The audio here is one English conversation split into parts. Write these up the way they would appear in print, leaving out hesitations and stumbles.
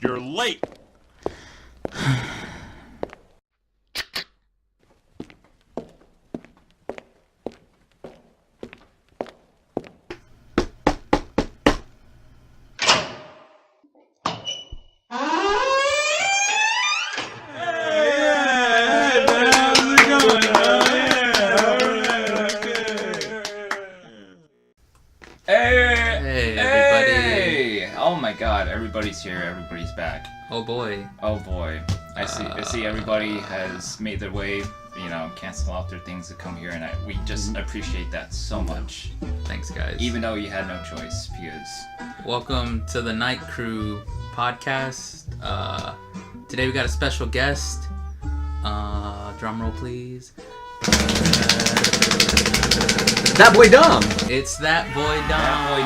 You're late. Everybody's here. Everybody's back. Oh boy. Oh boy. I see. Everybody has made their way. Cancel out their things to come here, and we just appreciate that so much. Thanks, guys. Even though you had no choice, because. Welcome to the Night Crew podcast. Today we got a special guest. Drum roll, please. That boy Dom. It's that boy Dom. That boy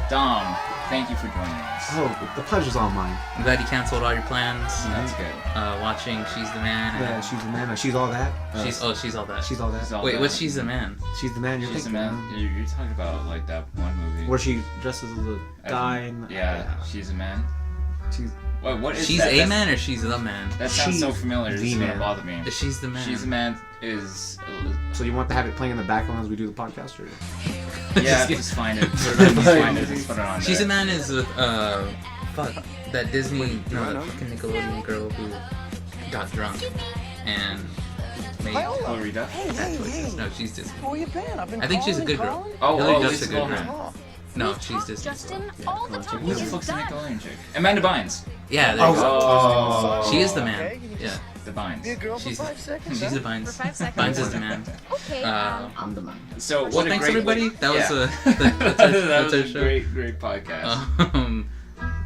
Dom. Thank you for joining us. Oh, the pleasure's all mine. I'm glad you canceled all your plans. That's good. Watching She's the Man. Yeah, She's the Man. She's all that. She's all that. She's all that. Wait, what's She's the Man? She's the Man. She's the Man. You're talking about like that one movie where she dresses as a guy. And, yeah, She's a Man. She's. What is she's that? a man or she's the man? That sounds so familiar. It's gonna bother me. She's the Man. She's the Man is. So you want to have it playing in the background as we do the podcast, or? Yeah, just find it. Just put it on. She's the Man is that Disney fucking Nickelodeon girl who got drunk and made Hilary Duff. No, she's Disney. Where you been? I've been I think she's a good girl. Hilary Duff's a good girl. No, she's Disney. Who's the fuck's the Nickelodeon chick? Amanda Bynes. Yeah, there you go. Oh. She is the Man. Yeah. The Bynes. She's the Bynes. Bynes is the Man. I'm the Man. So well, thanks everybody. That was that's a show. Great podcast.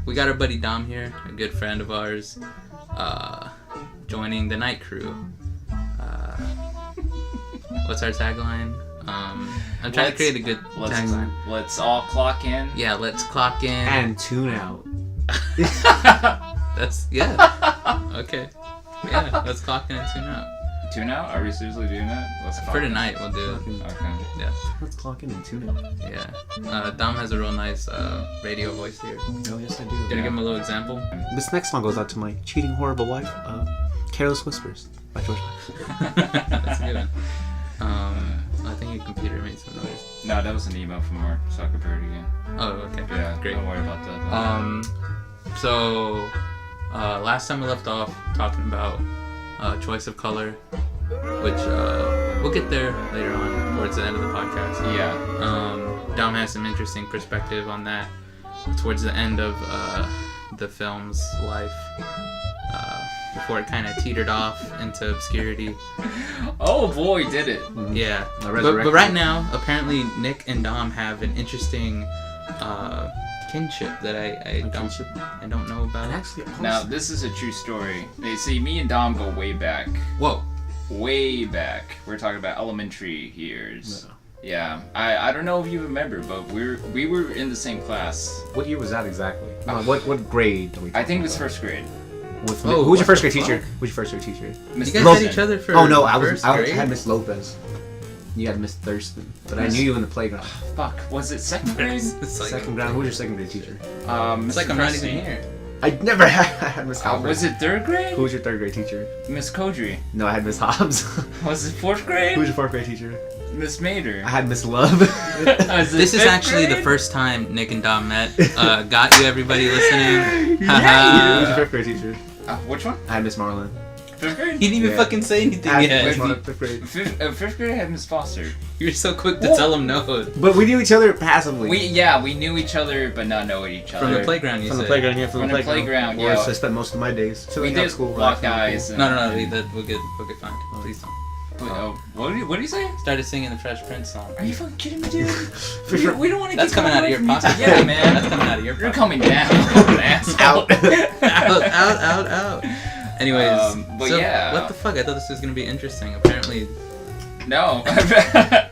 We got our buddy Dom here, a good friend of ours, joining the Night Crew. What's our tagline? I'm trying to create a good tagline. Let's all clock in. Yeah, let's clock in and tune out. Okay. Yeah, let's clock in and tune out. Tune out? Are we seriously doing that? Let's clock for in. tonight, we'll do it. Okay. Yeah. Let's clock in and tune out. Yeah. Dom has a real nice radio voice here. Oh yes, I do. Gonna give him a little example. This next song goes out to my cheating, horrible wife, Careless Whispers by George Michael. That's a good one. I think your computer made some noise. No, that was an email from Mark Zuckerberg again. Oh, okay. Yeah, great. Don't worry about that. So last time we left off talking about choice of color, which we'll get there later on towards the end of the podcast. Yeah. Dom has some interesting perspective on that towards the end of the film's life. Before it kind of teetered off into obscurity. Oh boy, did it! Yeah, but right now, apparently Nick and Dom have an interesting kinship that I don't know about. Actually, now this is a true story. They see me and Dom go way back. Whoa, way back. We're talking about elementary years. No. Yeah, I don't know if you remember, but we were in the same class. What year was that exactly? What grade? I think it was first grade. Who was your first grade teacher? Who's your first grade teacher? You guys had each other for Oh no, I had Miss Lopez. You had Miss Thurston, but I knew you in the playground. Fuck, was it second grade? Second grade. Who was your second grade teacher? It's like I'm not even here. I never had Miss Halbert. Was it third grade? Who was your third grade teacher? Miss Kodri. No, I had Miss Hobbs. Was it fourth grade? Who was your fourth grade teacher? Miss Mater. I had Miss Love. This is actually the first time Nick and Dom met. Got you, everybody listening? Who was your fifth grade teacher? Which one? I had Miss Marlin. Fifth grade? He didn't even fucking say anything yet. Fifth grade. Fifth grade I had Miss Foster. You were so quick to tell him no. But we knew each other passively. We knew each other, but not know each other. From the playground, you said. From the playground, yeah. From the playground, yeah. I spent most of my days. We did school, block guys. No, we'll get fine. Please don't. What did you say? Started singing the Fresh Prince song. Are you fucking kidding me, dude? we don't want to. That's coming out of your pocket. Yeah, man. That's coming out of your pocket. You're coming down, asshole. Out. Anyways, but so yeah. What the fuck? I thought this was gonna be interesting. Apparently. No,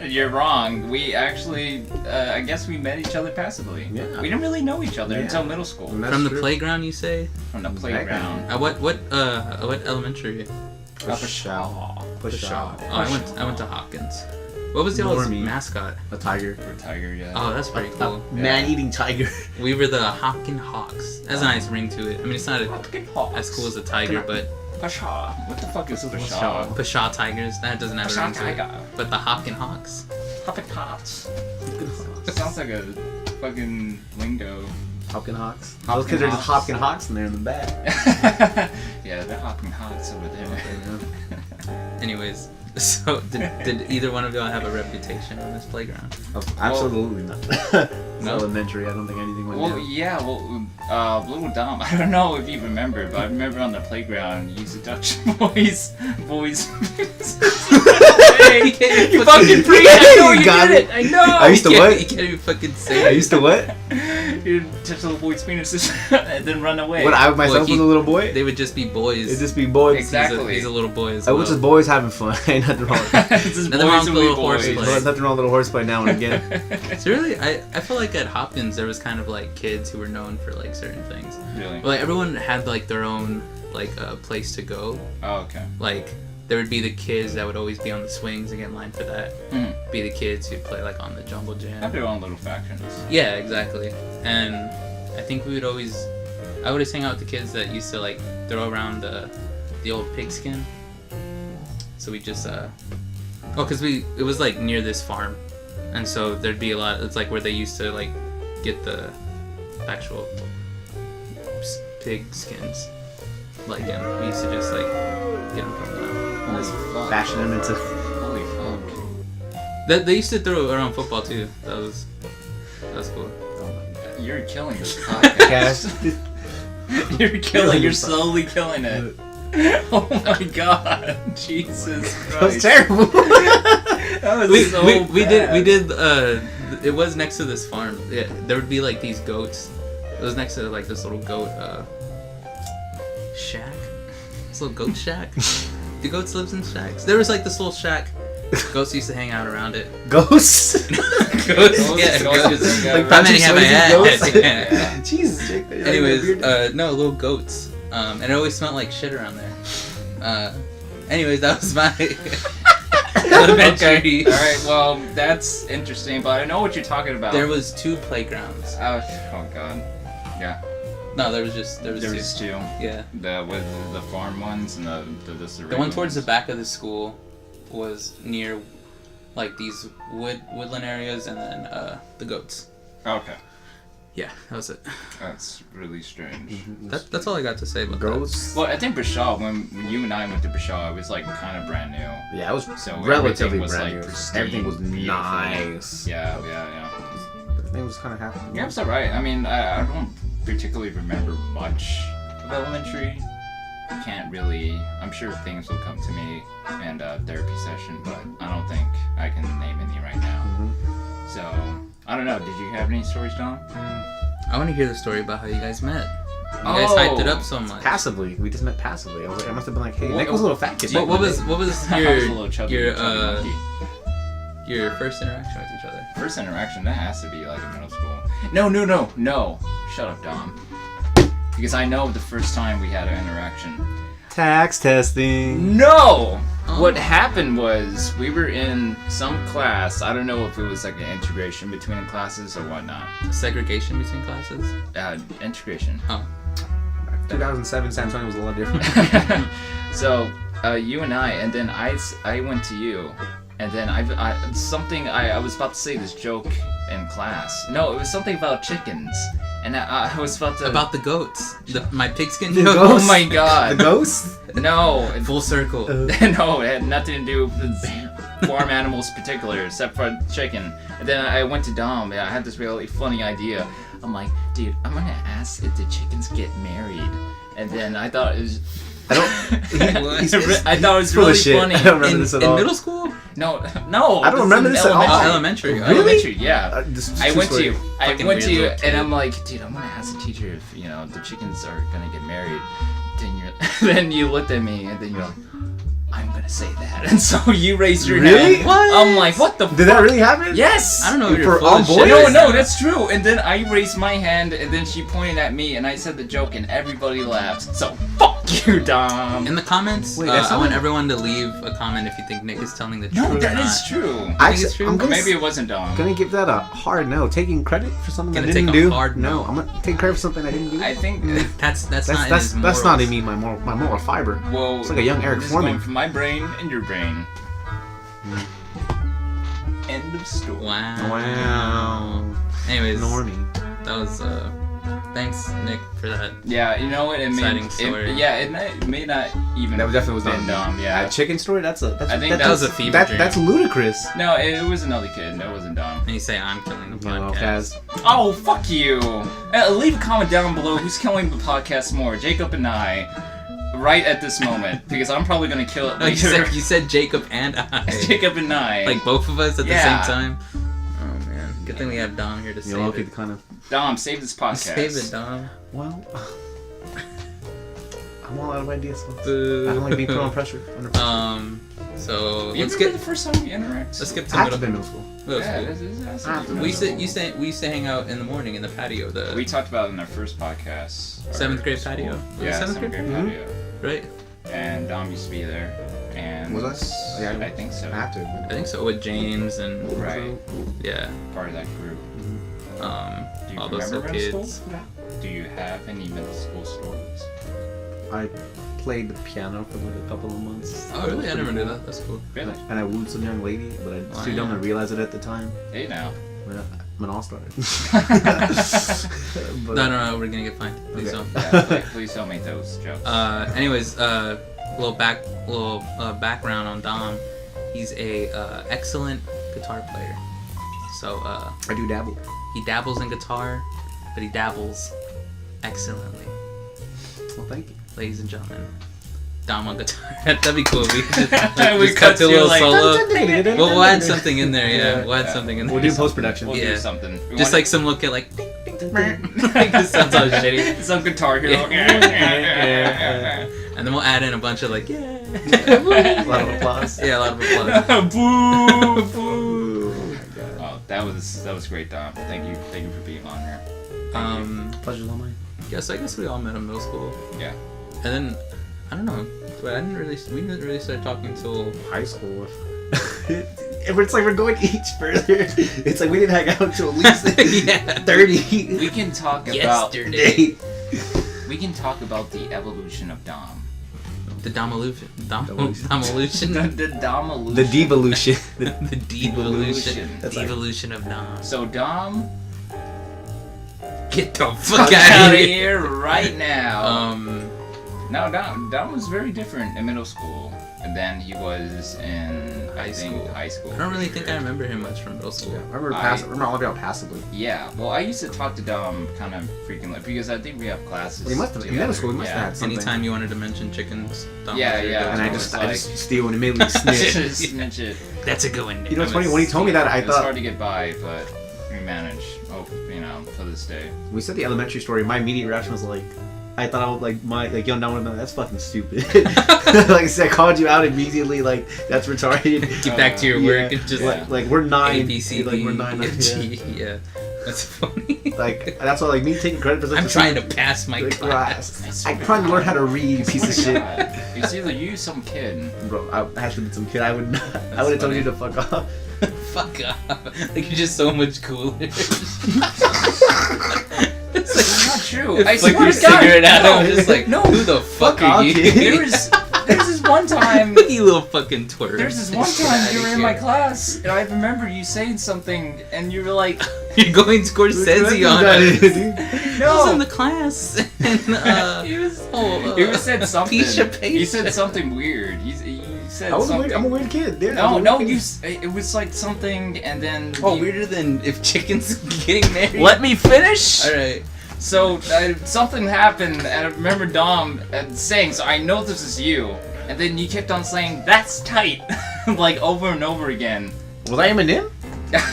you're wrong. We actually, I guess we met each other passively. Yeah. We didn't really know each other until middle school. From the playground, you say? From the playground. What elementary? Pushaw. Oh, I went to Hopkins. What was y'all's Normie. mascot? A tiger. Or tiger, yeah. Oh, that's pretty cool. Man-eating tiger. We were the Hopkin Hawks. That's a nice ring to it. I mean, it's not as cool as a tiger, but Pasha. What the fuck is Pasha? Pshaw Tigers, that doesn't have a ring to it. But the Hopkin Hawks. Hoppin' Hops. Sounds like a fucking lingo. Hopkin Hawks. Hopkin Those kids are just Hawks. Hopkin Hawks and they're in the back. Yeah, they're Hoppin' Hops over there. Anyways, so did either one of y'all have a reputation on this playground? Absolutely not. It's No? elementary. I don't think anything went Well, down. yeah, little Dom, I don't know if you remember, but I remember on the playground, you used to touch boys. Hey, you fucking freak! I know you got did it. it! I know! I used to what? You can't even fucking say I it. used to what? You touch little boys' penises and then run away. When I myself he- was a little boy? They would just be boys. It'd just be boys. Exactly. He's a little boy as I well. was just boys having fun. Ain't nothing wrong with that. It's just Nothing boys wrong who with be little boys. horseplay. There's nothing wrong with a little horseplay now and again. So really, I feel like at Hopkins there was kind of like kids who were known for like certain things. Really? Like everyone had like their own like place to go. Oh, okay. Like there would be the kids that would always be on the swings and get in line for that. Be the kids who'd play like on the jumbo Have jam. their own little factions. Yeah, exactly. And I think I would always hang out with the kids that used to like throw around the old pigskin. So we just because it was like near this farm, and so there'd be a lot. It's like where they used to like get the actual pig skins. Like, and we used to just like get them from them. Holy fuck. Fashion them into. Holy fuck. They used to throw around football too. That was cool. You're killing this podcast. Cast. You're slowly killing it. Oh my god. Jesus Christ. That was terrible. That was We so did bad. it was next to this farm. Yeah, there would be like these goats. It was next to like this little goat shack. This little goat shack. The goats lives in shacks. There was like this little shack. Goats used to hang out around it. Ghosts? Ghosts, yeah, ghosts. Like How many Patrick have I Swayze's had? ghosts? Yeah. Jesus, Jake. Anyways, no, little goats. And it always smelled like shit around there. Anyways, that was my elementary. Okay. Alright, well, that's interesting, but I know what you're talking about. There was 2 playgrounds. Oh god. Yeah. No, there was There two. was 2. Yeah. With the farm ones and the The one towards the back of the school was near like these woodland areas, and then the goats. Okay. Yeah, that was it. That's really strange. That's all I got to say about Ghosts? Well, I think Bashaw, when you and I went to Bashaw, it was like kind of brand new. Yeah, it was So relatively everything was, brand like, new. pristine, Everything was beautiful. nice. Yeah. Everything was kind of happening. Yeah, it's alright. I mean, I don't particularly remember much of elementary. Can't really. I'm sure things will come to me in a therapy session, but I don't think I can name any right now. So, I don't know. Did you have any stories, John? I want to hear the story about how you guys met. You guys hyped it up so much. Passively. We just met passively. I was like, I must have been like, hey, What- Nick was a little fat kid. What was I was a little chubby your monkey. your first interaction with each other? First interaction, that has to be like in middle school. No. Shut up, Dom. Because I know the first time we had an interaction. Tax testing. No! Oh. What happened was we were in some class. I don't know if it was like an integration between classes or whatnot. Segregation between classes? Integration. Oh. 2007 San Antonio was a lot different. So you and I, and then I went to you, and then I was about to say this joke in class. No, it was something about chickens, and I was about to About the goats. My pigskin The joke. ghost? Oh my god. The ghost? No, Full circle. no, it had nothing to do with farm animals in particular, except for chicken. And then I went to Dom, and I had this really funny idea. I'm like, dude, I'm gonna ask if the chickens get married. And then I thought it was... I don't. I thought it was full of really shit. funny. I don't remember this at In all. middle school? No. I don't remember this at all. Elementary. Elementary. Elementary, yeah. This is I true went to story. you. I Fucking went to weird you, little and kid. I'm like, dude, I'm gonna ask the teacher if the chickens are gonna get married. Then you looked at me, and then you're like, I'm gonna say that, and so you raised your Really? hand. What? I'm like, what the? Did that really happen? Yes. I don't know if For you're full all of boys? shit. No, that's true. And then I raised my hand, and then she pointed at me, and I said the joke, and everybody laughed. So fuck Fuck you, Dom. In the comments, Wait, that's I want not- everyone to leave a comment if you think Nick is telling the No, truth. that or is not. true. think it's true? I'm Or maybe it wasn't Dom. I'm gonna give that a hard no. Taking credit for something I Gonna didn't take a do. hard no. I'm gonna take credit for something I didn't do. I think. That's not in his That's morals. not in me. My moral fiber. Well, It's like a young Eric this is Foreman. going from my brain and your brain. End of story. Wow. Anyways, Normie. that was thanks Nick for that. Yeah, you know what? It Exciting may. story. It may not even. That definitely was been not Dom. Yeah. That chicken story. That's I think that was a fever dream. That's ludicrous. No, it was another kid. That wasn't Dom. And you say I'm killing the No, podcast. Kaz. Oh, fuck you! Leave a comment down below who's killing the podcast more, Jacob and I, right at this moment, because I'm probably gonna kill it No, you later. said, you said Jacob and I. Jacob and I. Like both of us at Yeah. the same time. Oh man, good thing we have Dom here to You save know, it. kind of. Dom, save this podcast. Save it, Dom. Well, I'm all out of ideas. Folks. Boo. I don't like being put on pressure. Under pressure. So You let's remember get the first time we interact? let's get I to have to middle, be in middle school. middle Yeah, school. that's I have to We used to hang out in the morning in the patio. The We talked about it in our first podcast. our 7th grade school. patio. Was it Yeah, 7th 7th grade grade? patio. right? And Dom used to be there. And Was I? Yeah, I think so. I have to. I think so with James and Right. yeah, Part of that group. Do you all those remember little middle kids. school? Do you have any middle school stories? I played the piano for like a couple of months. Oh really? I never knew that. That's cool. Really? And I wooed some young lady, but I was too dumb to realize it at the time. Hey now. But I'm an all-star. But- No, we're gonna get fined. Please Okay. don't. Yeah, please don't make those jokes. Anyways, little background on Dom. He's a excellent guitar player. So I do dabble. he dabbles in guitar, but he dabbles excellently, Well, thank you. ladies and gentlemen. Dom on guitar. That'd be cool. We could We just cut to a little like- solo. We'll add something in there. Yeah, we'll add Yeah. something in there. We'll do post-production. We'll yeah. do something. We Just wanna- like some little kid like ding, ding, ding, like this sounds all shitty. some guitar hero. And then we'll add in a bunch of like yeah. A lot of applause. Yeah, a lot of applause. Boo! Boo! Oh my god. Oh, that was great, Dom. Thank you for being on here. Pleasure's all mine. Yeah, so I guess we all met in middle school. Yeah. And then I don't know, but we didn't really start talking until High school. It's like we're going each further. It's like we didn't hang out until at least yeah. 30 We can talk about Yesterday. days. we can talk about the evolution of Dom. The Domolution. Devolution. Domolution. The Domelution. The devolution. The devolution. That's like- Devolution of Dom. So Dom, Get the fuck fuck out out of of here. here right now. Um, Dom was very different in middle school than he was in High school. high school. I don't for really sure. think I remember him much from middle school. Remember all about passively. Yeah, well, I used to talk to Dom kind of frequently because I think we have classes. We must have in together. middle school. We must yeah. have had something. Anytime you wanted to mention chickens, Dom Yeah, was your yeah. go-to. And I It's just steal and immediately snitch. Just snitch it. That's a good one. You know what's funny? When he told me that, I It was thought hard to get by, but we managed. Oh, to this day. we said the elementary story. My immediate reaction was like, I thought I would like young Don would have been like, that's fucking stupid. Like I said, I called you out immediately. Like that's retarded. Get back to your work and just Yeah. Like we're 9. A B C D Like we're 9. F, Yeah. G. Yeah, that's funny. Like that's why like me taking credit for such I'm a trying to pass my like, class. I trying to learn how to read, you piece of shit. It's either you, some kid. Bro, I had to be some kid. I would not. I would have told you to fuck off. Fuck off! Like you're just so much cooler. It's It's not true. I like swear your to God, cigarette out. no, I'm just like, no. who the fuck off, are you? kid. There's this one time. You little fucking twerp. There's this one time you were in my class, and I remember you saying something, and you were like, You're going Scorsese on us. I was in "No." the class, and He was. oh, You said something. Pisha. You said something weird. You said something. I'm a weird kid. Yeah, No, I'm a no, weird you. kid. It was like something, and then. Oh, you- weirder than if chickens getting married. Let me finish. All right. So something happened, and I remember Dom saying, "So I know this is you," and then you kept on saying, "That's tight," like over and over again. Was I Eminem?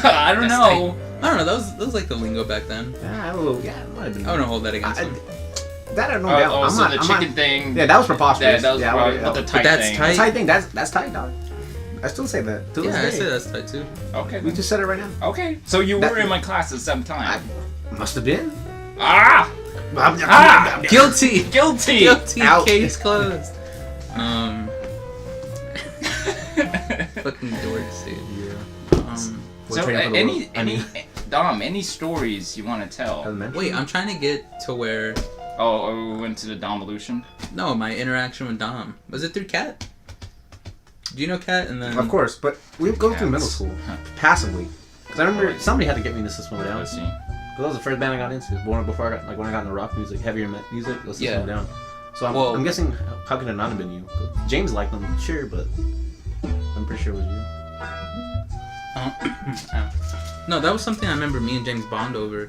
I don't That's know. I don't know. That was like the lingo back then. Yeah, I don't know. Yeah, it might have been. I wouldn't hold that against him. That I don't know. doubt. I'm so not, the I'm chicken not, thing. Yeah, that was preposterous. Yeah, that was probably yeah, but the yeah. tight that's thing. tight. That's tight thing. That's tight, dog. I still say that. To Yeah, I this say day. that's tight too. Okay. We just said it right now. Okay. So you That- were in my class at some time. Must have been. Ah! Guilty. Guilty. Guilty. Out. Case closed. Fucking dorks, dude. Yeah. So any stories you want to tell? Wait, I'm trying to get to where. Oh, we went to the Domevolution? No, my interaction with Dom. Was it through Kat? Do you know Kat? And then Of course, but we go through middle Cats. school passively. Because I remember somebody had to get me into System of a Down. Let's see. Because that was the first band I got into. Before I got when I got into rock music, heavier music, it was System of a Down. So I'm guessing, how could it not have been you? James liked them, sure, but I'm pretty sure it was you. No, that was something I remember me and James bond over,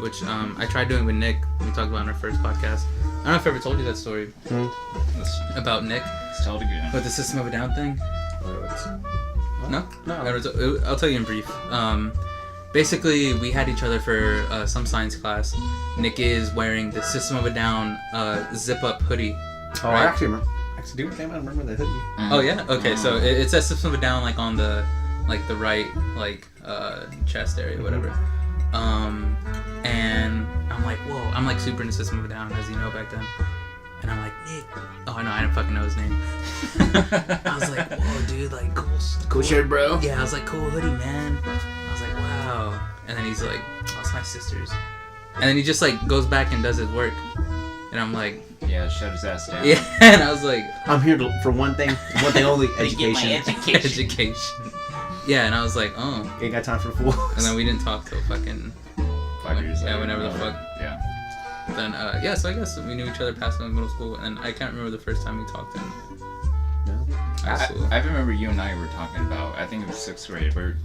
which I tried doing with Nick. We talked about in our first podcast. I don't know if I ever told you that story about Nick Let's tell it again. with the System of a Down thing. No? No. I'll tell you in brief. Basically, we had each other for some science class. Nick is wearing the System of a Down zip-up hoodie. Oh, right? I actually remember. I remember the hoodie. Oh yeah. Okay, so it says System of a Down like on the right chest area, whatever. And I'm like, whoa! I'm like super into System of a Down, as you know back then. And I'm like, Nick. Oh no, I didn't fucking know his name. I was like, whoa, dude, like cool shirt, bro. Yeah, I was like, cool hoodie, man. I was like, wow. And then he's like, oh, it's my sister's. And then he just like goes back and does his work. And I'm like, Yeah, shut his ass down. yeah. And I was like, I'm here for one thing only, education. education. Yeah, and I was like, oh. Ain't got time for the fool. And then we didn't talk till fucking 5 years later. yeah, whenever the fuck. Yeah. Then yeah, so I guess we knew each other past middle school, and I can't remember the first time we talked. I remember you and I were talking about, I think it was 6th grade, where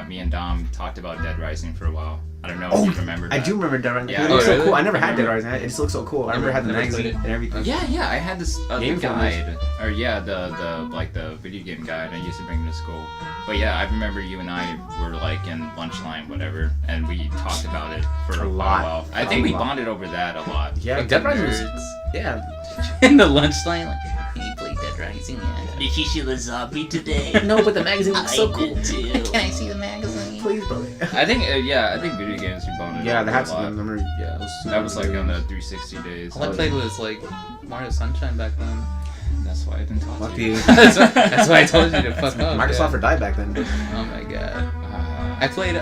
me and Dom talked about Dead Rising for a while. I don't know if you remember that. I do remember Dead Rising. Yeah. It looks so really? cool. I never had Dead Rising. It just looks so cool. I remember had the Never played magazine it. and everything. Yeah, I had this the Game guide, or the video game guide I used to bring to school. But yeah, I remember you and I were like in lunch line, whatever, and we talked about it for A a lot. while. I think we bonded over that a lot. Yeah, Fucking Dead Rising was... nerds. Yeah. In the lunch line, like, you played Dead Rising, yeah. Did you see the zombie today? No, but the magazine looks so I cool. did too. Can I see the magazine? Please, brother. I think video games we bonded Yeah, over they had a to. lot. I remember. Yeah, That was like on the 360 days. All I played was like Mario Sunshine back then. That's why I didn't talk Fuck to you. you. That's why I told you to fuck up. Microsoft yeah. or died back then. Oh my god. I played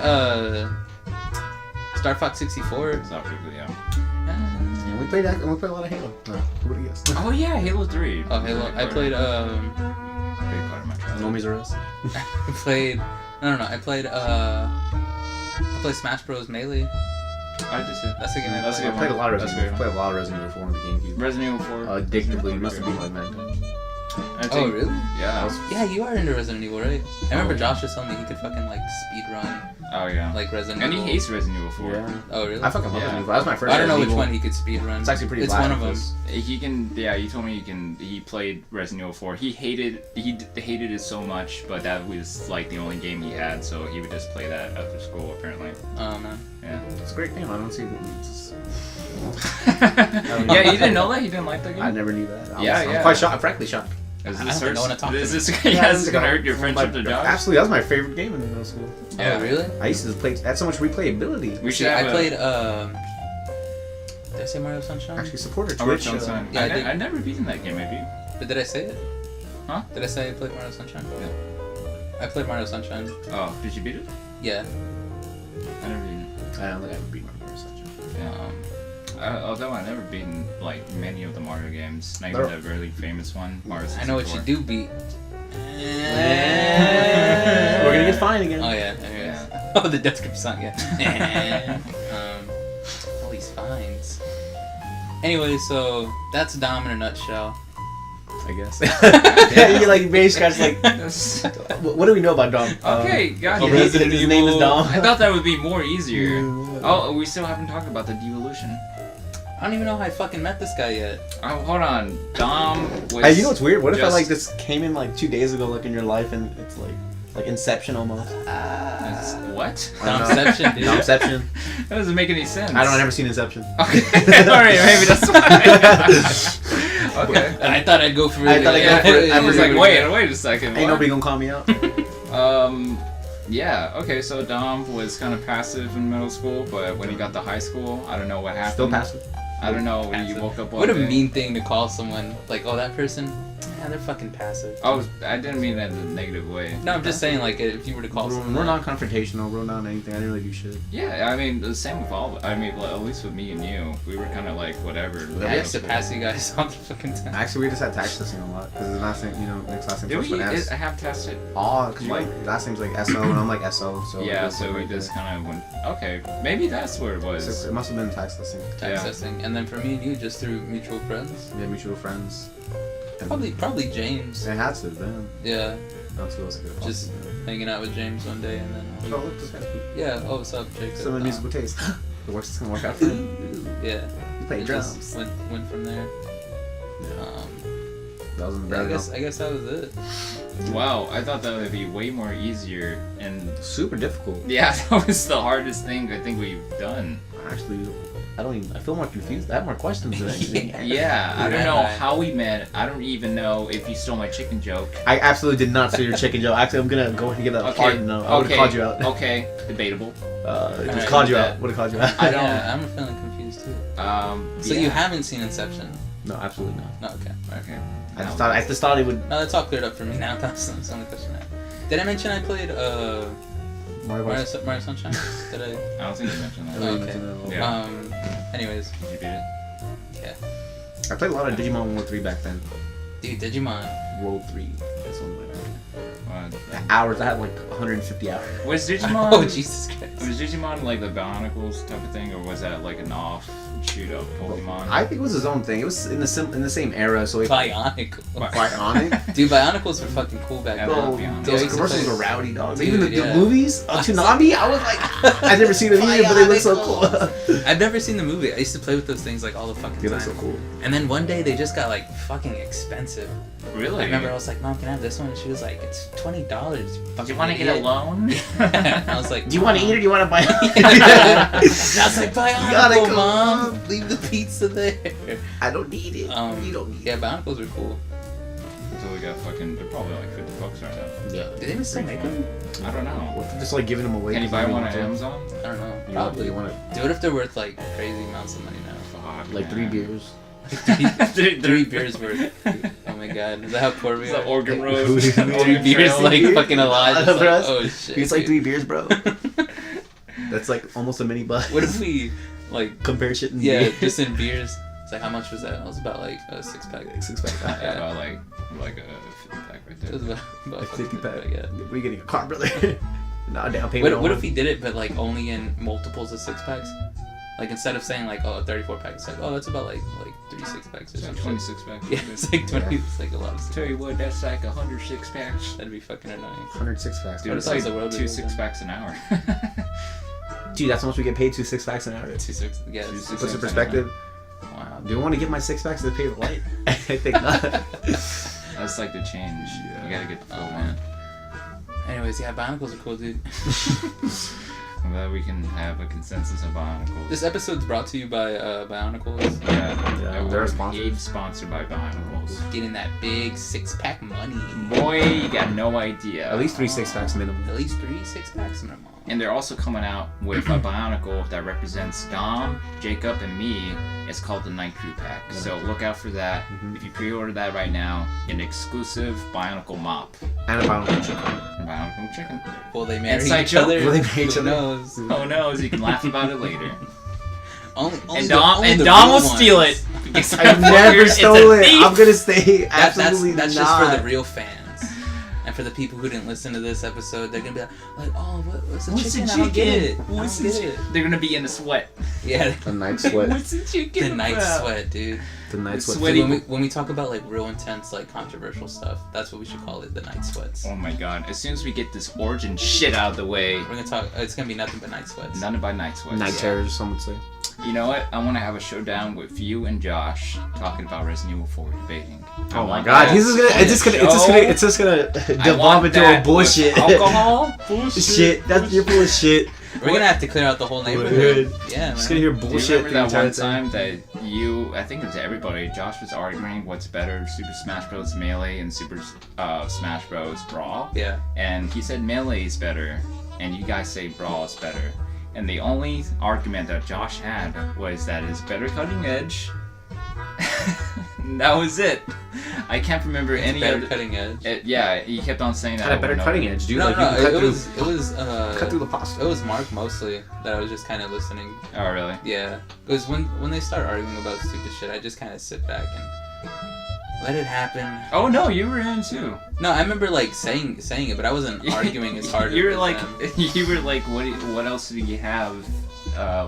Star Fox 64. It's not really, yeah. And we played that. And we played a lot of Halo. What do you guess? Oh yeah, Halo 3. Oh, Halo. I played Big part of my childhood. Homies are us. I played I played Smash Bros. Melee. I just did. That's the game I That's a played. good I played a lot of That's Resident Evil. good. Played a lot of Resident Evil 4 on the GameCube. Resident Evil 4. Addictively, must have been like 9 times. I think, Oh really? Yeah. Yeah, you are into Resident Evil, right? I remember Josh was telling me he could fucking like speed run Oh yeah. like Resident And he Evil. hates Resident Evil 4. Yeah. Oh really? I fucking love Yeah. Resident Evil. That was my first I don't know which Resident one Evil. he could speed run. It's actually pretty It's live, one of them. because- He can. Yeah, you told me he played Resident Evil 4. He hated it so much, but that was like the only game he had, so he would just play that after school apparently. Oh man. Yeah. It's a great game. I don't see it. Yeah, you didn't know that? You didn't like that game? I never knew that. Yeah. I'm quite shocked. I'm frankly shocked. Is I this don't know what to talk is this, about. yeah, this is gonna hurt your friendship to Josh? Absolutely, that was my favorite game in middle school. Yeah. Oh really? I used to play. That's so much replayability. We should See, have I played did I say Mario Sunshine? Actually, support our Mario Twitch. Sunshine. Yeah, I did. I never beaten that game, have you? But did I say it? Huh? Did I say I played Mario Sunshine? Yeah. I played Mario Sunshine. Oh, did you beat it? Yeah. I never beat it. I don't think I ever beat Mario Sunshine. Yeah. Although I never beaten like many of the Mario games, not even the really famous one, Mario 64. I know what you do beat. We're gonna get fined again. Oh yeah. Yeah. Oh, the Death Grip song, yeah. All these fines. Anyway, so that's Dom in a nutshell. I guess. You like very scratch like. What do we know about Dom? Okay, got Oh, it. Resident His name is Evil. Dom. I thought that would be more easier. Oh, we still haven't talked about the devolution. I don't even know how I fucking met this guy yet. Oh, hold on. Dom was. Hey, you know what's weird? What if I just- like this came in like 2 days ago, like in your life, and it's like Inception almost. It's- what? I don't know. Domception, dude. Domception. That doesn't make any sense. I don't. I've never seen Inception. Okay, alright, maybe that's why. Okay. I thought I'd go for it. I thought I'd go for it. I was like, wait a second. Ain't what? nobody gonna call me out. Yeah, okay, so Dom was kind of passive in middle school, but when he got to high school, I don't know what happened. Still passive. I don't know. When you woke up one What a day. mean thing to call someone. Like, oh, that person, yeah, they're fucking passive. I didn't mean that in a negative way. No, I'm just saying, like, if you were to call someone. We're not confrontational. We're not anything. I didn't really do shit. Yeah, I mean, the same with all. I mean, well, at least with me and you, we were kind of like whatever. I used to pass you guys all the fucking time. Actually, we just had tax testing a lot because the last name, next last name Did starts we with S. have tested? Oh, because your last name's like SO and I'm like SO. So Yeah, so we just kind of went. Okay, maybe that's where it was. It must have been tax testing. Tax testing, and then for me and you, just through mutual friends. Yeah, mutual friends. And Probably James. It had to, then. Yeah, That's what else good. just hanging out with James one day, and then. Oh, look, this guy's cool. Yeah. Oh, what's up, Jacob? Some of the musical taste. The worst is gonna work out for him. Yeah. You play It drums. just went from there. That was Yeah, very I guess that was it. Wow, I thought that would be way more easier and super difficult. yeah, that was the hardest thing I think we've done. Actually, I feel more confused. I have more questions than anything. Yeah, I don't Yeah. know how we met. I don't even know if you stole my chicken joke. I absolutely did not steal your chicken, Joe. Actually, I'm gonna go ahead and give that a Okay, pardon. No, I would have called you out. Okay, debatable. Just Alright, called you that- out. Would have called you out. I don't- Yeah, I'm feeling confused too. So yeah. you haven't seen Inception? No, absolutely not. No, okay. Okay. I just thought it would. No, that's all cleared up for me now. That's the only question I have. Did I mention I played Mario Mario, Bros. Mario Sunshine? Did I? I don't think you mentioned I that. really Okay. mentioned that a little. Yeah. Anyways, Did you beat it? yeah. I played a lot of Digimon World 3 back then. Dude, Digimon. World 3. That's one of my What? hours. I had like 150 hours. Was Digimon? Oh, Jesus Christ. Was Digimon like the Bionicles type of thing, or was that like an offshoot of Pokemon? I think it was his own thing. It was in the same era, so it Bionicle. Bionic. Dude, Bionicles were fucking cool back Yeah, then. Bro, Bionic. those Yeah, commercials play- were rowdy, dogs. Dude, Even the yeah. movies, Toonami, I was like, I've never seen them either, but they look so cool. I've never seen the movie. I used to play with those things like all the fucking They time. look so cool. And then one day they just got like fucking expensive. Really? I remember I was like, Mom, can I have this one? And she was like, it's $20. Do you want to get a loan? I was like, Do you want to eat it or do you want to buy it? I was like, gotta Bionicle, go. Mom. Leave the pizza there. I don't need it. You don't need Yeah, Bionicles were cool. So we got fucking. They're probably like $50 right now. Yeah. Did they even still make them? I don't know. What if just like giving them away? Can you buy one on Amazon? I don't know. You Probably. want to Dude, what if they're worth like crazy amounts of money now? Fuck, like 3 man. beers? Three beers worth. Oh my god. Is that how poor we It's the are? Oregon Road. Who- who- Oregon Three beers Trail. like fucking alive. It's For like, us? oh shit. It's like dude. 3 beers, bro. That's like almost a mini bus. What if we like compare shit? In yeah, beer. just in beers? It's like how much was that? It was about like a 6-pack. 6-pack. Yeah, about like a 50-pack right It there. was about Like 50 pack. Yeah. What are you getting a car, brother? Nah, down payment. What if he did it, but like only in multiples of 6-packs? Like instead of saying like a 34 pack, it's like that's about like 3 6-packs or It's like something. 26 packs. Yeah, it's like 20. It's like a lot of 6 Tell you what, that's like 106 packs. That'd be fucking annoying. 106 packs. Dude, What it's if that was like the world we 2 live in? 6-packs an hour. Dude, that's how much we get paid. 2 6-packs an hour. 2 6. Yeah. Two it's- six- Puts in perspective. Wow. Do you want to give my 6-packs to pay the light? I think not. That's like the change. Yeah. You gotta get the Oh full man. Anyways, yeah, Bionicles are cool, dude. I'm glad we can have a consensus of Bionicles. This episode's brought to you by Bionicles. Yeah, they're we're sponsored. sponsored by Bionicles. Getting that big 6-pack money. Boy, you got no idea. At least 3 6-packs minimum. At least 3 6-packs minimum. And they're also coming out with a Bionicle that represents Dom, Jacob, and me. It's called the Night Crew Pack. So look out for that. Mhm. If you pre-order that right now, an exclusive Bionicle mop And a Bionicle chicken. and Bionicle chicken. Will they marry Inside each joke. other? Will they marry each Who other? knows? Oh no, so you can laugh about it later. Only And the- Dom only and the Dom real will steal ones. it. Because I that never fucker is a stole it. thief. I'm gonna say That's absolutely just not. for the real fans. And for the people who didn't listen to this episode, they're gonna be like, oh, what's the What's chicken? the I don't get chicken? it. What's I the don't get it. chicken? They're gonna be in the sweat. Yeah, The night sweat. What's the chicken? the night about? sweat, dude. The night The sweat. sweaty- Dude, when we talk about like real intense, like controversial stuff, that's what we should call it, the night sweats. Oh my god! As soon as we get this origin shit out of the way, We're gonna talk. It's gonna be nothing but night sweats. none about night sweats. Night terrors, some would say. You know what? I want to have a showdown with you and Josh talking about Resident Evil 4 debating. I Oh my want god, that he's just gonna, on it's just the gonna, it's just show. gonna, it's just gonna I devolve want into a that bullshit. with alcohol. Bullshit. Shit, that's you're full of shit. We're gonna have to clear out the whole neighborhood. Good. Yeah, man. Just gonna hear Do you bullshit. remember the that entire one thing. time that you, I think it was everybody, Josh was arguing what's better, Super Smash Bros. Melee and Super Smash Bros. Brawl? Yeah. And he said Melee is better, and you guys say Brawl is better. and the only argument that Josh had was that it's better cutting edge. That was it. I can't remember any better other cutting edge. yeah, he kept on saying that. Had a better cutting edge, dude. No, like no, you can it was cut through the pasta. It was Mark mostly that I was just kind of listening. Oh, really? Yeah, because when they start arguing about stupid shit, I just kind of sit back and let it happen. Oh no, you were in too. No, I remember like saying it, but I wasn't arguing as hard. You were as like, them. you were like, what else do you have?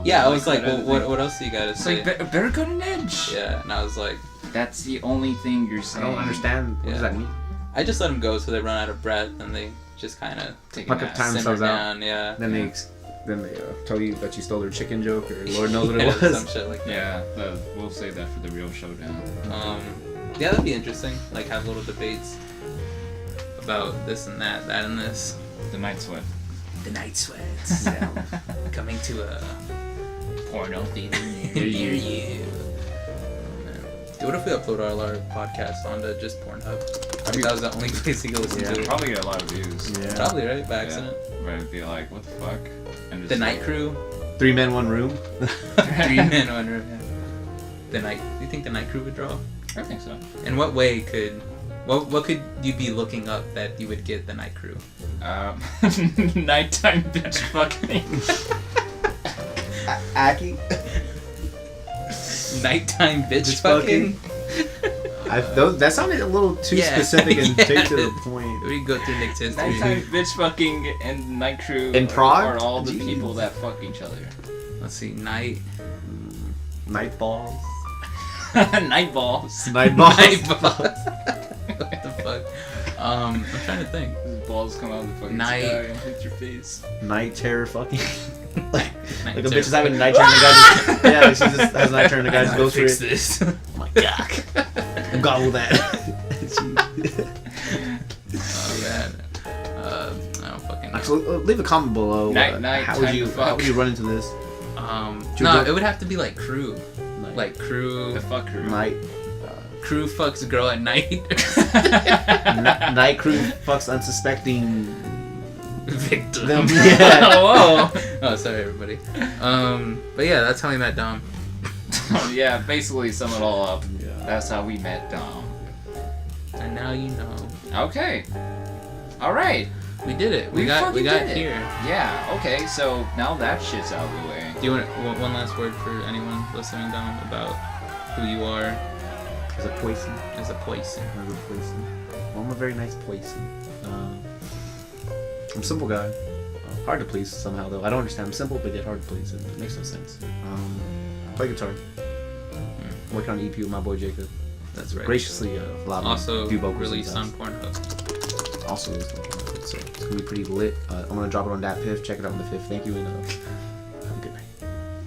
Yeah, I was like, well, what else do you gotta It's say? like better cutting edge. Yeah, and I was like, That's the only thing you're I saying. don't understand. What does that mean? I just let them go so they run out of breath and they just kind of Take a Fuck nap. up time simmer themselves out. down. Yeah. Then they tell you that you stole their chicken joke, or Lord knows what it Yeah, was. some shit like that. Yeah, we'll save that for the real showdown. Yeah, that'd be interesting. Like have little debates about this and that and this. The Night Sweat. The Night Sweats. Coming to a Porno theater near you. Oh, man. Dude, what if we upload all our podcasts onto just Pornhub? I think that was the only place you could listen to it. Probably get a lot of views. Yeah. Probably, right? By accident. Right, it'd be like, what the fuck? And just The Night Crew. 3 men, 1 room. 3 men, 1 room. Yeah. Do you think the Night Crew would draw? I think so. In what way could... What could you be looking up that you would get the Night Crew? Nighttime bitch fucking. Aki. Nighttime bitch fucking? That sounded a little too specific and straight to the point. We go through Nick's history. Nighttime bitch fucking and Night Crew In Prague? are all the Jeez. people that fuck each other. Let's see, Night Balls. Night balls. Night balls. Night balls. What the fuck? I'm trying to think. His balls come out of the fucking Night. sky and hit your face. Night terror fucking. like Night a terror. bitch is having a night terror and the guy just, she just has a night terror and the guy just goes for Fix it. this. Oh my god. Gobble that. Oh man. I don't fucking know. Actually, leave a comment below. Night, how would time you to fuck. run into this? No, it would have to be like crew. Night. Like crew. The fuck crew. Night. Crew fucks a girl at night. Night crew fucks unsuspecting Victim. them. Yeah. Whoa. Oh, sorry everybody. But yeah, that's how we met Dom. Yeah, basically sum it all up. Yeah. That's how we met Dom. And now you know. Okay. Alright. We did it. We fucking got did it. here. Yeah, okay, so now that shit's out of the way. Do you want one last word for anyone listening, Dom, about who you are As a poison. as a poison? As a poison. Well, I'm a very nice poison. I'm a simple guy. Hard to please somehow, though. I don't understand. I'm simple, but yet hard to please. It makes no sense. Play guitar. Working on an EP with my boy Jacob. That's right. Graciously allowed me Also to do vocals released on sometimes. Pornhub. Also released on Pornhub. So it's gonna be pretty lit. I'm gonna drop it on that Piff. Check it out on the 5th. Thank you and have a good night.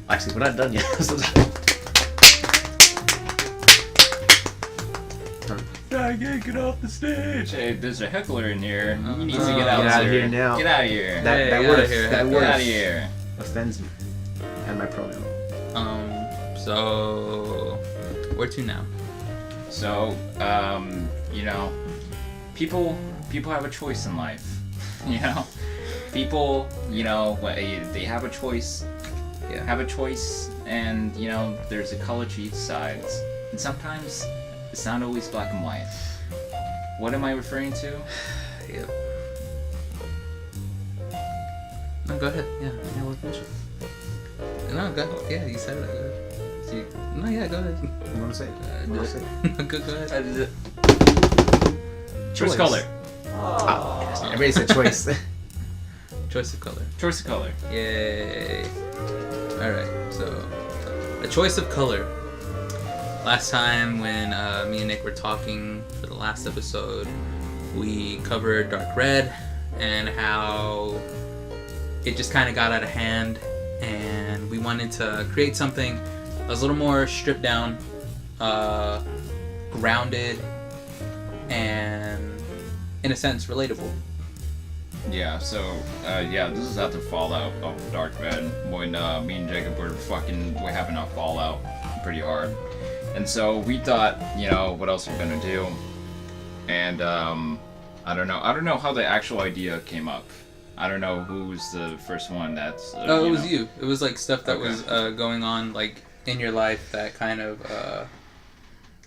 Actually, we're not done yet. I can't get off the stage. Hey, there's a heckler in here. He needs to Get get out, out of sir. here now. Get out of here. That Hey, word outta here. that Get word out of here. offends me. And my pronoun. So where to now? So, you know, people have a choice in life. You know, people, you know, they have a choice. Yeah. Have a choice, and you know, there's a color to each side, and sometimes it's not always black and white. What am I referring to? Yeah. No, go ahead. Yeah, we'll finish it. No, go ahead. Yeah, you said it. Go ahead. So no, yeah, go ahead. You wanna say it? You wanna say it? Go ahead. Choice color. Oh, everybody said choice. Choice of color. Choice of color. Yay. Alright, so a choice of color. Last time when me and Nick were talking for the last episode, we covered dark red and how it just kind of got out of hand, and we wanted to create something that was a little more stripped down, grounded, and in a sense relatable. Yeah, so, this is after Fallout of Dark Red, when me and Jacob were having a fallout pretty hard. And so we thought, you know, what else we're gonna do. And, I don't know how the actual idea came up. I don't know who was the first one that's... Oh, it was you. It was like stuff that was going on like in your life that kind of...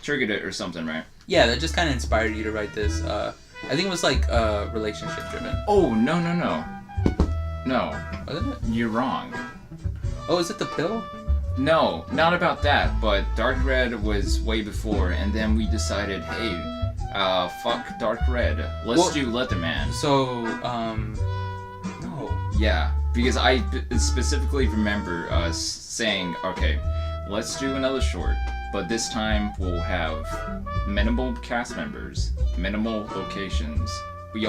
triggered it or something, right? Yeah, that just kind of inspired you to write this. I think it was like relationship driven. Oh, no. No. Wasn't it? You're wrong. Oh, is it the pill? No, not about that, but Dark Red was way before, and then we decided, hey, fuck Dark Red. Let's do Leatherman. So, no. Yeah, because I specifically remember us saying, okay, let's do another short, but this time we'll have minimal cast members, minimal locations. We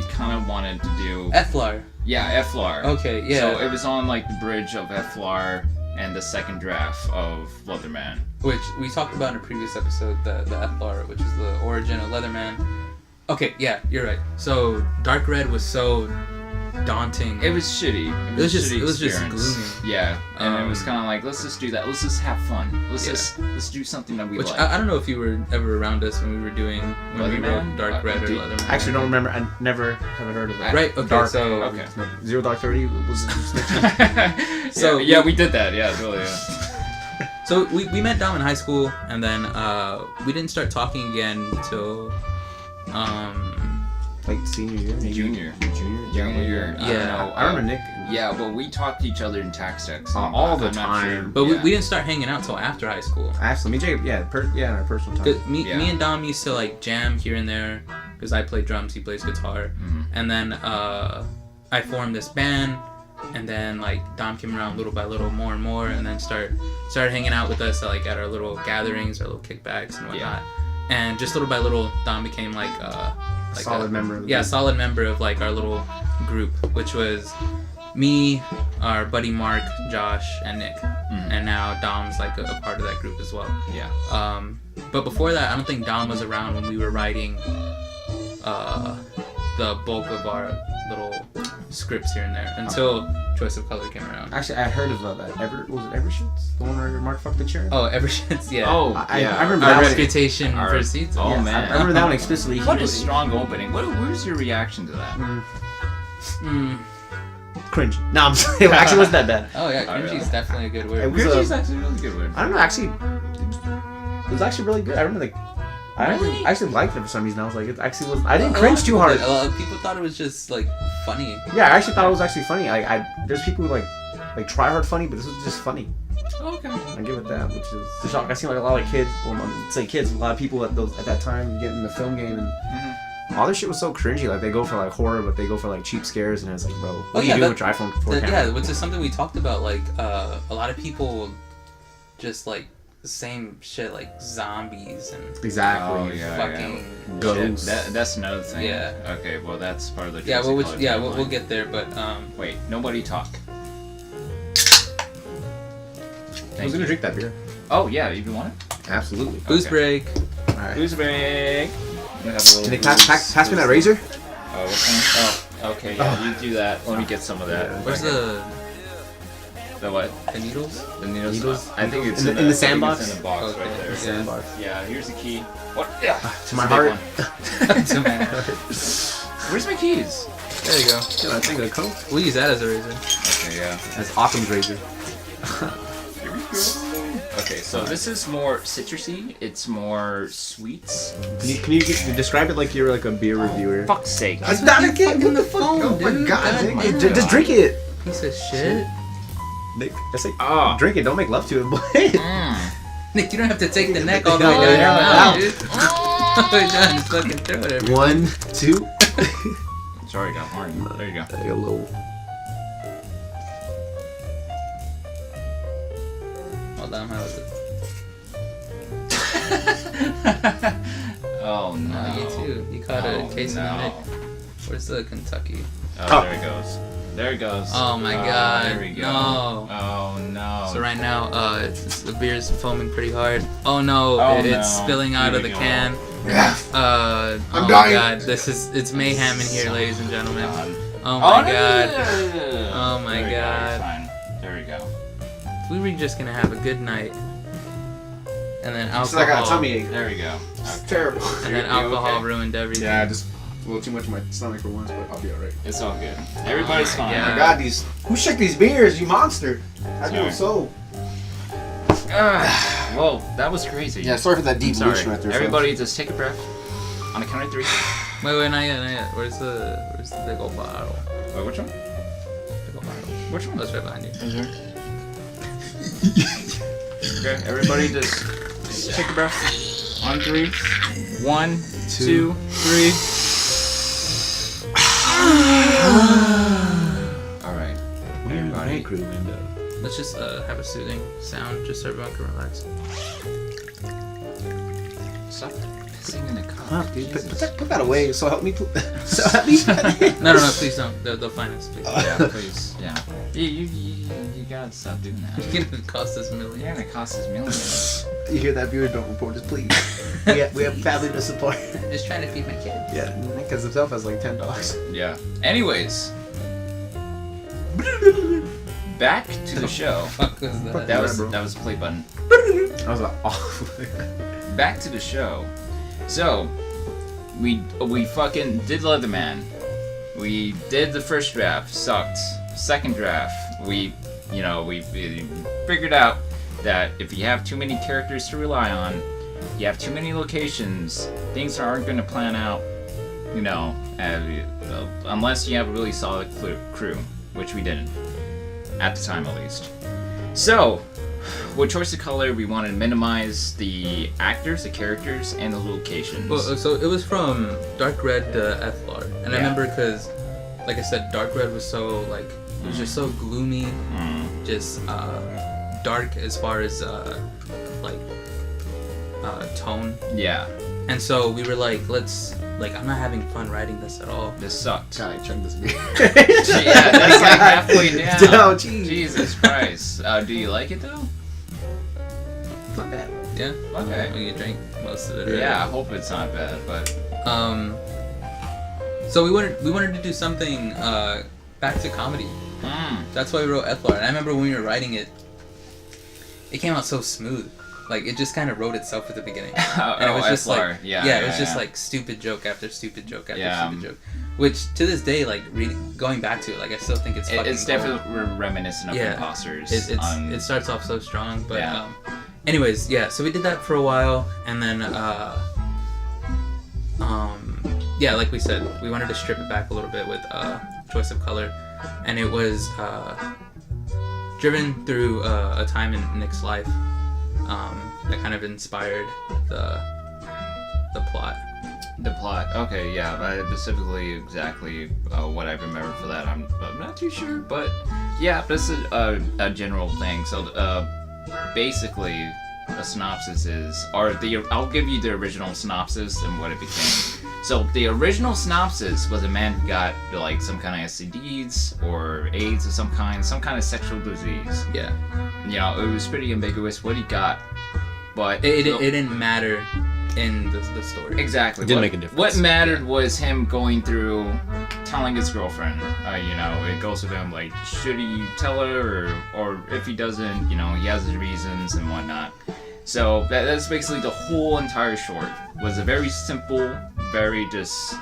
kind of wanted to do... Eflar. Yeah, Eflar. Okay, yeah. So it was on like the bridge of Eflar and the second draft of Leatherman. Which we talked about in a previous episode, the Eflar, which is the origin of Leatherman. Okay, yeah, you're right. So Dark Red was so daunting. It was shitty. It was just gloomy. Yeah, and it was kind of like, let's just do that. Let's just have fun. Let's do something that we like. I don't know if you were ever around us when we were doing we wrote Dark Red or Leatherman. I actually don't remember. I never haven't heard of that. Right. Okay. Dark, so okay. Zero Dark 30 was So yeah, we did that. Yeah, totally. Yeah. So we met Dom in high school, and then we didn't start talking again until like senior year, maybe? Junior year. Yeah. I remember Nick. Yeah, but we talked to each other in tax decks all the time. But we didn't start hanging out till after high school. Actually, me and Jacob, in our personal time. Me and Dom used to like jam here and there because I play drums, he plays guitar, and then I formed this band, and then like Dom came around little by little, more and more, and then started hanging out with us at our little gatherings, our little kickbacks and whatnot, and just little by little, Dom became like solid member of the group. Solid member of like our little group, which was me, our buddy Mark, Josh, and Nick. And now Dom's like a part of that group as well. Yeah. But before that, I don't think Dom was around when we were writing the bulk of our little scripts here and there until Choice of Color came around. Actually, I heard of that. Was it Evershits? The one where Mark fucked the chair? Oh, Evershits, yeah. Oh, I remember Our that reputation precedes. Oh, Yeah. man. I remember that one explicitly. What a strong opening. What was your reaction to that? Cringe. No, I'm sorry. It actually wasn't that bad. Oh yeah, cringy is definitely a good word. It was Cringy's actually a really good word. I don't know. Actually, it was actually really good. I remember I actually liked it for some reason. I was like, it actually was. I didn't cringe too hard. A lot of people thought it was just like funny. Yeah, I actually thought it was actually funny. There's people who like try hard funny, but this was just funny. Okay. I give it that, which is the shock. I seen like a lot of kids. Well, say kids. A lot of people at that time get in the film game and. All this shit was so cringy. Like they go for like horror, but they go for like cheap scares, and it's like, bro, what do you do with your iPhone 4 camera? Yeah, which is something we talked about. Like a lot of people just like the same shit, like zombies and Exactly. fucking ghosts. That's another thing. Yeah. Okay. Well, that's part of the. Yeah. Well, we'll get there, but wait. Nobody talk. Who's gonna drink that beer? Oh yeah, you want it? Absolutely. Booze break. All right. Booze break. Can they pass me that razor? Oh, what kind? Oh, okay. Yeah, you do that. Let me get some of that. Where's the what? The needles? The needles? I think it's in the sandbox. In the box right there. The sandbox. Yeah. Here's the key. What? Yeah. To my heart. To my heart. Where's my keys? There you go. Yeah, I think a Coke. We'll use that as a razor. Okay. Yeah. That's Occam's razor. Here we go. Okay, so this is more citrusy. It's more sweets. Can you describe it like you're like a beer reviewer? Fuck's sake! I'm not again. What the fuck? Oh my god! Nick. Just drink it. Piece of shit. Nick, just say, drink it. Don't make love to it, boy. Nick, you don't have to take the neck all the way down your mouth, dude. All the way down, just fucking throw it everywhere. 1, 2. Sorry, I got hard. There you go. Like a little. Hold on, how is it? Oh no. You too. You caught a case of Nick. Where's the Kentucky? Oh, there it goes. There it goes. Oh my god. There we go. No. Oh no. So right now, the beer's foaming pretty hard. Oh no, it's spilling out of the can. I'm oh dying. My god, it's mayhem in here, ladies and gentlemen. Oh my my god. god. Oh my god. Fine. There we go. We were just gonna have a good night. And then So I got a alcohol. tummy ache. There we go. It's terrible. And then alcohol ruined everything. Yeah, just A little too much in my stomach for once, but I'll be alright. It's all good. Everybody's fine. Yeah. Oh my God, who shook these beers? You monster! I feel so. Well, that was crazy. Yeah, sorry for that devolution right there. Everybody, just take a breath. On the count of 3. Wait, not yet. Where's the big old bottle? Wait, which one? Big old bottle. Which one? That's right behind you. Okay, everybody, just take a breath. On 3. 1, 2, 3. All right, everybody. Crew, Linda. Let's just have a soothing sound, just so everyone can relax. Stop pissing in the cup. Huh, dude, put that away. So help me. So help me. No, please don't. They'll find us, please. Yeah, please. Yeah. You gotta stop doing that. It's gonna cost us millions. Yeah, it costs us millions. You hear that, viewers? Don't report us, please. we have family to support. Just trying to feed my kid. Yeah, because himself has like 10 dogs. Yeah. Anyways. Back to the show. Fuck was that? That was the play button. I was like, oh. Back to the show. So, we fucking did Leatherman. We did the first draft, sucked. Second draft, we figured out that if you have too many characters to rely on, you have too many locations, things aren't going to plan out, unless you have a really solid crew, which we didn't. At the time, at least. So, with choice of color, we wanted to minimize the actors, the characters, and the locations. Well, so it was from Dark Red to Ethlar, and I remember because, like I said, Dark Red was so like it was just so gloomy, just dark as far as tone. Yeah. And so we were like, I'm not having fun writing this at all. This sucked. God, I chugged this beer. Yeah, that's like halfway down. Oh, geez. Jesus Christ. Do you like it though? Not bad. Yeah. Okay. Well, you drank most of it. Yeah, I hope it's not bad, but. So we wanted to do something back to comedy. That's why we wrote Ethlar. And I remember when we were writing it, it came out so smooth. Like, it just kind of wrote itself at the beginning. And it was just Ethlar. like, it was just like stupid joke after stupid joke after stupid joke. Which, to this day, like, going back to it, like, I still think it's fucking It's definitely reminiscent of Imposters. It starts off so strong, but, anyways, so we did that for a while, and then, like we said, we wanted to strip it back a little bit with, choice of color, and it was, driven through, a time in Nick's life, that kind of inspired the plot. The plot, okay, yeah, but specifically exactly what I remember for that, I'm not too sure, but yeah, this is a general thing. So basically, the synopsis is, I'll give you the original synopsis and what it became. So the original synopsis was a man who got like some kind of STDs or AIDS of some kind of sexual disease. Yeah. It was pretty ambiguous what he got, but it didn't matter in the story. Exactly. It didn't make a difference. What mattered was him going through, telling his girlfriend. It goes with him like, should he tell her, or if he doesn't, he has his reasons and whatnot. So that's basically the whole entire short. Was a very simple, very just,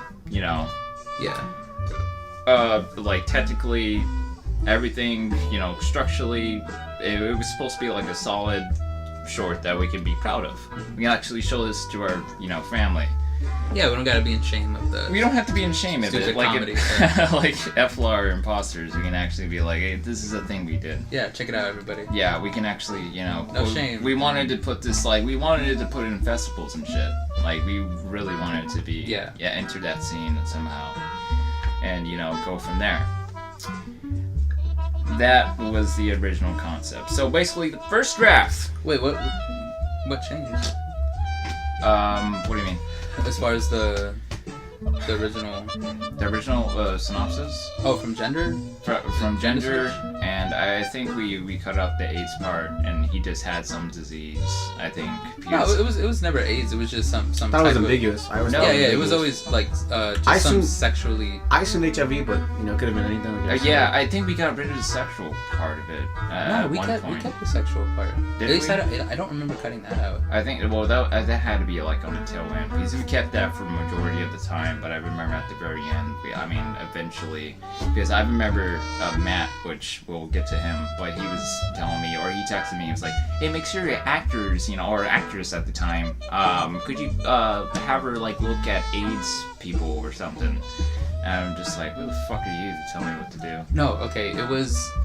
like technically everything, structurally, it was supposed to be like a solid short that we can be proud of. We can actually show this to our, family. Yeah, we don't gotta be in shame of the. We don't have to be in shame of it. Like comedy, like Ethlar Imposters, we can actually be like, hey, this is a thing we did. Yeah, check it out, everybody. Yeah, we can actually, No shame. We wanted to put this, we wanted to put it in festivals and shit. Like, we really wanted it to be, enter that scene somehow, and go from there. That was the original concept. So basically, the first draft. Wait, what changed? What do you mean? As far as the original the original synopsis. Oh, from Gender? From Gender, and I think we cut out the AIDS part, and he just had some disease. I think. No, it was never AIDS. It was just some. I thought it was ambiguous. It was always like just some sexually. I assumed HIV, but it could have been anything. Yeah, I think we got rid of the sexual part of it. No, we kept the sexual part. At least I don't remember cutting that out. I think that had to be like on the tail end because we kept that for the majority of the time. But I remember at the very end, eventually, because I remember Matt, which we'll get to him, but he was telling me, or he texted me, he was like, "Hey, make sure your actors, or actress at the time, could you have her like look at AIDS people or something?" And I'm just like, "Who the fuck are you to tell me what to do?" No, okay,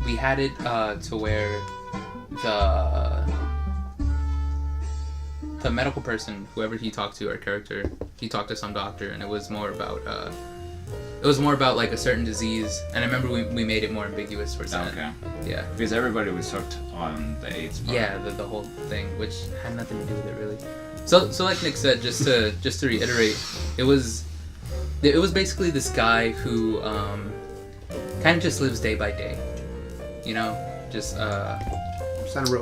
we had it to where the medical person, whoever he talked to, our character, he talked to some doctor, and it was more about like a certain disease, and I remember we made it more ambiguous towards that. Okay. Yeah. Because everybody was hooked on the AIDS part. Yeah, the whole thing, which had nothing to do with it really. So like Nick said, just to reiterate, it was basically this guy who kind of just lives day by day, just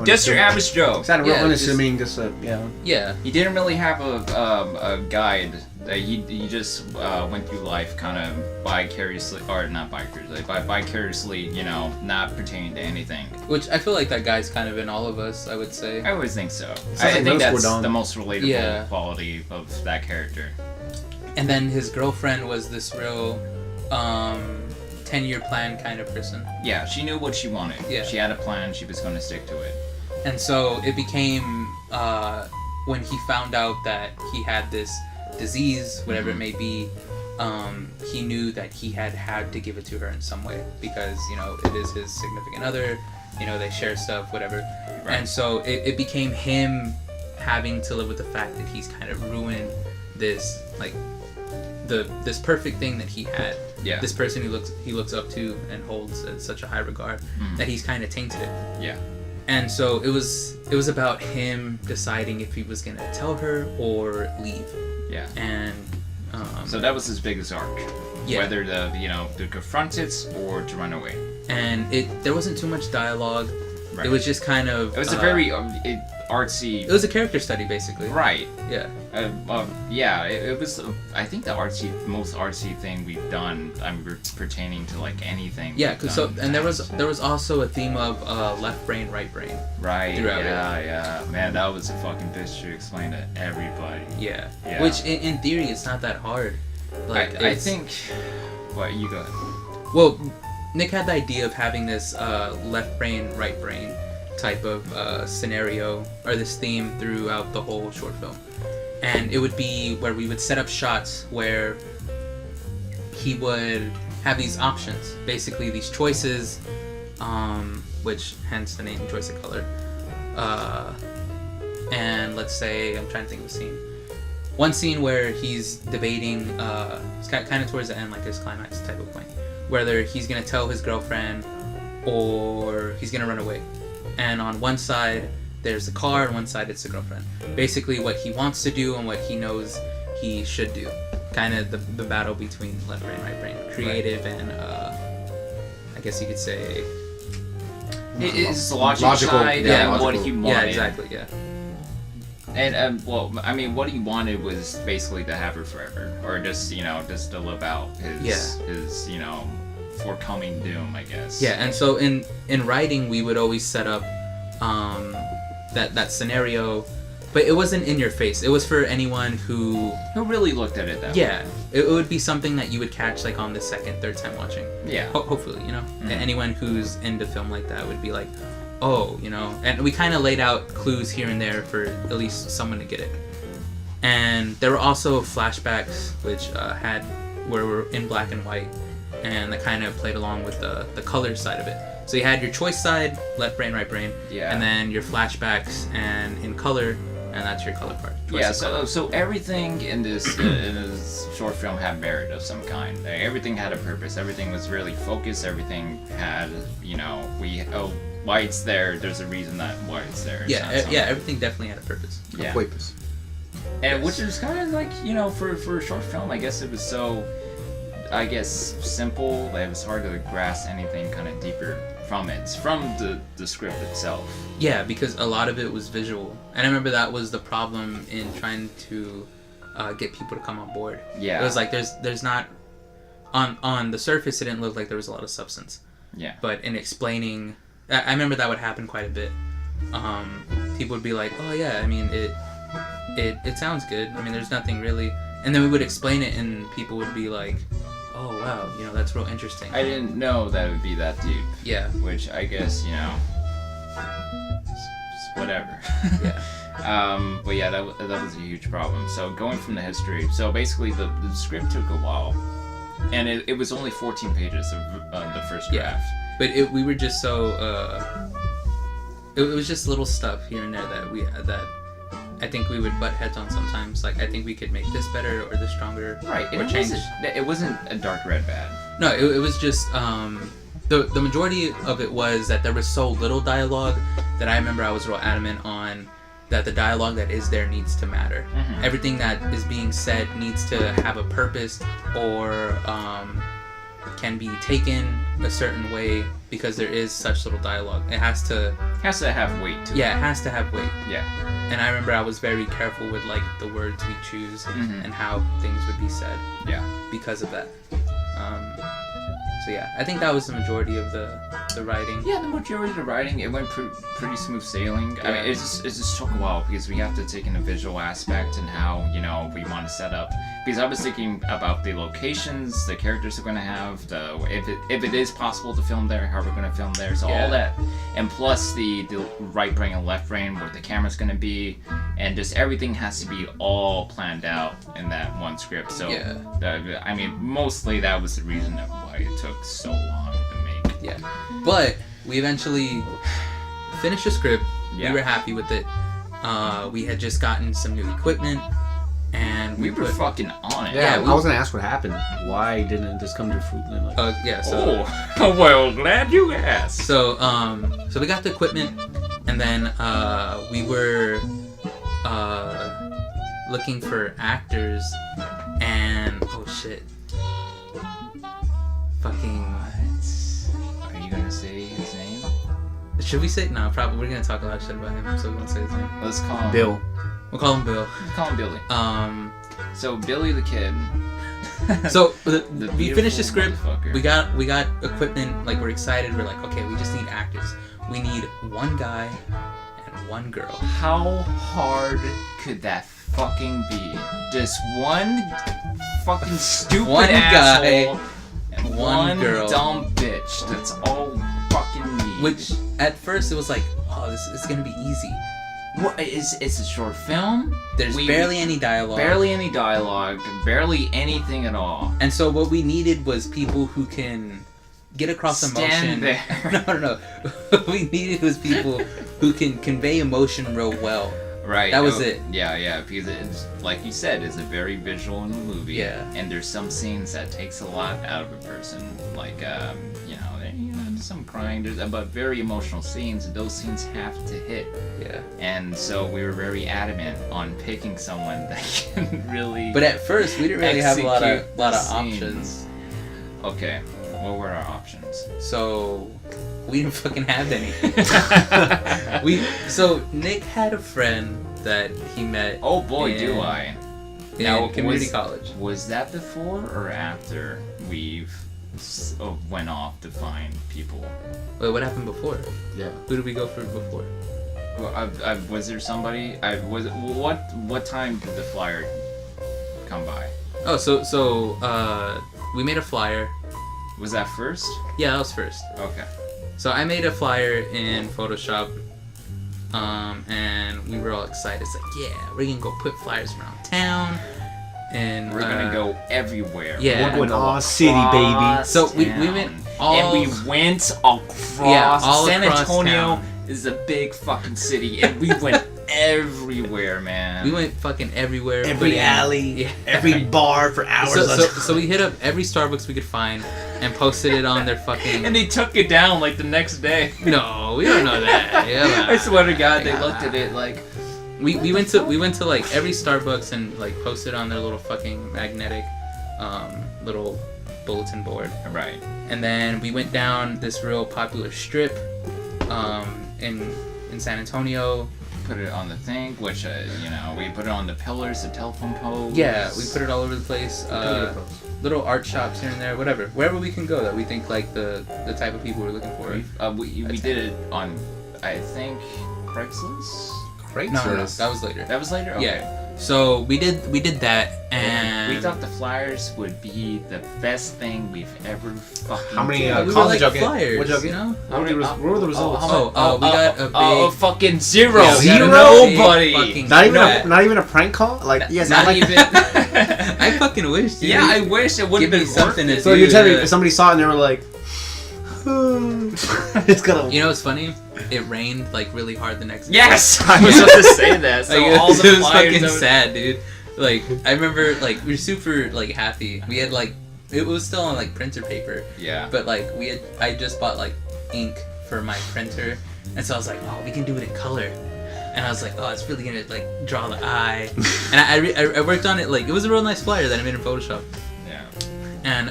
Just your average Joe. Sounded real unassuming, Yeah. He didn't really have a guide. He just went through life kind of vicariously, or not vicariously, but vicariously, not pertaining to anything. Which I feel like that guy's kind of in all of us, I would say. I always think so. I think that's the most relatable quality of that character. And then his girlfriend was this real 10-year plan kind of person. Yeah, she knew what she wanted. Yeah. She had a plan, she was going to stick to it. And so it became, when he found out that he had this disease, whatever it may be, he knew that he had to give it to her in some way because, it is his significant other, they share stuff, whatever. Right. And so it became him having to live with the fact that he's kind of ruined this, like, this perfect thing that he had. Yeah. This person he looks up to and holds at such a high regard that he's kind of tainted it. Yeah. And so it was about him deciding if he was gonna tell her or leave. Yeah. And so that was his biggest arc. Yeah. Whether to confront it or to run away. And there wasn't too much dialogue. Right. It was just kind of. It was a very artsy. It was a character study, basically. Right. Yeah. It was. I think the most artsy thing we've done. Pertaining to like anything. Yeah. There was also a theme of left brain, right brain. Right. Throughout Yeah. Man, that was a fucking bitch to explain to everybody. Yeah. Yeah. Which in theory, it's not that hard. Like I think. What you go ahead. Well, Nick had the idea of having this left brain, right brain type of scenario or this theme throughout the whole short film. And it would be where we would set up shots where he would have these options, basically these choices, which hence the name Choice of Color. And let's say, I'm trying to think of a scene. One scene where he's debating, it's kind of towards the end, like his climax type of point, whether he's going to tell his girlfriend or he's going to run away. And on one side, there's the car, and one side it's the girlfriend. Basically what he wants to do and what he knows he should do. Kind of the battle between left brain, right brain. Creative and, I guess you could say... It's the logical side and what he wanted. Yeah, exactly, yeah. And what he wanted was basically to have her forever, or just to live out his forthcoming doom, I guess. Yeah, and so in writing, we would always set up that scenario, but it wasn't in your face. It was for anyone who really looked at it that way. Yeah, it would be something that you would catch like on the second, third time watching. Yeah. Hopefully, And anyone who's into film like that would be like, oh, and we kind of laid out clues here and there for at least someone to get it. And there were also flashbacks which were in black and white, and that kind of played along with the color side of it. So you had your choice side, left brain, right brain, and then your flashbacks and in color, and that's your color part. So everything in this short film had merit of some kind. Everything had a purpose. Everything was really focused. Everything had, why it's there. There's a reason that why it's there. Everything definitely had a purpose. Yeah. And which is kind of like, for a short film, I guess it was so I guess, simple. It was hard to grasp anything kind of deeper from it, from the script itself. Yeah, because a lot of it was visual, and I remember that was the problem in trying to get people to come on board. Yeah, it was like there's not on the surface it didn't look like there was a lot of substance. Yeah, but in explaining, I remember that would happen quite a bit. People would be like, oh yeah, I mean it sounds good. I mean there's nothing really, and then we would explain it and people would be like, oh wow, you know, that's real interesting. I didn't know that it would be that deep. Yeah. Which I guess, you know, whatever. Yeah. But yeah, that was a huge problem. So going from the history, so basically the script took a while, and it was only 14 pages of the first draft. Yeah. But we were just so it was just little stuff here and there that I think we would butt heads on sometimes. Like, I think we could make this better or this stronger. Right. Or change. It wasn't a dark red bad. No, it was just the majority of it was that there was so little dialogue that I remember I was real adamant on that the dialogue that is there needs to matter. Mm-hmm. Everything that is being said needs to have a purpose or can be taken a certain way because there is such little dialogue. It has to have weight to it. Yeah, it has to have weight. Yeah. And I remember I was very careful with like the words we choose and how things would be said. Yeah. Because of that. So yeah, I think that was the majority of the writing. Yeah, the majority of the writing, it went pretty smooth sailing. Yeah. I mean, it just took a while because we have to take in the visual aspect and how, you know, we want to set up. Because I was thinking about the locations, the characters we're going to have, if it is possible to film there, how we're going to film there, so all that. And plus the right brain and left brain, where the camera's going to be, and just everything has to be all planned out in that one script. So, I mean, mostly that was the reason why it took so long to make. Yeah. But we eventually finished the script. Yeah. We were happy with it. We had just gotten some new equipment. And we were fucking on it. Yeah, I was gonna ask what happened. Why didn't it just come to fruition? Like, So, well, glad you asked. So, so we got the equipment, and then we were looking for actors, and oh shit, fucking. What? Are you gonna say his name? Should we say no? Probably we're gonna talk a lot of shit about him, so we won't say his name. Let's call him Bill. We'll call him Bill. Let's call him Billy. So Billy the kid. So we finished the script. We got equipment. Like, we're excited. We're like, okay, we just need actors. We need one guy and one girl. How hard could that fucking be? Just one fucking stupid one asshole guy and one girl. Dumb bitch. That's all fucking need. Which at first it was like, oh, this is gonna be easy. What it's a short film. There's barely any dialogue. Barely any dialogue. Barely anything at all. And so what we needed was people who can get across emotion. There. No. What we needed was people who can convey emotion real well. Right. That was it. Yeah. Because it's, like you said, it's a very visual movie. Yeah. And there's some scenes that takes a lot out of a person. Like, some crying, but very emotional scenes, and those scenes have to hit. Yeah. And so we were very adamant on picking someone that can really. But at first, we didn't really have a lot of options. Okay, what were our options? So we didn't fucking have any. So Nick had a friend that he met. Oh boy, do I! In community college. Was that before or after we've went off to find people? Wait, what happened before? Yeah. Who did we go for before? Well, was there somebody? What time did the flyer come by? Oh, so we made a flyer. Was that first? Yeah, that was first. Okay. So I made a flyer in Photoshop, and we were all excited. It's like, yeah, we're gonna go put flyers around town. And we're gonna go everywhere. Yeah, we're going all city, baby. So we went all. And we went across. all San across Antonio town. is a big fucking city, and we went everywhere, man. We went fucking everywhere. Every alley, every bar for hours. So we hit up every Starbucks we could find and posted it on their fucking. And they took it down like the next day. No, we don't know that. Yeah, I swear to God, they looked at it like. We went to like every Starbucks and like posted on their little fucking magnetic little bulletin board. Right. And then we went down this real popular strip in San Antonio. Put it on the thing, which we put it on the pillars, the telephone poles. Yeah, we put it all over the place. Little art shops here and there, whatever, wherever we can go that we think like the type of people we're looking for. We did it on, I think, Craigslist. No, that was later. That was later. Okay. Yeah. So we did that, and we thought the flyers would be the best thing we've ever fucking. How many we calls did y'all flyers, get? What'd y'all get? You know? What were the results? We got a big fucking zero. Yeah, we got a Nobody. big Not even a prank call. Like yes, not like, even. I fucking wish. Dude. Yeah, I wish it would have Give been me something to do. So you're telling me if somebody saw it and they were like, it's gonna. You know what's funny? It rained like really hard the next day. Yes, I was about to say that. So like, all the it was flyers. fucking sad, dude. Like I remember, like we were super like happy. We had like it was still on like printer paper. Yeah. But like I just bought like ink for my printer, and so I was like, oh, we can do it in color. And I was like, oh, it's really gonna like draw the eye. And I worked on it. Like it was a real nice flyer that I made in Photoshop. Yeah. And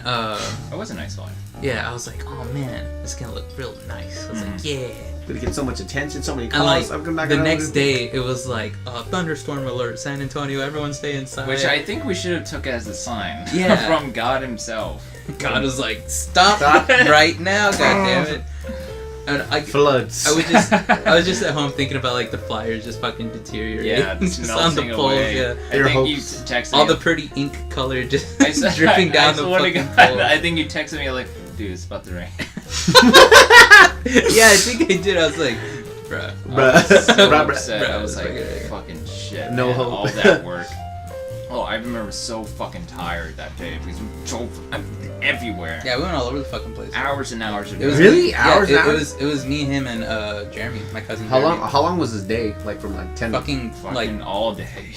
It was a nice flyer. yeah, I was like, oh man, this is gonna look real nice. I was like, yeah. Did it get so much attention, so many And calls? like I'm coming back the around next with- day, it was like thunderstorm alert, San Antonio, everyone stay inside. Which I think we should have took as a sign. Yeah. From God himself. God was like, stop right now, goddammit. And floods. I was just at home thinking about like the flyers just fucking deteriorating. Yeah, just on the melting poles. away. Yeah, I Your think you hopes. texted all me. the pretty ink color just I dripping down the swear to fucking God, pole. I think you texted me like, dude, it's about to rain. Yeah, I think I did. I was like, bruh. I was so Bruh, upset. I was like, bruh. fucking shit. No man, hope. All that work. Oh, I remember so fucking tired that day because I'm everywhere. Yeah, we went all over the fucking place. Hours and hours of It was Really? me- Hours yeah, and it hours? was me, him, and Jeremy, my cousin. How Jeremy. long was his day? Like from like 10. Fucking like all day.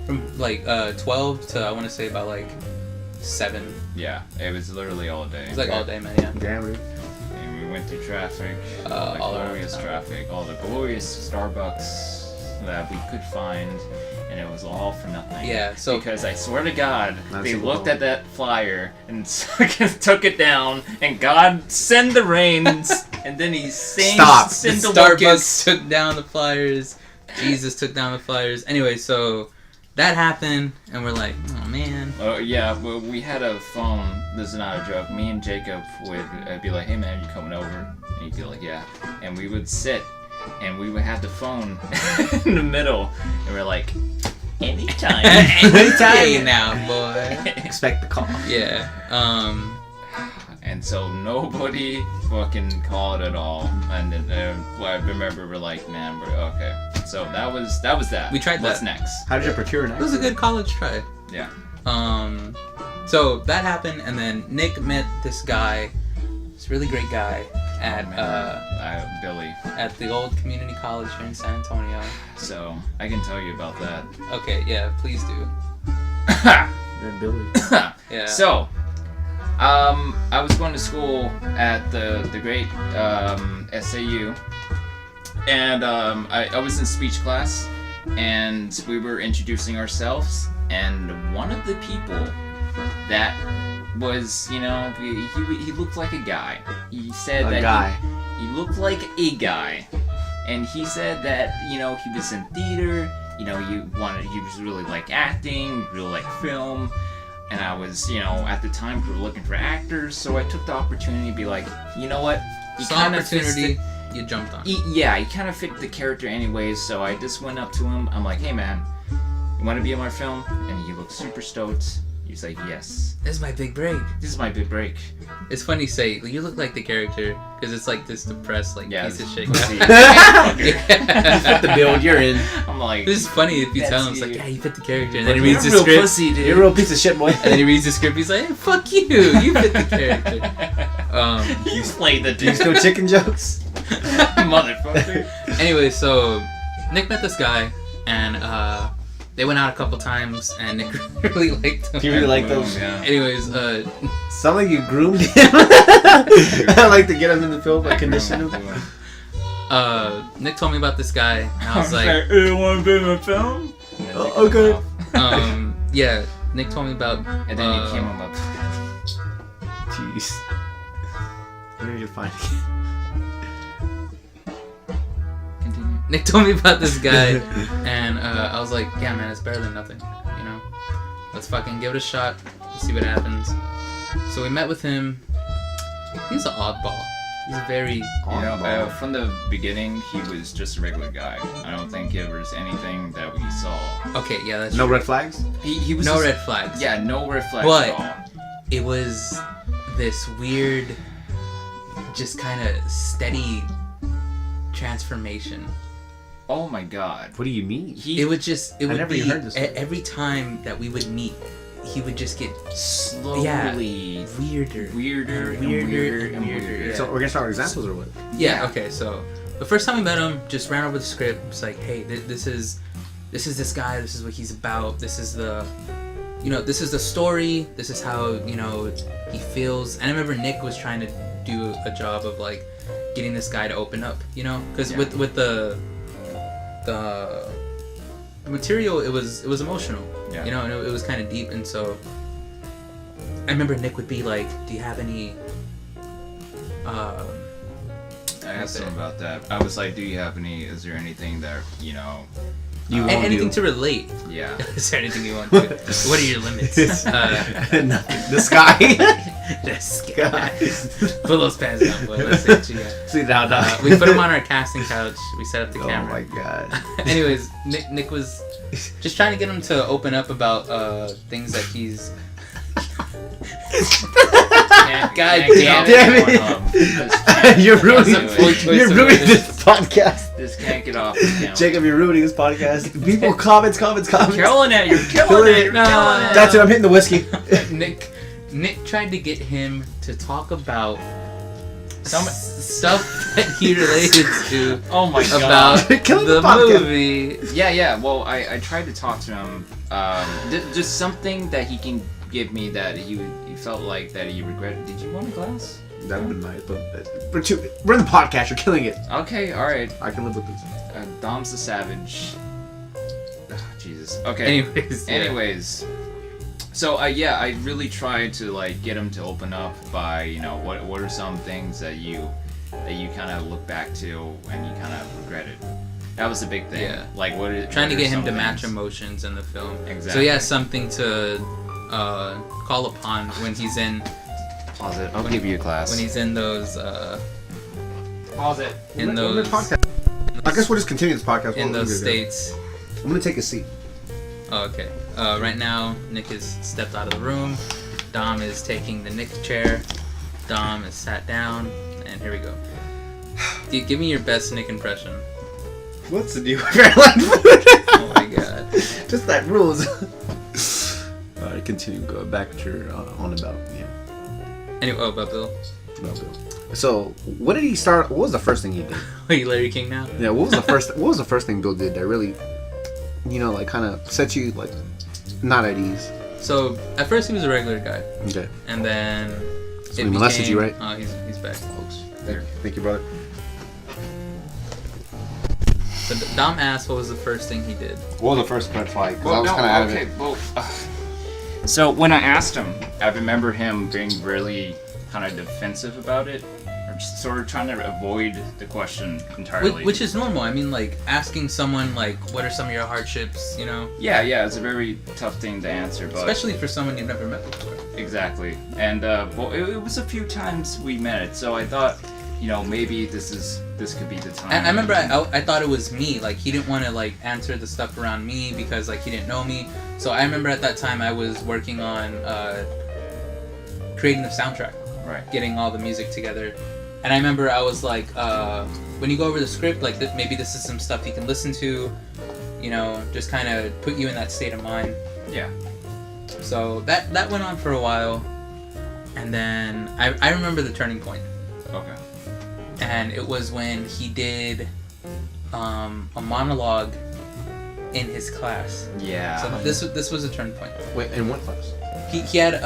from like 12 to I want to say about like 7. Yeah, it was literally all day. It was like all day, man. Yeah. Damn, dude. And we went through traffic, the all around glorious town. traffic, all the glorious Starbucks that we could find, and it was all for nothing. Yeah, so- because I swear to God, Not a they single looked one. at that flyer and took it down, and God send the rains, and then He Stop. send the Starbucks locusts. took down the flyers. Jesus took down the flyers. Anyway, so that happened, and we're like, oh man. Oh yeah, well, we had a phone. This is not a joke. Me and Jacob would be like, "Hey man, you coming over?" And he'd be like, "Yeah." And we would sit, and we would have the phone in the middle, and we're like, "Anytime." Hey now, boy. Expect the call. Yeah. And so nobody fucking called at all. And then I remember we're like, "Man, we're okay." So that was that. We tried What's that. next? How did you procure an It was a good college try. Yeah. So that happened, and then Nick met this guy, this really great guy, at Billy. at the old community college here in San Antonio. So I can tell you about that. Okay, yeah, please do. Yeah, Billy. Yeah. So, I was going to school at the great SAU, and I was in speech class, and we were introducing ourselves, and one of the people that was, you know, he looked like a guy. He said A that guy. He looked like a guy, and he said that, you know, he was in theater. You know, he was really like acting, really like film. And I was, you know, at the time we were looking for actors, so I took the opportunity to be like, you know what? Saw kinda opportunity, you jumped on. he kind of fit the character anyways, so I just went up to him. I'm like, hey man, you want to be in my film? And he looked super stoked. He's like, yes. This is my big break. This is my big break. It's funny to say, you look like the character, because it's like this depressed, like, Yeah, piece of shit pussy. guy. Fit the build you're in. I'm like, This is funny if you tell him, That's it's like, you. yeah, you fit the character, and then he you're reads the a real script, pussy, dude. You're a real piece of shit, boy. and then he reads the script, he's like, hey, fuck you, you fit the character. You played the Do you dude, still chicken jokes? motherfucker. Anyway, so Nick met this guy, and they went out a couple times, and Nick really liked him. Do you really like those? Yeah. Anyways, Sound like you groomed him. I like to get him in the film, like condition him. Nick told me about this guy, and I was like, hey, you want to be in my film? Oh, okay. yeah, Nick told me about, And then he came up. Jeez. Where are you find Continue. Nick told me about this guy, and I was like, yeah, man, it's better than nothing. You know, let's fucking give it a shot. See what happens. So we met with him. He's an oddball. He's very. You know, from the beginning, he was just a regular guy. I don't think there was anything that we saw. Okay, yeah, that's No true. red flags? He was No just- red flags. Yeah, no red flags But- at all. It was this weird, just kind of steady transformation. Oh my god. What do you mean? He It would just. It I would never be even heard this story. every time that we would meet, he would just get slowly weirder. weirder and Weirder weirder and and weirder, weirder. yeah. So we're gonna start with examples or what? Yeah. Okay. So the first time we met him, just ran over the script. It's like, hey, this is this guy. This is what he's about. This is the, this is the story. This is how he feels. And I remember Nick was trying to do a job of like getting this guy to open up. Because Yeah. with the material, it was emotional. Yeah. And it was kind of deep. And so I remember Nick would be like, do you have any? I asked him about that. I was like, is there anything that, You And won't anything do. to relate. yeah. Is there anything you want to? What are your limits? Nothing. The sky. This guy. Pull those pants down, boy. Let's see what you got. See now, We put him on our casting couch. We set up the Oh camera. my god. Anyways, Nick was just trying to get him to open up about things that he's. God damn it. You're ruining. You're ruining this podcast. This can't get off the camera. Jacob, you're ruining this podcast. People, comments. Killing it. You're killing it. You're No. killing it. That's it. I'm hitting the whiskey. Nick tried to get him to talk about Some- stuff that he related to Oh my god. about Killing the the podcast. movie. Yeah. Well, I tried to talk to him. Just something that he can give me that he felt like that he regretted. Did you want a glass? That would be nice, but we're in the podcast. You're killing it. Okay. All right. I can live with this. Dom's the savage. Jesus. Okay. Anyways, So I really tried to like get him to open up by what are some things that you kind of look back to and you kind of regretted. That was the big thing. Yeah. Like trying to what get are him some to match things? emotions in the film. Exactly. So he has something to call upon when he's in Pause it. I'll give you a class. when he's in those Pause it. in We're those podcast. I guess we'll just continue this podcast. in We'll those go. states. I'm gonna take a seat. Oh, okay. Right now, Nick has stepped out of the room. Dom is taking the Nick chair. Dom is sat down, and here we go. Give me your best Nick impression. What's the deal with airline food? Oh my god. Just that rules. Alright, continue. Go back to your on about Anyway, about Bill. So, what did he start? What was the first thing he did? Are you Larry King now? Yeah, what was the first thing Bill did that really, like kind of set you like not at ease? So at first he was a regular guy, Okay. and then So he molested you, right? Oh, he's back. Thank you, brother. So Dom asked what was the first thing he did. What was the first red flag? Because Well, I was kind of out of it. Well, so when I asked him, I remember him being really kind of defensive about it, or just sort of trying to avoid the question entirely. Which is normal. I mean, like asking someone like, "What are some of your hardships?" Yeah, it's a very tough thing to answer, but Especially for someone you've never met before. exactly. And well, it was a few times we met it, so I thought, maybe this could be the time. And I remember I thought it was me. Like he didn't want to like answer the stuff around me because like he didn't know me. So I remember at that time I was working on creating the soundtrack, Right. getting all the music together. And I remember I was like, when you go over the script, like maybe this is some stuff you can listen to, just kind of put you in that state of mind. Yeah. So that went on for a while, and then I remember the turning point. Okay. And it was when he did a monologue in his class. Yeah. So this was a turn point. Wait, in what class? He had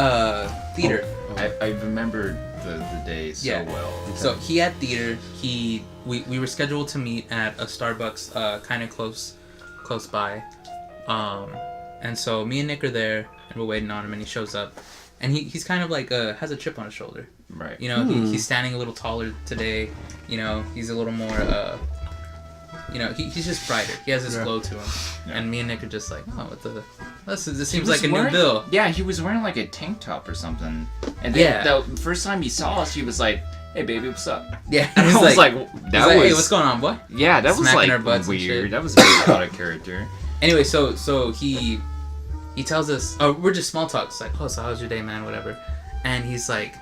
theater. I remember the day so Yeah. well. So he had theater. We were scheduled to meet at a Starbucks kind of close by. And so me and Nick are there and we're waiting on him and he shows up and he's kind of like has a chip on his shoulder. Right. You know, he's standing a little taller today. You know, he's a little more. You know, he's just brighter. He has this glow to him. Yeah. And me and Nick are just like, oh, what the? This seems like a new Bill. Yeah, he was wearing like a tank top or something. And then the first time he saw us, he was like, "Hey, baby, what's up?" Yeah, and I was like, "Hey, what's going on, boy?" Yeah, that was like our butts weird. That was very out of character. Anyway, so he tells us, oh, we're just small talk. It's like, oh, so how's your day, man? Whatever. And he's like,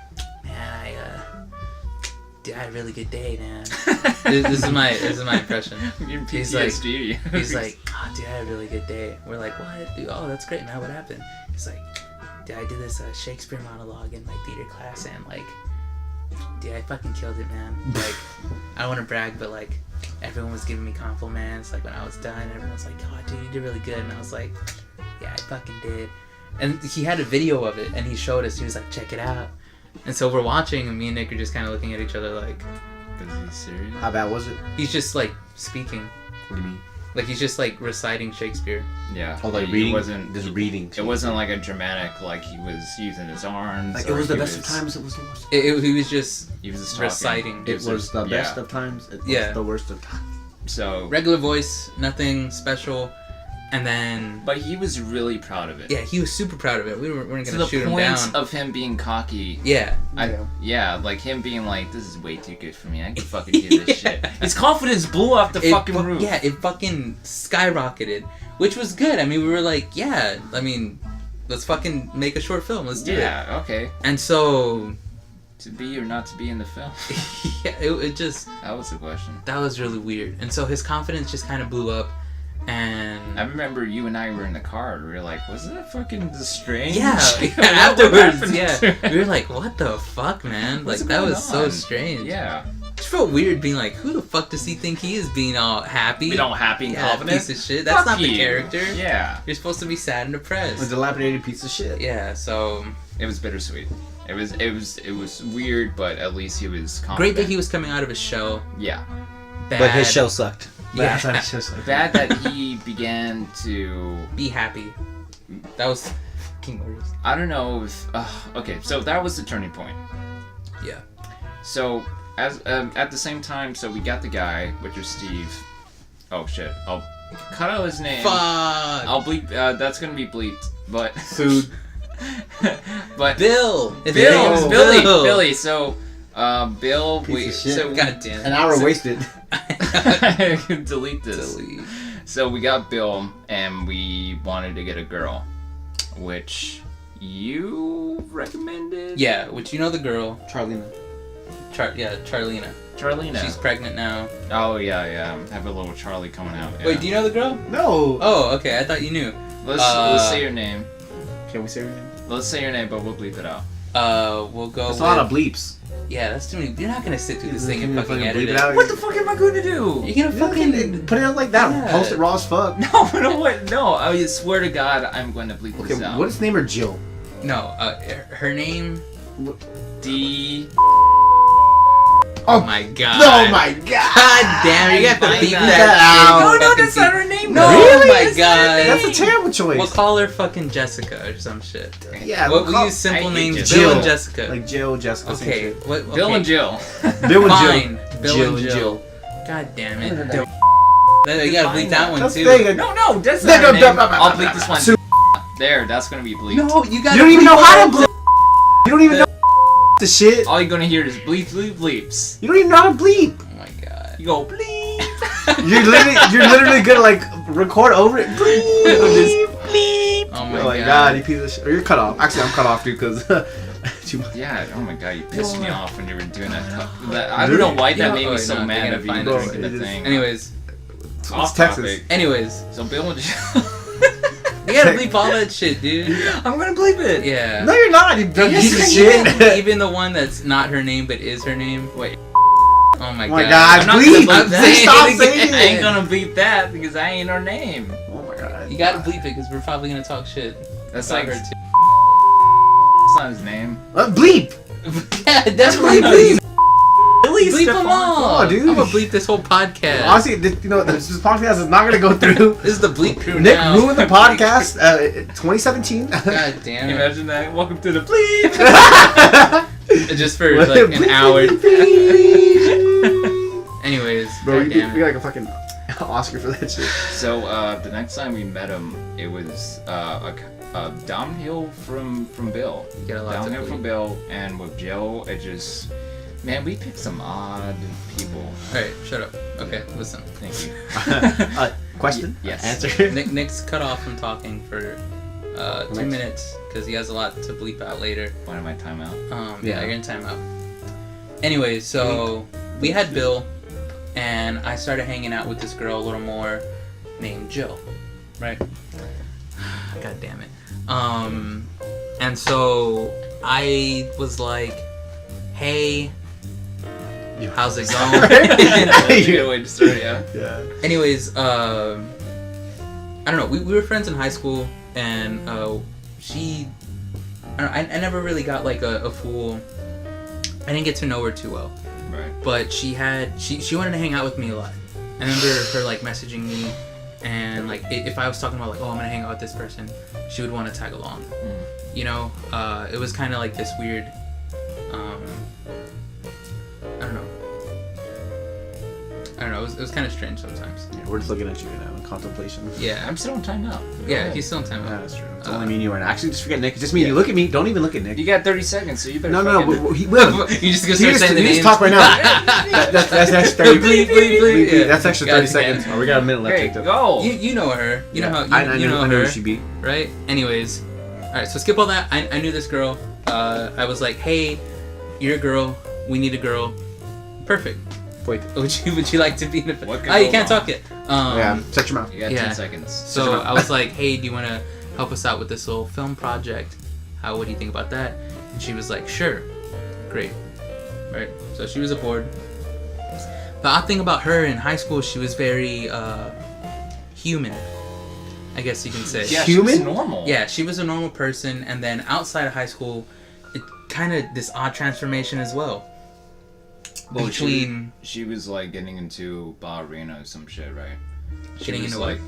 man, I had a really good day, man. this is my impression. He's like, oh, dude, I had a really good day. We're like, what? Dude, oh, that's great, man. What happened? He's like, dude, I did this Shakespeare monologue in my theater class, and like, dude, I fucking killed it, man. Like, I don't want to brag, but like, everyone was giving me compliments. Like when I was done, everyone was like, oh, dude, you did really good. And I was like, yeah, I fucking did. And he had a video of it, and he showed us. He was like, check it out. And so we're watching, and me and Nick are just kind of looking at each other like, is he serious? How bad was it? He's just like speaking. What do you mean? Like he's just like reciting Shakespeare. Yeah. Oh, like reading? Reading. It wasn't like a dramatic, like he was using his arms. Like it was the best of times, it was the worst. He was just talking. reciting. It was the best of times, it was the worst of times. So regular voice, nothing special. And then... But he was really proud of it. Yeah, he was super proud of it. We weren't going to shoot him down. To the point of him being cocky. Yeah. Like him being like, this is way too good for me. I can fucking do this shit. His confidence blew off the fucking roof. Yeah, it fucking skyrocketed. Which was good. I mean, we were like, yeah, I mean, let's fucking make a short film. Let's do it. Yeah, okay. And so... To be or not to be in the film? Yeah, it just... That was the question. That was really weird. And so his confidence just kind of blew up. And I remember you and I were in the car and we were like, wasn't that fucking strange? Yeah, afterwards, yeah. We were like, what the fuck, man? Like, that was so strange. Yeah. It just felt weird being like, who the fuck does he think he is being all happy? Being all happy and confident? Piece of shit. That's not the character. Yeah. You're supposed to be sad and depressed. A dilapidated piece of shit. Yeah, so... It was bittersweet. It was weird, but at least he was confident. Great that he was coming out of his shell. Yeah. Bad. But his show sucked. Yeah. Bad that he began to be happy. That was King Orders. I don't know if okay, so that was the turning point. Yeah. So as at the same time, so we got the guy, which is Steve. Oh shit! I'll cut out his name. Fuck. I'll bleep. That's gonna be bleeped, but food. But Bill. Billy. So. Bill, so goddamn. An hour wasted. Delete this. Delete. So we got Bill, and we wanted to get a girl, which you recommended. Yeah, which you know the girl, Charlena. Charlena. She's pregnant now. Oh yeah. Have a little Charlie coming out. Yeah. Wait, do you know the girl? No. Oh, okay. I thought you knew. Let's say your name. Can we say your name? Let's say your name, but we'll bleep it out. We'll go. That's a lot of bleeps. Yeah, that's too many. You're not gonna sit through this thing and fucking edit it. What the fuck am I going to do? You're gonna fucking put it out like that. Yeah. Post it raw as fuck. No, I swear to God, I'm going to bleep this out. What is name her? Jill? No, her name. D. Oh my god. Oh my god. God damn, you have to beat that out. No, that's not her name. No, really? Oh my god. That's a terrible choice. We'll call her fucking Jessica or some shit. Yeah, we'll use simple names. Jill. Bill and Jessica. Like Jill, Jessica. Okay. Bill and Jill. Bill and Fine. Jill. Bill and Jill. God damn it. You gotta bleep that one too. No, that's not her name. I'll bleep this one. There, that's gonna be bleeped. No, you gotta. You don't even know how to bleep. You don't even know the shit. All you're gonna hear is bleep, bleep, bleeps. You don't even know how to bleep. Oh my god. You go bleep. You're literally gonna like record over it. Bleep. Bleep. Oh my god, you piece of shit. Or you're cut off. Actually, I'm cut off too, because. Yeah, oh my god, you pissed me off when you were doing that. I don't know why that made me so mad of you drinking the thing. Anyways. Off topic. Anyways. So Bill and Jill. You gotta bleep all that shit, dude. I'm gonna bleep it. Yeah. No, you're not. You piece of shit. Even the one that's not her name but is her name. Wait. Oh my god. I'm not bleep. Stop saying it. I ain't gonna bleep that because I ain't her name. Oh my god. You gotta bleep it because we're probably gonna talk shit. That's like her too. That's not his name. Bleep. Yeah, definitely bleep. Billy Please, bleep them Stefan. all. Oh, dude. I'm gonna bleep this whole podcast. Honestly, this podcast is not gonna go through. This is the bleep crew Nick now. ruined the podcast. 2017. God damn it. Imagine that. Welcome to the bleep. Just for like an hour. Anyways, Bro, God damn we it. got like a fucking Oscar for that shit. So the next time we met him, it was downhill from Bill. You got a lot to Downhill from bleep. Bill, and with Joe, it just man, we picked some odd people. Alright, shut up. Okay, listen. Thank you. Question? Yes. Answer? Nick's cut off from talking for 2 minutes because he has a lot to bleep out later. Why am I timeout? Yeah, you're in timeout. Anyways, so we had Bill, and I started hanging out with this girl a little more named Jill, right? God damn it. And so I was like, hey, how's it going? That's a good way to start, yeah. Yeah. Anyways, I don't know. We were friends in high school, and she, I never really got like a full. I didn't get to know her too well, Right. but she wanted to hang out with me a lot. I remember her like messaging me, and like if I was talking about like, oh, I'm gonna hang out with this person, she would want to tag along. You know, it was kind of like this weird. I don't know. It was kind of strange sometimes. Yeah, we're just looking at you right now in contemplation. Yeah. I'm still on timeout. Yeah, he's still in time. Yeah, that's true. It's only me and you right now. Actually, just forget Nick. Just me and you. Look at me. Don't even look at Nick. You got 30 seconds, so you better. No. fucking- You just gonna start saying the You names. just talk right now. That's extra 30. Bleep, bleep, bleep. Yeah. That's extra 30 God damn. seconds. Oh, we got a minute left. Hey, Jacob. go. You know her. You know how I you know know her, who she be. right? Anyways, all right. So skip all that. I knew this girl. I was like, hey, you're a girl. We need a girl. Perfect. Wait. Would you like to be in a? What could Oh, you go can't wrong? talk yet. Yeah. Shut your mouth. You got Yeah. 10 seconds. So I was like, hey, do you want to help us out with this little film project? What do you think about that? And she was like, sure. Great. Right? So she was aboard. The odd thing about her in high school, she was very human, I guess you can say. Yeah, Human? She was normal. Yeah, she was a normal person, and then outside of high school, it kind of this odd transformation as well. Well, Between she was like getting into ballerina or some shit, right? She Getting was into like,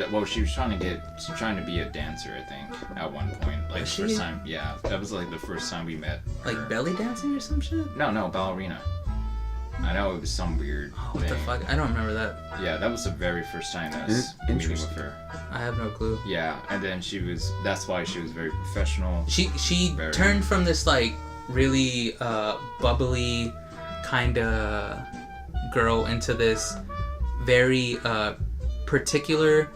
well, she was trying to be a dancer, I think, at one point. Like Was the first she? time, yeah, that was like the first time we met. like her. belly dancing or some shit. No, ballerina. I know it was some weird Oh, what thing. the fuck? I don't remember that. Yeah, that was the very first time I was meeting with Interesting. her. I have no clue. Yeah, and then that's why she was very professional. She Very. turned from this like really bubbly kind of girl into this very particular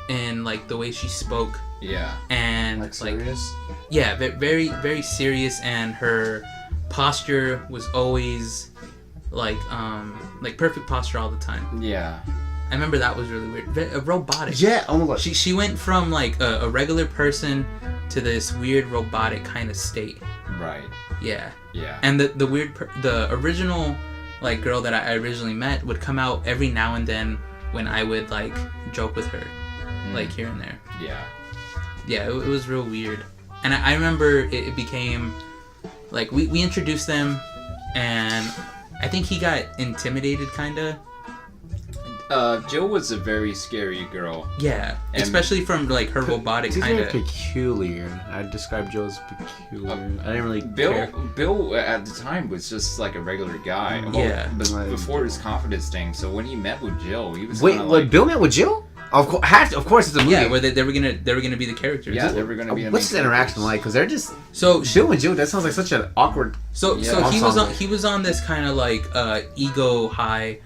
in like the way she spoke Yeah. and Like serious? yeah, very very serious, and her posture was always like perfect posture all the time. Yeah. I remember that was really weird. Robotic. Yeah. Oh my god. She went from like a regular person to this weird robotic kind of state. Right. Yeah. Yeah. And the original like girl that I originally met would come out every now and then when I would like joke with her, like here and there. Yeah. Yeah, it was real weird. And I remember it became like we introduced them, and I think he got intimidated kinda. Jill was a very scary girl. Yeah, And- especially from like her robotic She's kind very of. peculiar. I'd describe Joe as peculiar. I didn't really care. Bill at the time was just like a regular guy. Yeah. But before his confidence thing, so when he met with Jill, he was Wait, kinda what? like, Bill met with Jill? Of course, it's a movie. Yeah, where they were gonna be the characters. yeah, they were gonna be. the What's main this interaction characters. like? Because they're just So Bill and Jill. That sounds like such an awkward. So Yeah. he was on this kind of like ego high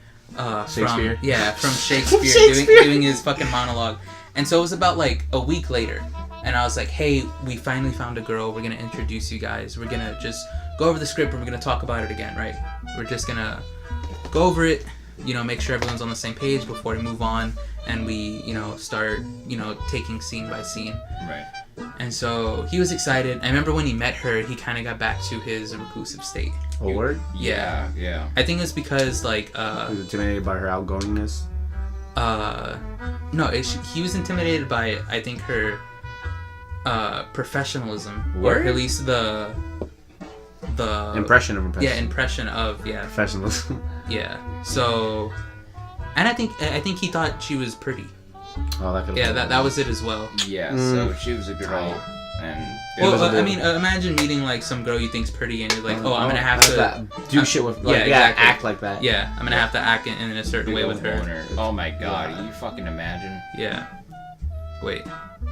Shakespeare? from Shakespeare, Shakespeare. Doing his fucking monologue. And so it was about like a week later, and I was like, hey, we finally found a girl, we're gonna introduce you guys, we're gonna just go over the script and we're gonna talk about it again, right? We're just gonna go over it, make sure everyone's on the same page before we move on, and we start taking scene by scene. Right. And so he was excited. I remember when he met her, he kind of got back to his reclusive state. A word? Yeah. Yeah. I think it's because like He was intimidated by her outgoingness. no, he was intimidated by I think her professionalism, or Word? at least the the impression of professionalism. Yeah. So, and I think he thought she was pretty. Oh, that could. Yeah, that was it as well. Yeah. So she was a girl, and imagine meeting like some girl you think's pretty, and you're like, oh, I'm gonna have to do shit with, exactly. Act like that. Yeah, I'm gonna have to act in a certain way with her. Oh my god, you fucking imagine? Yeah. Wait.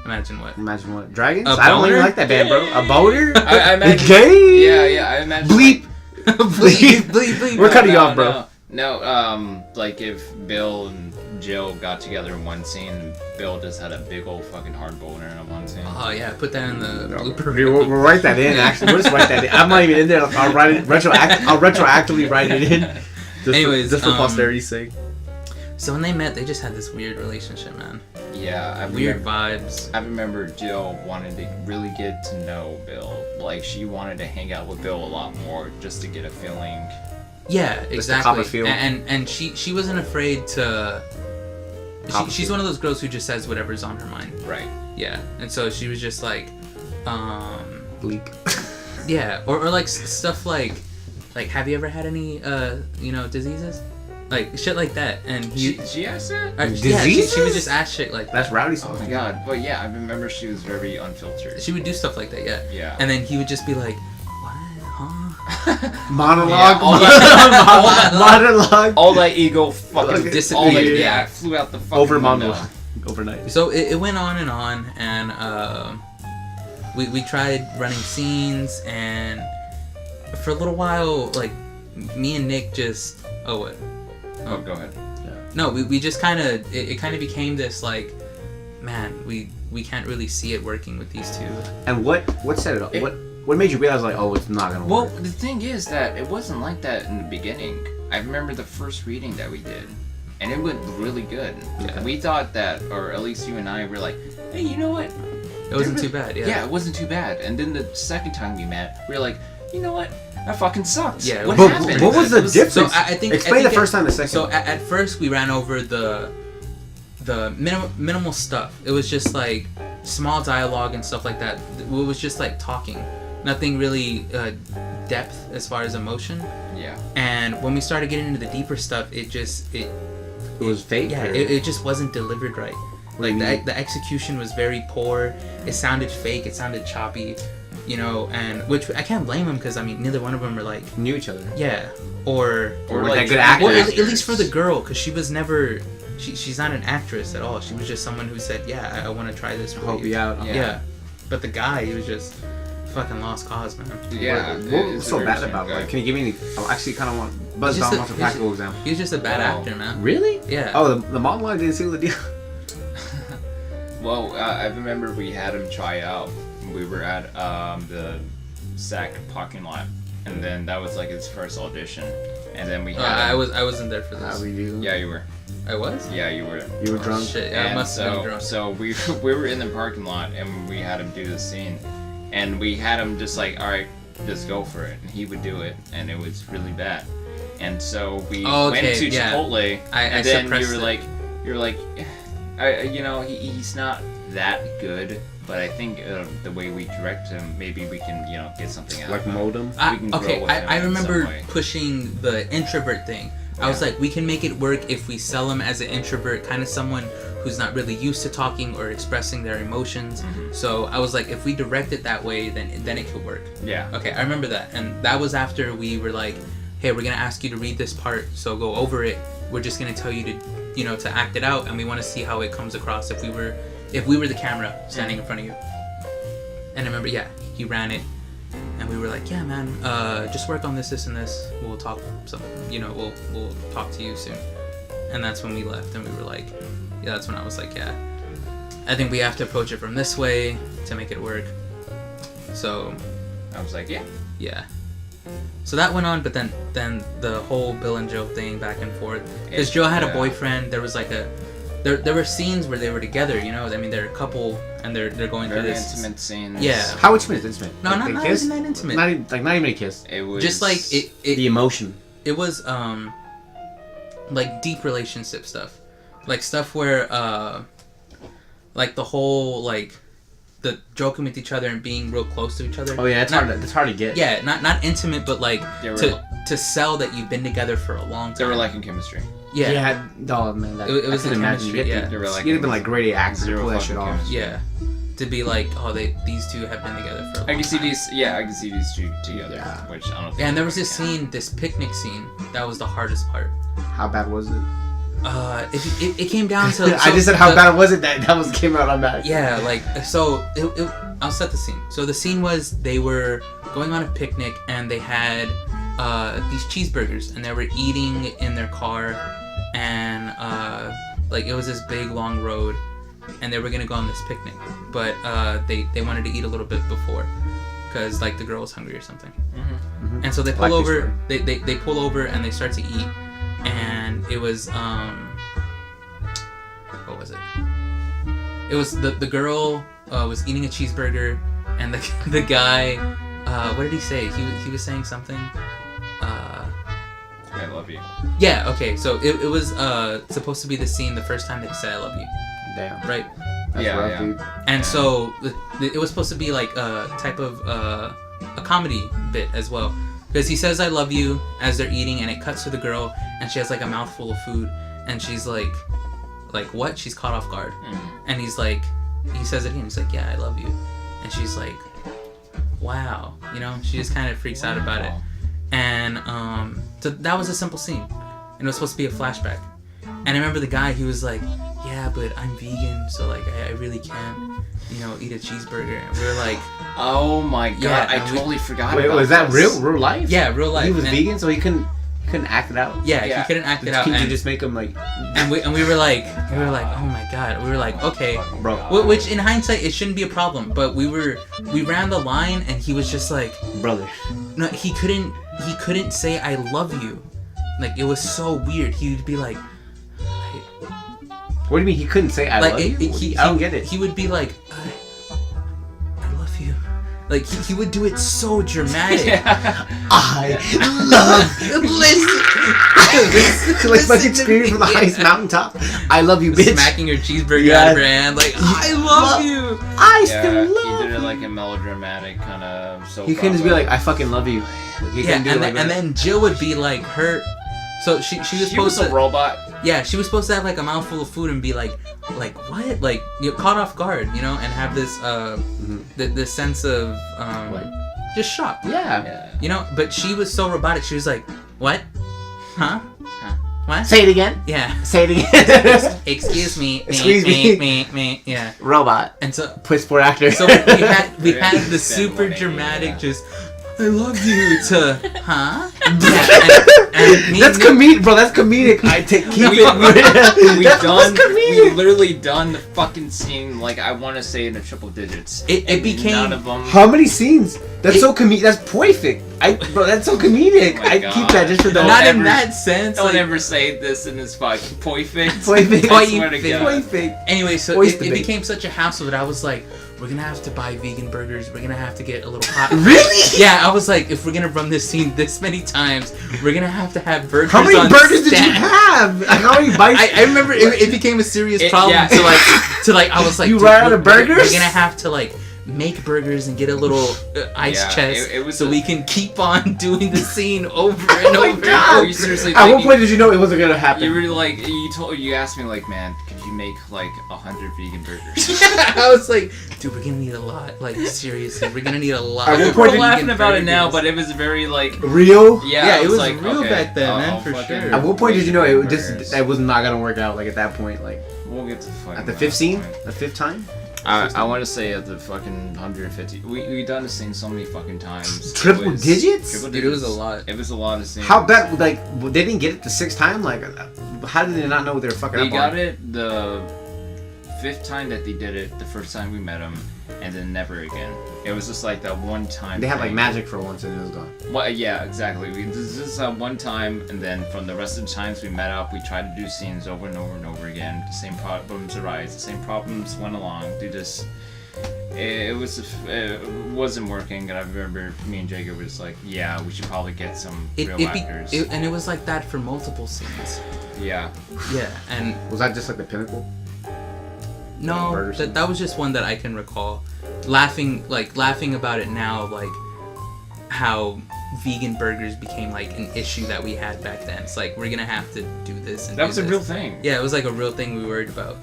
Imagine what? Imagine what? Dragons? I don't even like that band, bro. A boner? I imagine. Gay? Yeah, I imagine. Bleep. Bleep. We're cutting you off, bro. No, like if Bill and Jill got together in one scene, and Bill just had a big old fuking hard boner in one scene. Oh yeah, put that in the blooper. We'll write that in. Actually, we'll just write that in. I'm not even in there. I'll write it. I'll retroactively write it in. Just for posterity's sake. So when they met, they just had this weird relationship, man. Yeah, weird vibes. I remember Jill wanted to really get to know Bill. Like she wanted to hang out with Bill a lot more, just to get a feeling. Yeah, exactly. Feel. And she wasn't afraid to. She's one of those girls who just says whatever's on her mind. Right. Yeah, and so she was just like, bleak. Yeah, or like stuff like have you ever had any diseases? Like shit like that, and she asked that. Yeah, she would just ask shit like that. That's rowdy. Oh my god! But yeah, I remember she was very unfiltered. She would do stuff like that, yeah. Yeah. And then he would just be like, "What? Huh?" Monologue. Monologue. All that ego fucking disappeared. Yeah, flew out the fucking over window. monologue. Overnight. So it went on, and we tried running scenes, and for a little while, like me and Nick just what. Oh, go ahead. Yeah. No, we just kind of it kind of became this like, man, we can't really see it working with these two. And what set it up? What made you realize like, oh, it's not gonna work? Well, the thing is that it wasn't like that in the beginning. I remember the first reading that we did, and it went really good. Yeah. We thought that, or at least you and I were like, hey, you know what? It wasn't too bad. Yeah. Yeah, it wasn't too bad. And then the second time we met, we were like, you know what? That fucking sucks. Yeah. What happened? What was the difference? So I think explain the first time, the second. So at first we ran over the minimal stuff. It was just like small dialogue and stuff like that. It was just like talking, nothing really depth as far as emotion. Yeah. And when we started getting into the deeper stuff, it was fake. Yeah, it just wasn't delivered right. Like the execution was very poor. It sounded fake. It sounded choppy. And which I can't blame them because I mean neither one of them are like knew each other. Yeah, or like good actors. Or at least for the girl, because she was never. She's not an actress at all. She was just someone who said, "Yeah, I want to try this." Help you out. Yeah. But the guy, he was just fucking lost cause, man. Yeah. What was so bad about it? Like, can you give me any? I actually kind of want buzz down off a practical example. He was just a bad actor, man. Really? Yeah. Oh, the monologue didn't seal the deal. Well, I remember we had him try out. We were at the SAC parking lot, and then that was like his first audition. And then we had I wasn't there for this. Yeah, you were. I was? Yeah, you were. You were drunk? Shit, yeah, I must have been drunk. So we were in the parking lot, and we had him do the scene. And we had him just like, alright, just go for it. And he would do it, and it was really bad. And so we went to Chipotle, and then you were like, he's not that good. But I think the way we direct him, maybe we can, get something out like of him. mold him. I remember pushing the introvert thing. I was like, we can make it work if we sell him as an introvert, kind of someone who's not really used to talking or expressing their emotions. Mm-hmm. So I was like, if we direct it that way, then it could work. Yeah. Okay, I remember that, and that was after we were like, hey, we're gonna ask you to read this part, so go over it. We're just gonna tell you to, to act it out, and we want to see how it comes across if we were the camera standing in front of you. And I remember, he ran it, and we were like, yeah, man, just work on this, and this. We'll talk we'll talk to you soon. And that's when we left, and we were like, that's when I was like, I think we have to approach it from this way to make it work. So I was like, yeah. So that went on, but then the whole Bill and Joe thing back and forth. Because Joe had a boyfriend. There was like there were scenes where they were together. I mean, they're a couple and they're going through this intimate scenes. Yeah. How intimate is intimate? No, not even that intimate. Not even a kiss. It was just like the emotion. It was like deep relationship stuff, like stuff where like the whole like the joking with each other and being real close to each other. Oh yeah, it's hard to get. Yeah, not intimate, but like to sell that you've been together for a long time. They were like in chemistry. Yeah. Yeah. Oh man, It was in chemistry. Yeah. They were like You'd have been like grade 8 actors to zero pull that fucking shit off. chemistry. Yeah. To be like, oh, these two have been together for a long I can see time. these. Yeah, I can see these two together. Yeah. Which I don't think. Yeah, and there was this scene, this picnic scene, that was the hardest part. How bad was it? It came down to. I just said how bad was it that was came out on that. Yeah, like so. I'll set the scene. So the scene was they were going on a picnic and they had these cheeseburgers and they were eating in their car and like it was this big long road and they were gonna go on this picnic, but they wanted to eat a little bit before because like the girl was hungry or something. Mm-hmm. And so they pull Like over. They pull over and they start to eat. And it was what was it? It was the girl was eating a cheeseburger, and the guy what did he say? He was saying something. I love you. Yeah. Okay. So it was supposed to be the scene the first time that he said I love you. Damn. Right. That's Yeah, rough, yeah. dude. And so it was supposed to be like a type of a comedy bit as well. Because he says I love you as they're eating and it cuts to the girl and she has like a mouthful of food and she's like what? She's caught off guard. And he's like, he says it again, he's like, yeah, I love you. And she's like, wow. You know, she just kind of freaks out about it. And so that was a simple scene. And it was supposed to be a flashback. And I remember the guy, he was like, yeah, but I'm vegan, so like I really can't, you know, eat a cheeseburger. And we were like, Oh my god! Yeah, I and totally forgot. Wait, about was that this. real life? yeah, real life. He was And- vegan, so he couldn't act it out. Yeah, Yeah. he couldn't act it out. Could you And, just make him like, and we were like, oh my god. We were like, okay. bro? Which in hindsight, it shouldn't be a problem. But we ran the line, and he was just like, Brother. no, he couldn't say I love you. Like it was so weird. He would be like, What do you mean he couldn't say I like love you? I don't get it. He would be like, I love you. Like he would do it so dramatic. I love Listen, like fucking screaming from the highest mountaintop. I love you, bitch. smacking your cheeseburger Yeah. out of your hand. Like I love you. I Yeah, still he love did it you. like a melodramatic kind of soap He couldn't just be opera. like, I fucking love you. Like, he Yeah, couldn't do it like and that. then Jill would be like her. So she was She supposed was a to. robot. Yeah, she was supposed to have like a mouthful of food and be like what? Like you're caught off guard, you know, and have this this sense of Like- just shock, Yeah. Yeah. you know. But she was so robotic. She was like, what? Huh? What? Say it again. Yeah. Say it again. Excuse me. Excuse me. Yeah. Robot. And so Piss poor actor. we had the Spend super money, dramatic yeah. just I love you to huh? Yeah, and me That's and Nick- comedic, bro. That's comedic. I take keep We- it. That's we comedic. literally done the fucking scene like I want to say in a triple digits. It And became- none of them. How many scenes? That's so comedic. That's perfect. Bro, that's so comedic. Oh my I God. keep that just for the. Don't not in ever- that sense. Don't like- ever say this in this fucking perfect. Perfect. I swear to God. Perfect. Anyway, so Oyster it bait. became such a hassle that I was like, we're gonna have to buy vegan burgers. We're gonna have to get a little hot. Really? Yeah, I was like, if we're gonna run this scene this many times, we're gonna have to have burgers. How many on burgers did you stack. have? Like, how many bites? I remember it became a serious It- problem. yeah. To like I was like, You dude, ran out we're- of burgers? We're gonna have to like make burgers and get a little ice Yeah, chest it was so a- we can keep on doing the scene over and Oh my over. God. And Are over. you seriously At what thinking- point did you know it wasn't gonna happen? You were like, you asked me like, man, could you make like 100 vegan burgers? I was like, dude, we're gonna need a lot. Like, seriously, we're gonna need a lot. At what of point We're did you laughing vegan about it now, burgers. but it was very like, Real? Yeah, it was like, real okay, back then, man, I'll for fucking sure. At what point did you know it just burgers. that was not gonna work out? Like at that point, like We'll get to the fucking at the last fifth scene, point. the fifth time, I want to say at the fucking 150. We done this scene so many fucking times. It Triple was- digits? Triple Dude, it was a digits. lot. It was a lot of scenes. how bad? Like they didn't get it the sixth time. Like how did they not know what they were fucking They up got on? it the fifth time that they did it. The first time we met them, and then never again. It was just like that one time. They had like thing. magic for once and it was gone. Well, yeah, exactly. This is one time, and then from the rest of the times we met up, we tried to do scenes over and over and over again. The same problems arise. The same problems went along. Do this. It wasn't working, and I remember me and Jacob was like, "Yeah, we should probably get some real actors." And it was like that for multiple scenes. Yeah. Yeah, and Was that just like the pinnacle? No, that was just one that I can recall. Laughing about it now, like how vegan burgers became like an issue that we had back then. It's like we're gonna have to do this. And that was a real thing. Yeah, it was like a real thing we worried about.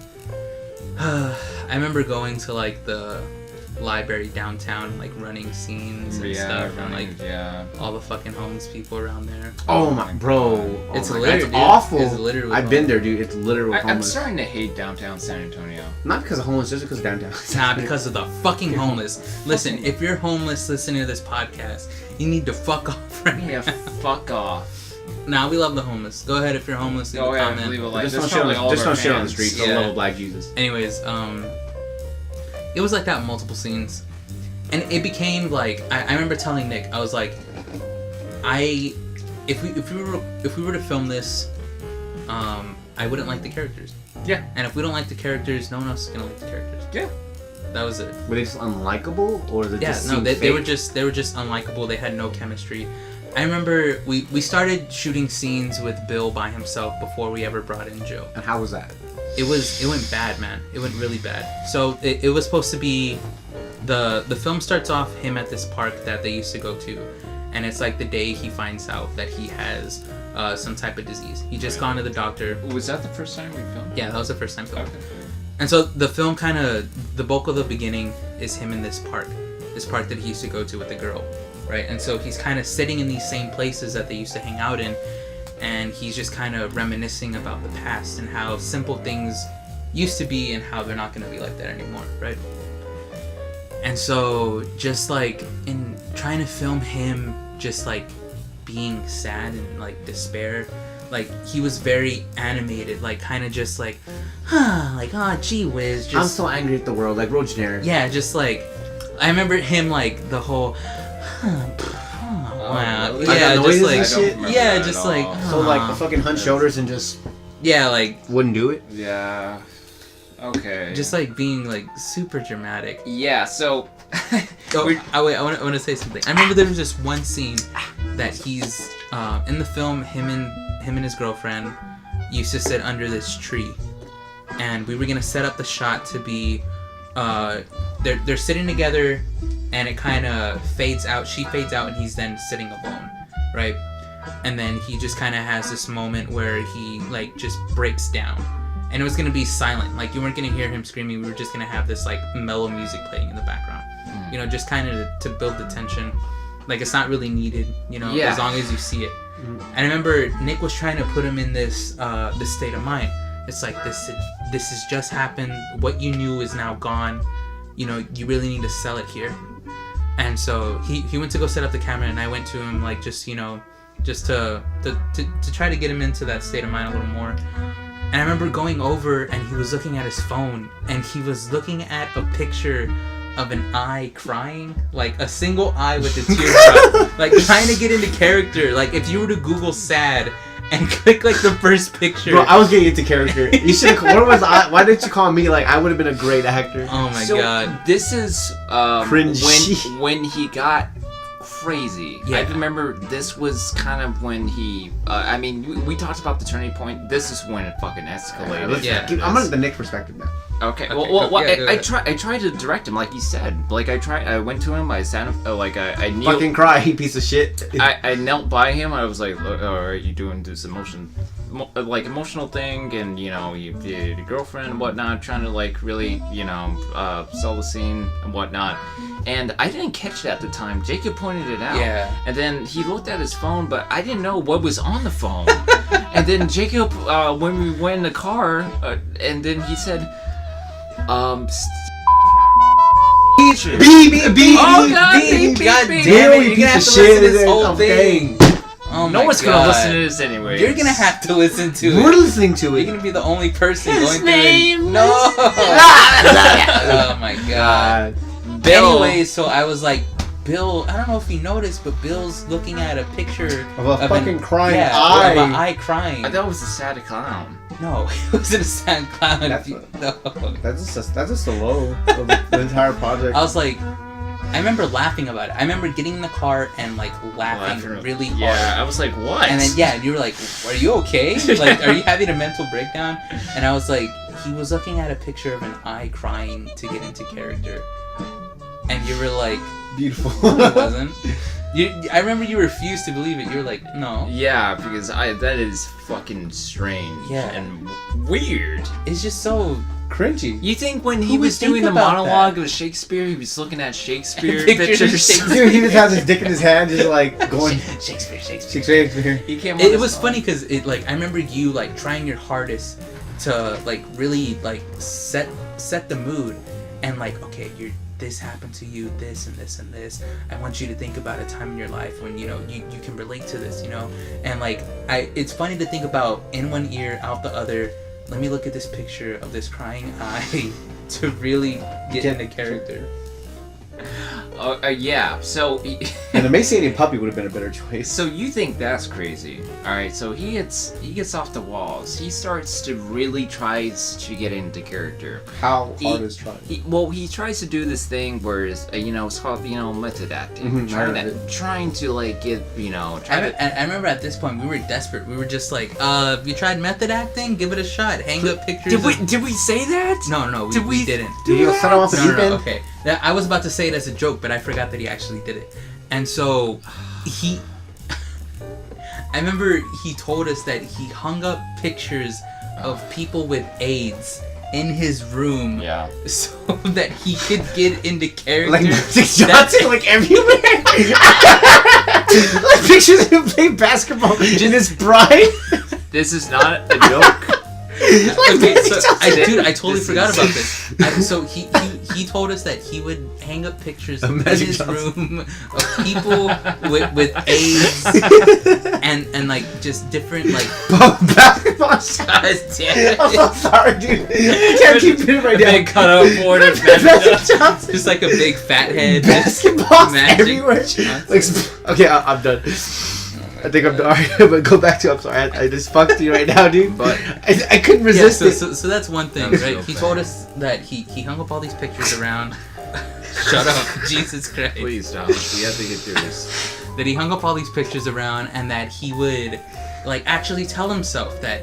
I remember going to like the library downtown, like running scenes and stuff, and like all the fucking homeless people around there. Oh my bro, it's literally awful. It's literally I've been there, dude. It's literally homeless. I'm starting to hate downtown San Antonio. Not because of homeless, just because of downtown. Nah, because of the fucking homeless. Listen, if you're homeless listening to this podcast, you need to fuck off right now. Fuck off. Nah, we love the homeless. Go ahead if you're homeless. Leave a comment. Leave a like. Just don't shit on the street. Don't love Black Jesus. Anyways, it was like that in multiple scenes, and it became like I remember telling Nick, I was like, if we were to film this, I wouldn't like the characters. Yeah. And if we don't like the characters, no one else is gonna like the characters. Yeah. That was it. Were they just unlikable, or they just they were just unlikable. They had no chemistry. I remember we started shooting scenes with Bill by himself before we ever brought in Joe. And how was that? It went bad, man. It went really bad. So it was supposed to be the film starts off him at this park that they used to go to, and it's like the day he finds out that he has some type of disease. He just gone to the doctor. Was that the first time we filmed? Yeah, that was the first time filmed. Okay. And so the film the bulk of the beginning is him in this park that he used to go to with the girl, right? And so he's kind of sitting in these same places that they used to hang out in, and he's just kind of reminiscing about the past and how simple things used to be and how they're not going to be like that anymore, right? And so just like in trying to film him just like being sad and like despair, like he was very animated, like kind of just like like gee whiz, just, I'm so angry at the world, like real generic. Yeah, just like I remember him like the whole wow, really? yeah, Like just like shit? yeah, just like So like the fucking hunch shoulders and just like wouldn't do it. Yeah. Okay. Just like being like super dramatic. Yeah. So. I want to say something. I remember there was just one scene that he's in the film. Him and his girlfriend used to sit under this tree, and we were gonna set up the shot to be they're sitting together, and it kind of fades out. She fades out, and he's then sitting alone, right? And then he just kind of has this moment where he like just breaks down, and it was gonna be silent. Like you weren't gonna hear him screaming. We were just gonna have this like mellow music playing in the background. You know, just kind of to build the tension. Like, it's not really needed, you know, as long as you see it. And I remember Nick was trying to put him in this this state of mind. It's like, this has just happened. What you knew is now gone. You know, you really need to sell it here. And so he went to go set up the camera, and I went to him, like, just, you know, just to try to get him into that state of mind a little more. And I remember going over, and he was looking at his phone, and he was looking at a picture of an eye crying, like a single eye with the tears out, like trying to get into character. Like if you were to Google sad and click like the first picture. Bro, I was getting into character. You should have. Why didn't you call me? Like I would have been a great actor. Oh my god. This is Cringy. when he got crazy. Yeah. I remember this was kind of when he. I mean, we talked about the turning point. This is when it fucking escalated. I'm on the Nick perspective now. Okay. Well, I tried to direct him, like you said. Like I went to him. I sat him. I kneeled. Fucking cry, you piece of shit. I knelt by him. I was like, "Are you doing this emotional thing?" And you know, your girlfriend and whatnot, trying to like really, you know, sell the scene and whatnot. And I didn't catch that at the time. Jacob pointed it out. Yeah. And then he looked at his phone, but I didn't know what was on the phone. And then Jacob, when we went in the car, and then he said, beep. Oh god, beep. God damn it! You're gonna have to listen to this whole thing. Oh my no one's god. gonna listen to this anyway. You're gonna have to listen to it. We're listening to it. You're gonna be the only person His going name through it. No. Oh my god. Bill. Anyway, so I was like, Bill, I don't know if he noticed, but Bill's looking at a picture of a fucking crying eye. eye. Of an eye crying. I thought it was a sad clown. No, it wasn't a sad clown. That's just the low of the entire project. I was like, I remember laughing about it. I remember getting in the car and like laughing really hard. Yeah, I was like, what? And then you were like, are you okay? Like, are you having a mental breakdown? And I was like, he was looking at a picture of an eye crying to get into character, and you were like, beautiful. no, it wasn't. I remember you refused to believe it. You were like, no. Yeah, because that is fucking strange and weird. It's just so cringy. You think when he Who would was doing think the about monologue that? of Shakespeare, he was looking at Shakespeare Pictures of pictures? Shakespeare. Dude, he just has his dick in his hand, just like going Shakespeare. He came on It this was song. funny because I remember you like trying your hardest to like really like set the mood, and like, okay, this happened to you, this and this and this. I want you to think about a time in your life when, you know, you can relate to this, you know? And like, it's funny to think about in one ear, out the other, let me look at this picture of this crying eye to really get into character. Yeah, so... An emaciated puppy would have been a better choice. So you think that's crazy. Alright, so he gets off the walls. He starts to really tries to get into character. How hard is trying? He tries to do this thing where it's called, method acting. Trying to like get, I remember at this point we were desperate. We were just like, you tried method acting? Give it a shot. Hang up pictures. Did we say that? No, we didn't. Did you set him off the deep end? Okay. I was about to say it as a joke, but I forgot that he actually did it. And so I remember he told us that he hung up pictures of people with AIDS in his room, so that he could get into character. Like Magic Johnson, like everywhere. Like pictures of him playing basketball in his prime. This is not a joke. Okay, so I totally forgot about this. So he told us that he would hang up pictures in his room of people with AIDS and like just different like basketball. God damn it. I'm so sorry, dude. I can't keep it right now. Big cutout board of Magic Johnson. Just like a big fat head. Basketballs Magic everywhere. Johnson. Like, okay, I'm done. I think I'm done. Alright, but go back to. I'm sorry. I just fucked you right now, dude. But I couldn't resist it. So that's one thing, right? He told us that he hung up all these pictures around. Shut up, Jesus Christ! Please stop. We have to get through this. That he hung up all these pictures around, and that he would, like, actually tell himself that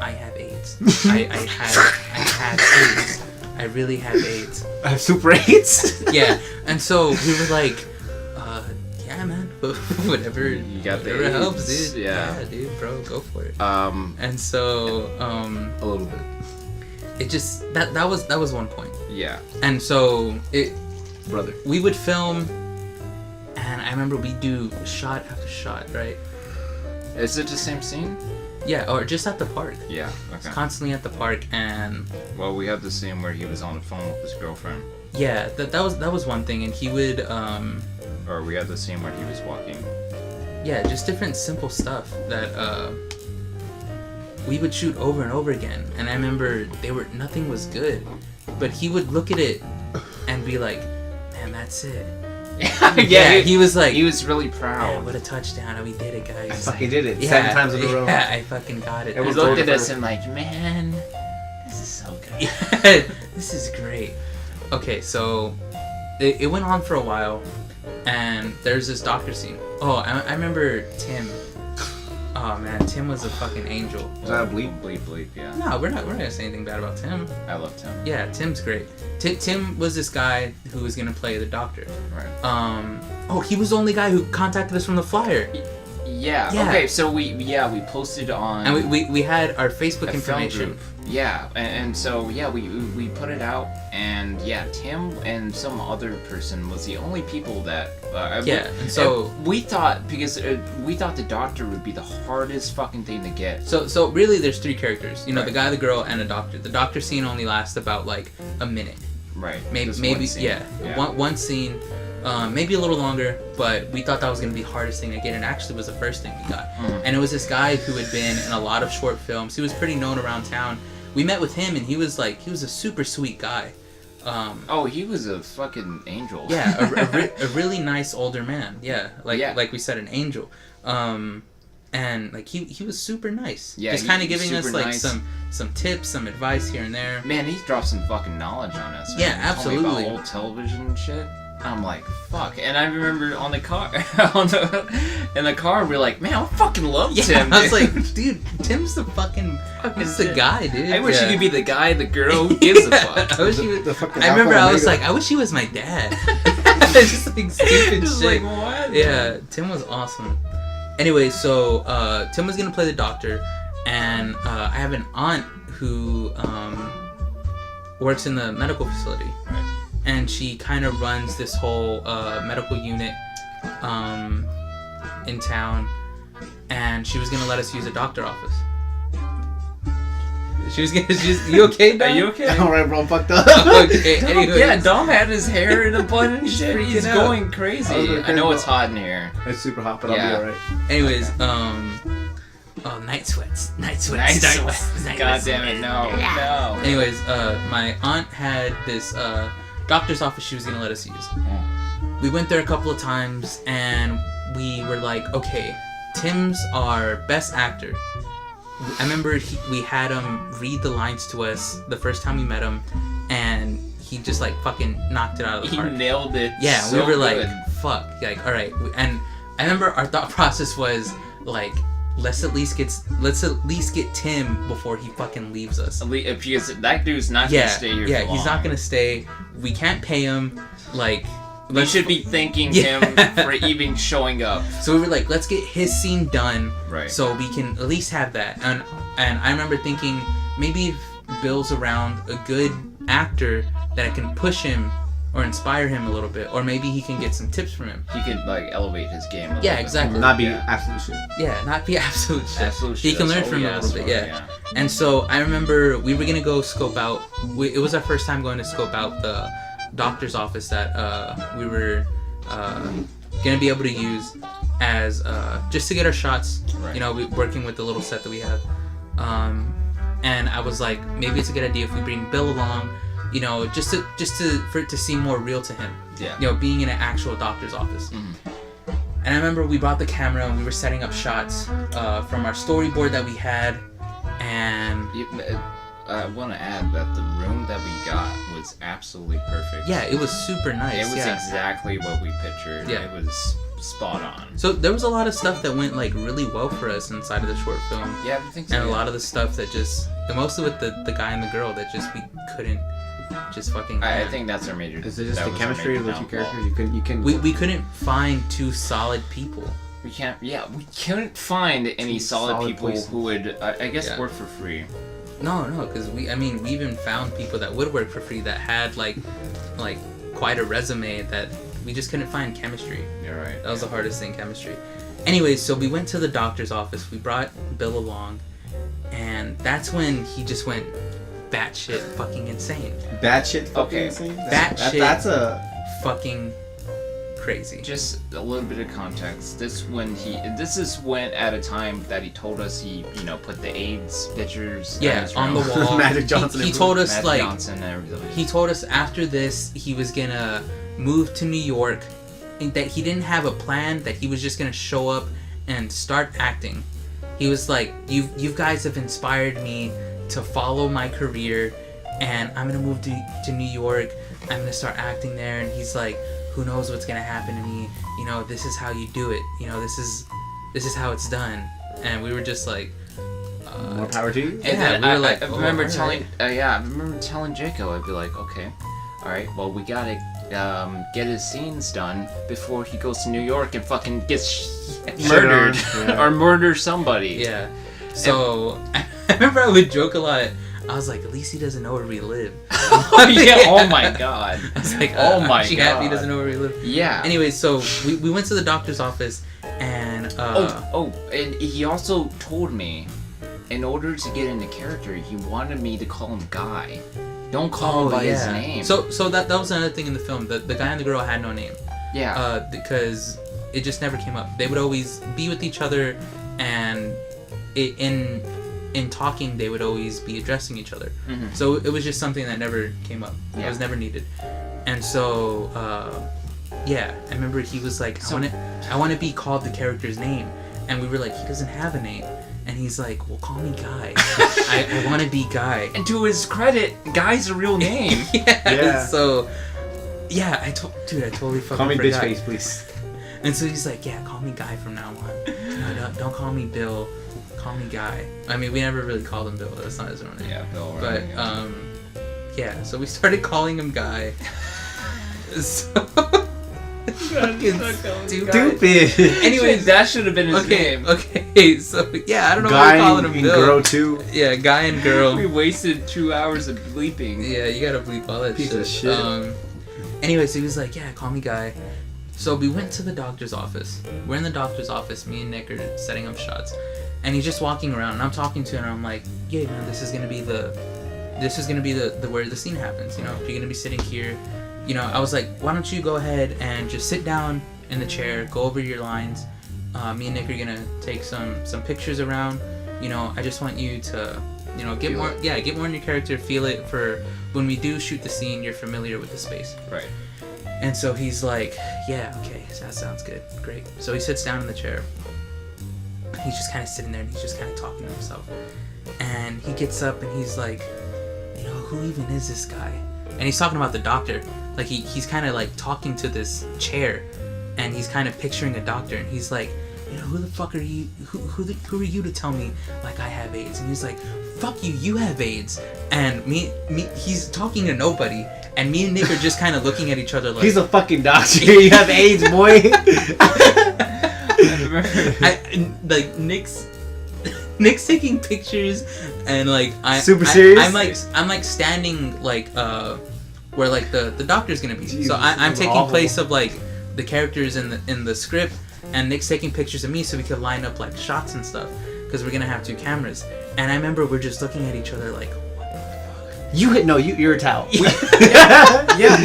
I have AIDS. I had AIDS. I really have AIDS. I have super AIDS. Yeah, and so we were like, yeah, man, whatever. You got the whatever helps, AIDS. dude. Yeah, dude, bro, go for it. And so, a little bit. It just that was one point. Yeah. And so brother, we would film, and I remember we do shot after shot, right? Is it the same scene? Yeah, or just at the park. Yeah. Okay. Constantly at the park, and well, we have the scene where he was on the phone with his girlfriend. Yeah, that was one thing, and he would Or we had the scene where he was walking. Yeah, just different simple stuff that we would shoot over and over again. And I remember nothing was good, but he would look at it and be like, "Man, that's it." Yeah, he was like, he was really proud. "Man, what a touchdown! We did it, guys!" I fucking did it 7 Yeah, times in a row. Yeah, I fucking got it. He looked at us and like, "Man, this is so good. Yeah, this is great." Okay, so it went on for a while. And there's this doctor scene. Oh, I remember Tim. Oh man, Tim was a fucking angel. Was that a bleep? Bleep, yeah. No, we're not gonna say anything bad about Tim. I love Tim. Yeah, Tim's great. Tim was this guy who was gonna play the doctor. Right. Oh, he was the only guy who contacted us from the flyer. Yeah. Okay, so we posted on. And we had our Facebook a information. Film group. Yeah, and so yeah, we put it out, and yeah, Tim and some other person was the only people that. And so we thought the doctor would be the hardest fucking thing to get. So really, there's 3 characters. You know, right. The guy, the girl, and a doctor. The doctor scene only lasts about like a minute. Right. Maybe one scene. Yeah. One scene. Maybe a little longer, but we thought that was going to be the hardest thing to get, and actually was the first thing we got. Mm. And it was this guy who had been in a lot of short films. He was pretty known around town. We met with him, and he was a super sweet guy. He was a fucking angel. Yeah, a really nice older man. Yeah, like we said, an angel. And like he was super nice. Yeah, just kind of giving us like nice. some tips, some advice here and there. Man, he dropped some fucking knowledge on us. Man. Yeah, He told me absolutely. about old television and shit. I'm like, fuck. And I remember on the car, in the car, we're like, man, I fucking love Tim. I was like, dude, Tim's the fucking the guy, dude. I wish he could be the guy, the girl. Who gives a fuck? I wish he was. The fucking I remember alpha I was omega. like, I wish he was my dad. Just like stupid Just shit. like, what? Yeah, Tim was awesome. Anyway, so Tim was gonna play the doctor, and I have an aunt who works in the medical facility, Right. and she kind of runs this whole medical unit in town, and she was gonna let us use a doctor office. She was gonna. You okay, Dom? Are you okay? Alright, bro, I'm fucked up. Okay. Anyways. Yeah, Dom had his hair in a bun and shit. freaking He's out. going crazy. I was I know it's hot in here. It's super hot, but Yeah. I'll be alright. Anyways, night sweats. Night sweats. God damn it, no. Anyways, my aunt had this doctor's office she was gonna let us use. We went there a couple of times, and we were like, okay, Tim's our best actor. I remember we had him read the lines to us the first time we met him, and he just like fucking knocked it out of the He park. nailed it. Yeah, so we were good. like, fuck, like, all right. And I remember our thought process was like, let's at least get Tim before he fucking leaves us. Because that dude's not Yeah, gonna stay here yeah, for long. he's not gonna stay. We can't pay him. Like, We should be thanking Yeah. him for even showing up. So we were like, let's get his scene done, Right. so we can at least have that. And I remember thinking maybe if Bill's around a good actor that can push him or inspire him a little bit, or maybe he can get some tips from him. He could like elevate his game. A little Yeah, bit. exactly. Not be Yeah. absolute shit. Yeah, not be absolute shit. Absolute He shit. can learn Oh, from him a yeah, little bit, sorry, yeah. And so I remember we were gonna go scope out. It was our first time going to scope out the doctor's office that we were gonna be able to use as just to get our shots. Right. You know, working with the little set that we have. And I was like, maybe it's a good idea if we bring Bill along. You know, just for it to seem more real to him. Yeah. You know, being in an actual doctor's office. Mhm. And I remember we brought the camera and we were setting up shots from our storyboard that we had, and I want to add that the room that we got was absolutely perfect. yeah, it was super nice. It was yeah. exactly what we pictured. Yeah. It was spot on. So there was a lot of stuff that went like really well for us inside of the short film, Yeah, I think so. and a yeah. lot of the stuff that just, mostly with the guy and the girl that just we couldn't just fucking. I think that's our major. Is it just that the was our chemistry of major the two downfall. characters? You can. we couldn't find two solid people. We can't. Yeah, we couldn't find any Two solid solid people places. who would, I guess, Yeah. work for free. No, because we even found people that would work for free that had like quite a resume that we just couldn't find chemistry. You're right. That was the hardest thing, chemistry. Anyways, so we went to the doctor's office. We brought Bill along, and that's when he just went batshit fucking insane. Batshit fucking Okay. insane? Batshit. That's a. Fucking crazy. Just a little bit of context. This is when at a time that he told us he, put the AIDS pictures. Yeah, his on the room. wall. Magic Johnson He influence. told us Magic like Johnson and everything. he told us after this he was gonna move to New York, and that he didn't have a plan, that he was just gonna show up and start acting. He was like, you guys have inspired me to follow my career, and I'm gonna move to New York. I'm gonna start acting there. And he's like, who knows what's gonna happen to me? This is how you do it. This is how it's done. And we were just like, More power to you. And Yeah, then we were I like, remember oh, telling, I remember telling Jacob, I'd be like, okay, all right, well, we gotta get his scenes done before he goes to New York and fucking gets murdered Yeah. or murder somebody. yeah. So I remember I would joke a lot. I was like, at least he doesn't know where we live. Yeah. Oh my god. I was like, Oh my she happy he God. doesn't know where we live. Yeah. Anyways, so we went to the doctor's office, and and he also told me, in order to get into character, he wanted me to call him Guy. Don't call him by his name. So that was another thing in the film. The guy and the girl had no name. yeah. Because it just never came up. They would always be with each other, and in talking they would always be addressing each other. Mhm. So it was just something that never came up. It Yeah. was never needed. And so I remember he was like, I want to be called the character's name, and we were like, he doesn't have a name. And he's like, well, call me Guy. I want to be Guy. And to his credit, Guy's a real name. Yeah. Yeah. So Yeah, I totally fucking Call me forgot. bitch face, please. And so he's like, yeah, call me Guy from now on. No, don't call me Bill. Call me Guy. I mean, we never really called him Bill. That's not his real name. Yeah, Bill. But yeah. So we started calling him Guy. So fucking Stupid. Anyways, that should have been his name. Okay. So yeah, I don't know Guy why we're calling him and Bill. girl too. Yeah, Guy and girl. We wasted 2 hours of bleeping. Yeah, you gotta bleep all that Piece shit. of shit. Anyways, he was like, yeah, call me Guy. So we went to the doctor's office. We're in the doctor's office. Me and Nick are setting up shots, and he's just walking around. And I'm talking to him. And I'm like, yeah, man, this is gonna be the where the scene happens. You know, you're gonna be sitting here. You know, I was like, why don't you go ahead and just sit down in the chair, go over your lines. Me and Nick are gonna take some pictures around. You know, I just want you to, you know, get more in your character, feel it for when we do shoot the scene. You're familiar with the space. Right. And so he's like, yeah, okay, that sounds good, great. So he sits down in the chair. He's just kind of sitting there and he's just kind of talking to himself. And he gets up and he's like, you know, who even is this guy? And he's talking about the doctor. Like he's kind of like talking to this chair, and he's kind of picturing a doctor. And he's like, you know, who the fuck are you? Who are you to tell me like I have AIDS? And he's like, fuck you, you have AIDS. And me, he's talking to nobody. And me and Nick are just kind of looking at each other like... He's a fucking doctor. You have AIDS, boy. Like, Nick's taking pictures, and, like... Super serious? I'm like, standing, like, where, like, the doctor's gonna be. Jesus, so I'm taking awful. place of, like, the characters in the script, and Nick's taking pictures of me so we could line up, like, shots and stuff. Because we're gonna have 2 cameras. And I remember we're just looking at each other like... You're a towel. Yeah,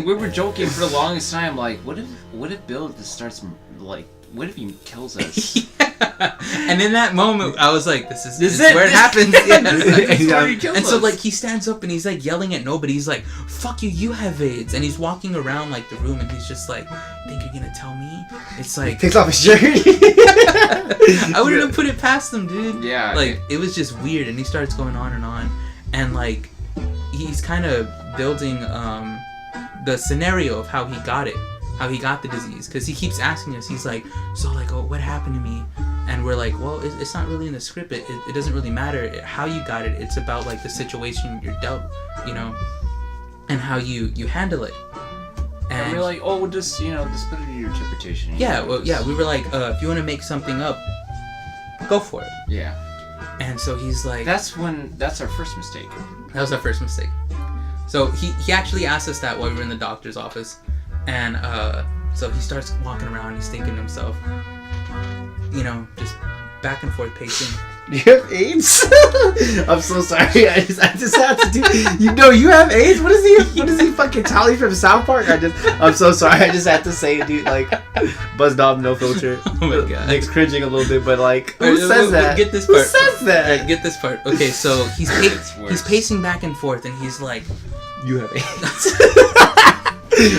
we were joking for the longest time. Like, what if Bill just starts like, what if he kills us? Yeah. And in that moment, I was like, this is where it happens. Yeah. And so like he stands up and he's like yelling at nobody. He's like, "Fuck you, you have AIDS." And he's walking around like the room and he's just like, "Think you're gonna tell me?" It's like takes off his shirt. I wouldn't have put it past him, dude. Yeah. Like it was just weird, and he starts going on, and like he's kind of building the scenario of how he got it, how he got the disease, because he keeps asking us. He's like, so like, oh, what happened to me? And we're like, well, it's not really in the script. It doesn't really matter how you got it. It's about like the situation you're dealt, you know, and how you handle it. And we're like, oh, just put it in your interpretation. Yeah, well, yeah, we were like, if you want to make something up, go for it. Yeah. And so he's like... That's our first mistake. That was our first mistake. So he actually asked us that while we were in the doctor's office. And so he starts walking around, he's thinking to himself, just back and forth pacing. You have AIDS? I'm so sorry. I just had to do. You have AIDS. What is he fucking Tally from South Park? I'm so sorry. I just had to say it, dude. Like, Buzz Knob, no filter. Oh my god. Nick's cringing a little bit, but like, who says that? Get this part. Who says that? Right, get this part. Okay, so he's pacing back and forth, and he's like, "You have AIDS."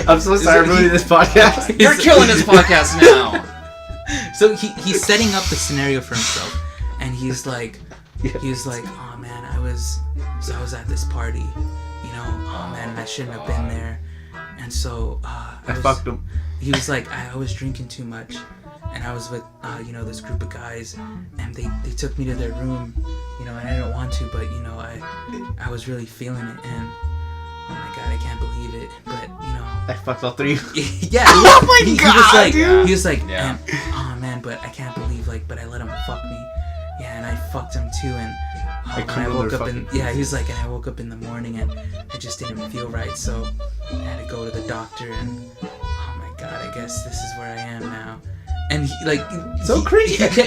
I'm so sorry, I'm ruining this podcast. You're killing this podcast now. So he's setting up the scenario for himself. And he's like, oh man, I was at this party, oh man, I shouldn't have been there. And so I fucked him. He was like, I was drinking too much, and I was with this group of guys, and they took me to their room, and I didn't want to, but I was really feeling it, and oh my god, I can't believe it, but I fucked all 3. Yeah. Oh my god, dude. He was like, yeah. oh man, but I can't believe, but I let him fuck me. Yeah, and I fucked him too, and I woke up he was like, and I woke up in the morning and I just didn't feel right, so I had to go to the doctor, and oh my god, I guess this is where I am now. And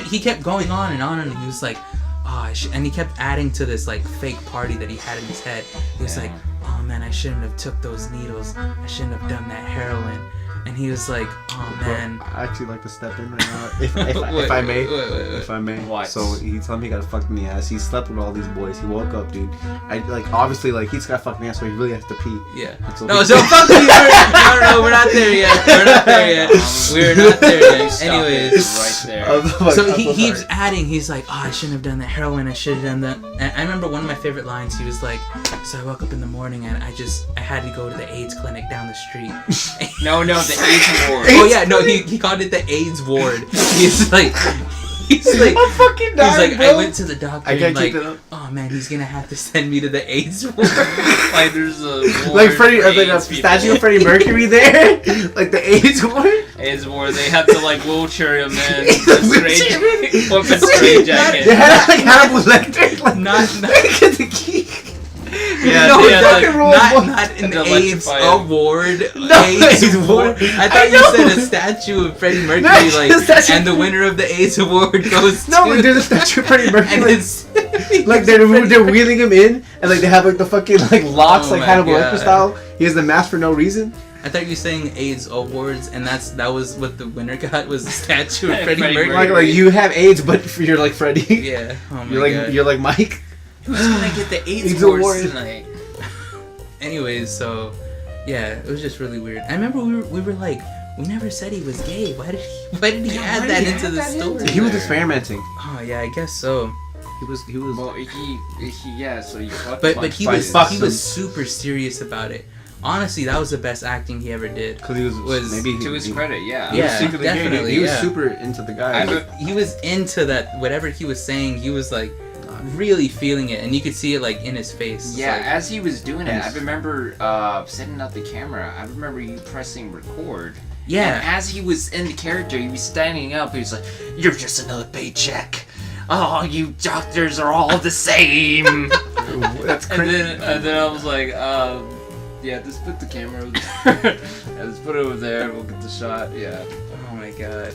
he kept going on, and he was like, oh, and he kept adding to this like fake party that he had in his head. He was like, oh man, I shouldn't have took those needles. I shouldn't have done that heroin. and he was like, "Oh man." I actually like to step in right now, if I may. If I may. What? So he told me he got fucked in the ass. He slept with all these boys. He woke up, dude. I like obviously like he's got fucked in the ass, so he really has to pee. Yeah. So No, so fuck you. No, we're not there yet. We're not there yet. Anyways, right there. so he keeps adding. He's like, "Oh, I shouldn't have done that heroin. I should have done that." And I remember one of my favorite lines. He was like, "So I woke up in the morning and I had to go to the AIDS clinic down the street." No, the AIDS ward. Oh yeah, no, he called it the AIDS ward. He's like, I'm fucking dying, he's like, bro. I went to the doctor. I can't and like, keep it up. oh man, he's gonna have to send me to the AIDS ward. Like there's a ward Like Freddie, for like a AIDS people. statue of Freddie Mercury there, like the AIDS ward. AIDS ward. They have to like wheelchair him in. With a straight jacket. They had like Hannibal Lecter, like Not- get the key. Yeah, No, yeah, rock and roll, not an to AIDS electrify him. award. No, AIDS AIDS award. award. I I thought know. you said a statue of Freddie Mercury, No, like, a statue- and the winner of the AIDS award goes No, to. like there's a statue of Freddie and Mercury. it's Like they're wheeling him in, and like they have like the fucking like locks, Oh like my Hannibal God. Lecter style. He has the mask for no reason. I thought you were saying AIDS awards, and that was what the winner got, was a statue of Freddie Freddie Mercury. Mercury. Like you have AIDS, but you're like Freddie. Yeah. Oh my You're like god. you're like Mike. Who's gonna get the AIDS AIDS awards award. tonight? Anyways, so yeah, it was just really weird. I remember we were like, we never said he was gay. Why did he Yeah, add why that did he into add the that story? into He was there. experimenting. Oh yeah, I guess so. He was. Well, he yeah. So you fucked But a he bunch of was fucked he him. was super serious about it. Honestly, that was the best acting he ever did. Because he was maybe to his credit, yeah. He was Yeah, secretly gay, dude. definitely, He was yeah. super into the guy. He was into that, whatever he was saying. He was like really feeling it, and you could see it like in his face. It's Yeah, like, as he was doing it, And- I remember setting up the camera. I remember you pressing record. yeah. And as he was in the character, he was standing up. He was like, "You're just another paycheck. Oh, you doctors are all the same." That's and crazy. then I was like, yeah, just put the camera over there. Yeah, just put it over there. We'll get the shot. Yeah. Oh my god,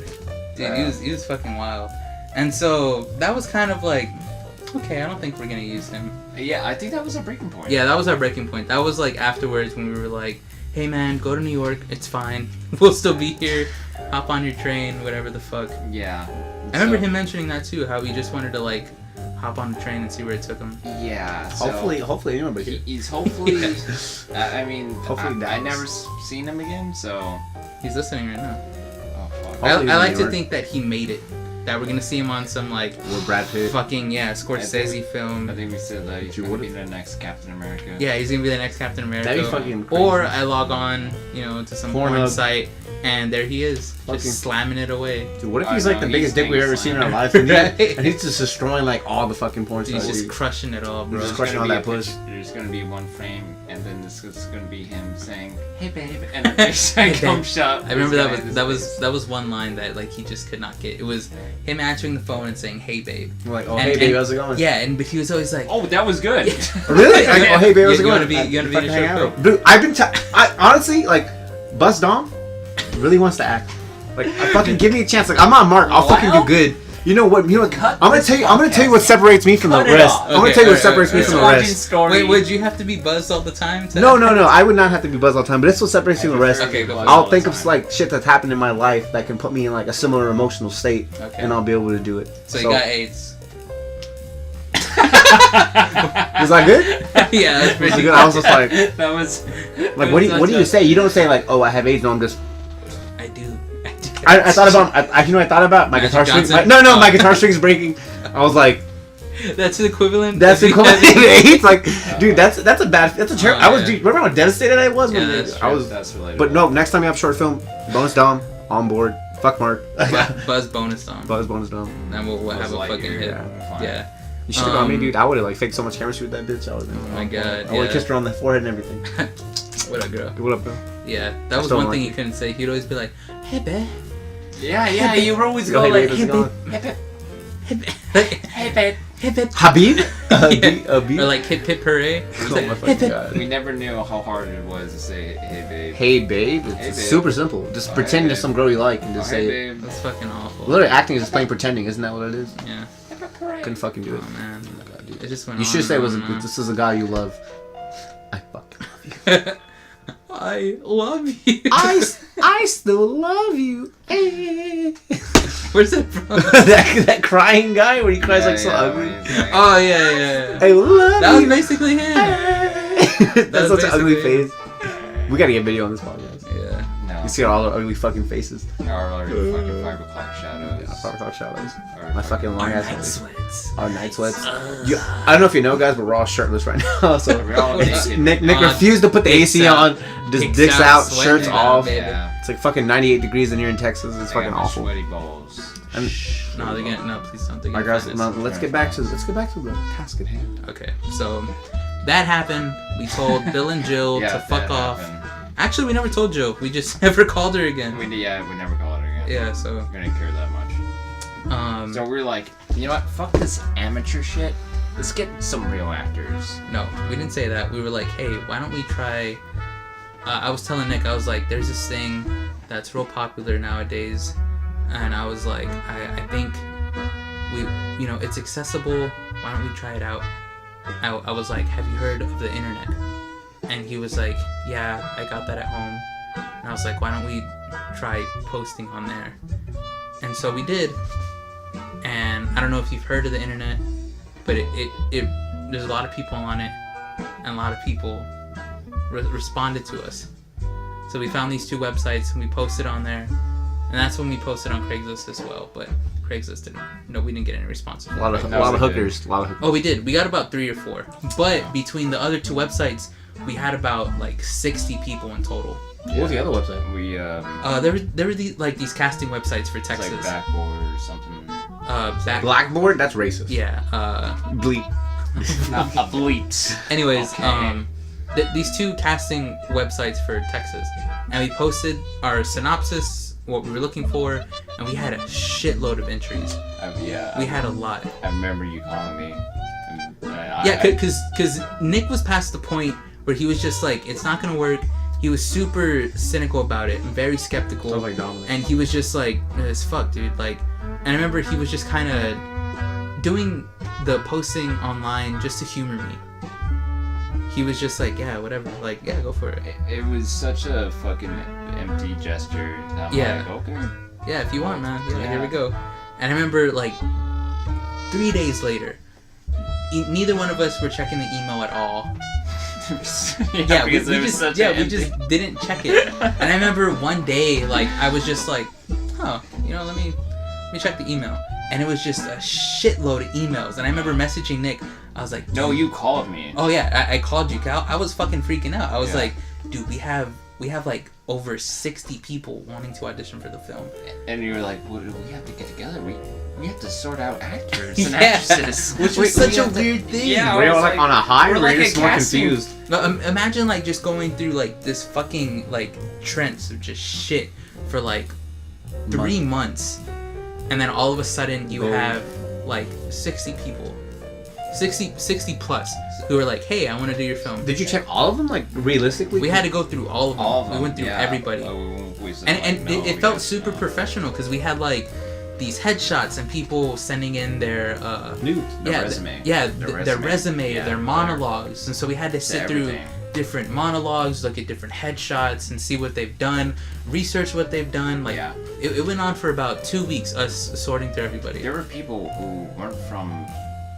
dude, he was fucking wild. And so that was kind of like, okay, I don't think we're gonna use him. Yeah, I think that was a breaking point. Yeah, that was our breaking point. That was like afterwards when we were like, hey man, go to New York, it's fine. We'll still be here. Hop on your train, whatever the fuck. Yeah. I remember him mentioning that too, how he just wanted to like hop on the train and see where it took him. Yeah. So Hopefully anyone but you. he's hopefully. I mean, Hopefully I Dallas. never seen him again. So. He's listening right now. Oh fuck. I Hopefully he's like in New to York. think that he made it. That we're gonna see him on some like Or Brad Pitt. fucking Scorsese film. I think we said that he's You gonna be would've- the next Captain America. Yeah, he's gonna be the next Captain America. That'd be fucking crazy. Or I log on, to some porn Pornhub. site, and there he is, Fucking- just slamming it away. Dude, what if I he's like know, the biggest he's dick we've ever seen in our lives? And, Right. and he's just destroying like all the fucking porn He's stars. just crushing it all, bro. He's just There's crushing gonna all be that a puss. picture- There's gonna be one frame, and then this is gonna be him saying, "Hey babe," and the next Hey, come babe. shot. I remember this that guy was in his that was face. that was one line that like he just could not get. It was him answering the phone and saying, "Hey babe." We're like, oh And- hey babe, and- how's it going? Yeah, but he was always like, Oh, that was good. Really? Like, oh hey babe, how's it You going? wanna be- you wanna be Fucking the show hang out. Phil? Dude, I've been. I honestly like, Buzz Dom really wants to act. Like, fucking give me a chance. Like, I'm on Mark. I'll fucking do good. You know what? Cut I'm gonna this tell you. I'm gonna tell you what podcast. separates me from the Cut it rest. off. I'm gonna Okay, tell you what alright, separates me alright, from the It's origin rest. story. "Wait, would you have to be buzzed all the time?" To No, I would not have to be Buzz all the time. But this is what separates me from the rest. Okay, go on. I'll think of like shit that's happened in my life that can put me in like a similar emotional state, Okay. and I'll be able to do it. So you got AIDS. Was that good? Yeah, that's Was it pretty good? I was just like, That was. like, what do you say? You don't say like, oh, I have AIDS. No, I'm just. I do. I thought about. You know what I thought about? My Magic guitar string. Johnson? No, my guitar string's breaking. I was like, That's the equivalent. that's the of- equivalent to AIDS. Like, dude, that's a bad. That's a terrible. Oh, I was. yeah. Dude, remember how devastated I was? Yeah, when that's I true. was. That's relatable. But no, next time you have short film, bonus Dom on board. Fuck Mark. Buzz bonus on. Buzz bonus Dom. And we'll Buzz have a fucking Lightyear. hit. Fine. Yeah. You should have got me, dude. I would have like faked so much chemistry with that bitch. I would have. Oh my god. I would have Yeah. kissed her on the forehead and everything. What up, girl? What up, bro? Yeah, that was still one don't thing like he couldn't say. He'd always be like, "Hey, babe." Yeah, you were always Go, going hey, like, babe, "Hey how's it babe, going?" Hey, babe. hey babe." Hey, babe. Habib? Yeah. Habib? Or like hip hip hooray. He's Oh like, my "Hey, fucking babe." god. We never knew how hard it was to say, "Hey babe." Hey babe, it's Hey, babe. super simple. Just Oh, pretend hey, there's babe. some girl you like and Oh, just hey say it. babe. That's fucking awful. Literally, acting is just plain pretending, isn't that what it is? Yeah. Couldn't fucking do it. Oh man. Oh my god, dude. It just went You on should and say on was and on. this is a guy you love. I fucking love you. I love you. I still love you. Where's it from? that crying guy where he cries like so ugly. Oh yeah. I love That was you. basically him. That's such an ugly face. We gotta get video on this podcast. Yeah. No. You see all our ugly fucking faces. Our fucking 5 o'clock shadows. Yeah, 5 o'clock shadows. Our My fucking long ass. Night sweats. Our night sweats. I don't know if you know, guys, but we're all shirtless right now. So We're all it's, naked. Nick refused to put the Dicks AC out. on. Just dicks out, sweating shirts it out, off. baby. Yeah. It's like fucking 98 degrees in here in Texas. It's I fucking got my awful. Sweaty balls. And, No, they're gonna. No, please don't. Alright, guys, let's get back to the task at hand. Okay, so that happened. We told Bill and Jill Yeah, to fuck that off. happened. Actually, we never told Jill. We just never called her again. We never call it again. Yeah, so We didn't care that much. So we're like, you know what? Fuck this amateur shit. Let's get some real actors. no, we didn't say that. We were like, hey, why don't we try? I was telling Nick, I was like, there's this thing that's real popular nowadays, and I was like, I think it's accessible. Why don't we try it out? I was like, have you heard of the internet? And he was like, yeah, I got that at home. And I was like, why don't we try posting on there? And so we did. And I don't know if you've heard of the internet, but there's a lot of people on it, and a lot of people responded to us. So we found these 2 websites and we posted on there, and that's when we posted on Craigslist as well. But Craigslist we didn't get any responses. A lot of hookers. Oh, we did. We got about 3 or 4. But between the other 2 websites, we had about like 60 people in total. What was the other website? We There were these casting websites for Texas. it's like Backboard or something. Blackboard? That's racist. Yeah. Bleep. A bleeps. Anyways, Okay. these 2 casting websites for Texas, and we posted our synopsis, what we were looking for, and we had a shitload of entries. We had a lot. I remember you calling me. Yeah, because Nick was past the point where he was just like, it's not gonna work. He was super cynical about it and very skeptical. Sounds like Dominic. And he was just like, it's fuck, dude. Like, and I remember he was just kind of doing the posting online just to humor me. He was just like, yeah, whatever. Like, yeah, go for it. It was such a fucking empty gesture. That I'm Yeah. like, okay. Yeah, if you want, man. Yeah, here we Yeah. go. And I remember, like, 3 days later, neither one of us were checking the email at all. Yeah, we just didn't check it. And I remember one day, like, I was just like, let me check the email. And it was just a shitload of emails. And I remember messaging Nick. I was like, No, you called me. oh yeah, I called you. I was fucking freaking out. I was Yeah. like, dude, we have like over 60 people wanting to audition for the film. And you were like, well, we have to get together. We have to sort out actors and Yeah. actresses. Which was such a weird thing. Yeah, Were you I was like on a high, or we're were like you just a more casting- confused? But imagine like just going through like this fucking like trends of just shit for like 3 months, and then all of a sudden you have like 60 people, 60 plus who are like, hey, I want to do your film. Did you check all of them, like, realistically? We had to go through all of them. All of them. We went through yeah. everybody. We said, And like, no, it we felt gotta- super no. professional because we had like these headshots and people sending in their Nudes. Their resume. their resume, Yeah, their monologues, and so we had to sit through everything. different monologues, look at different headshots, and see what they've done, research what they've done. Like Yeah. it went on for about 2 weeks, us sorting through everybody. There were people who weren't from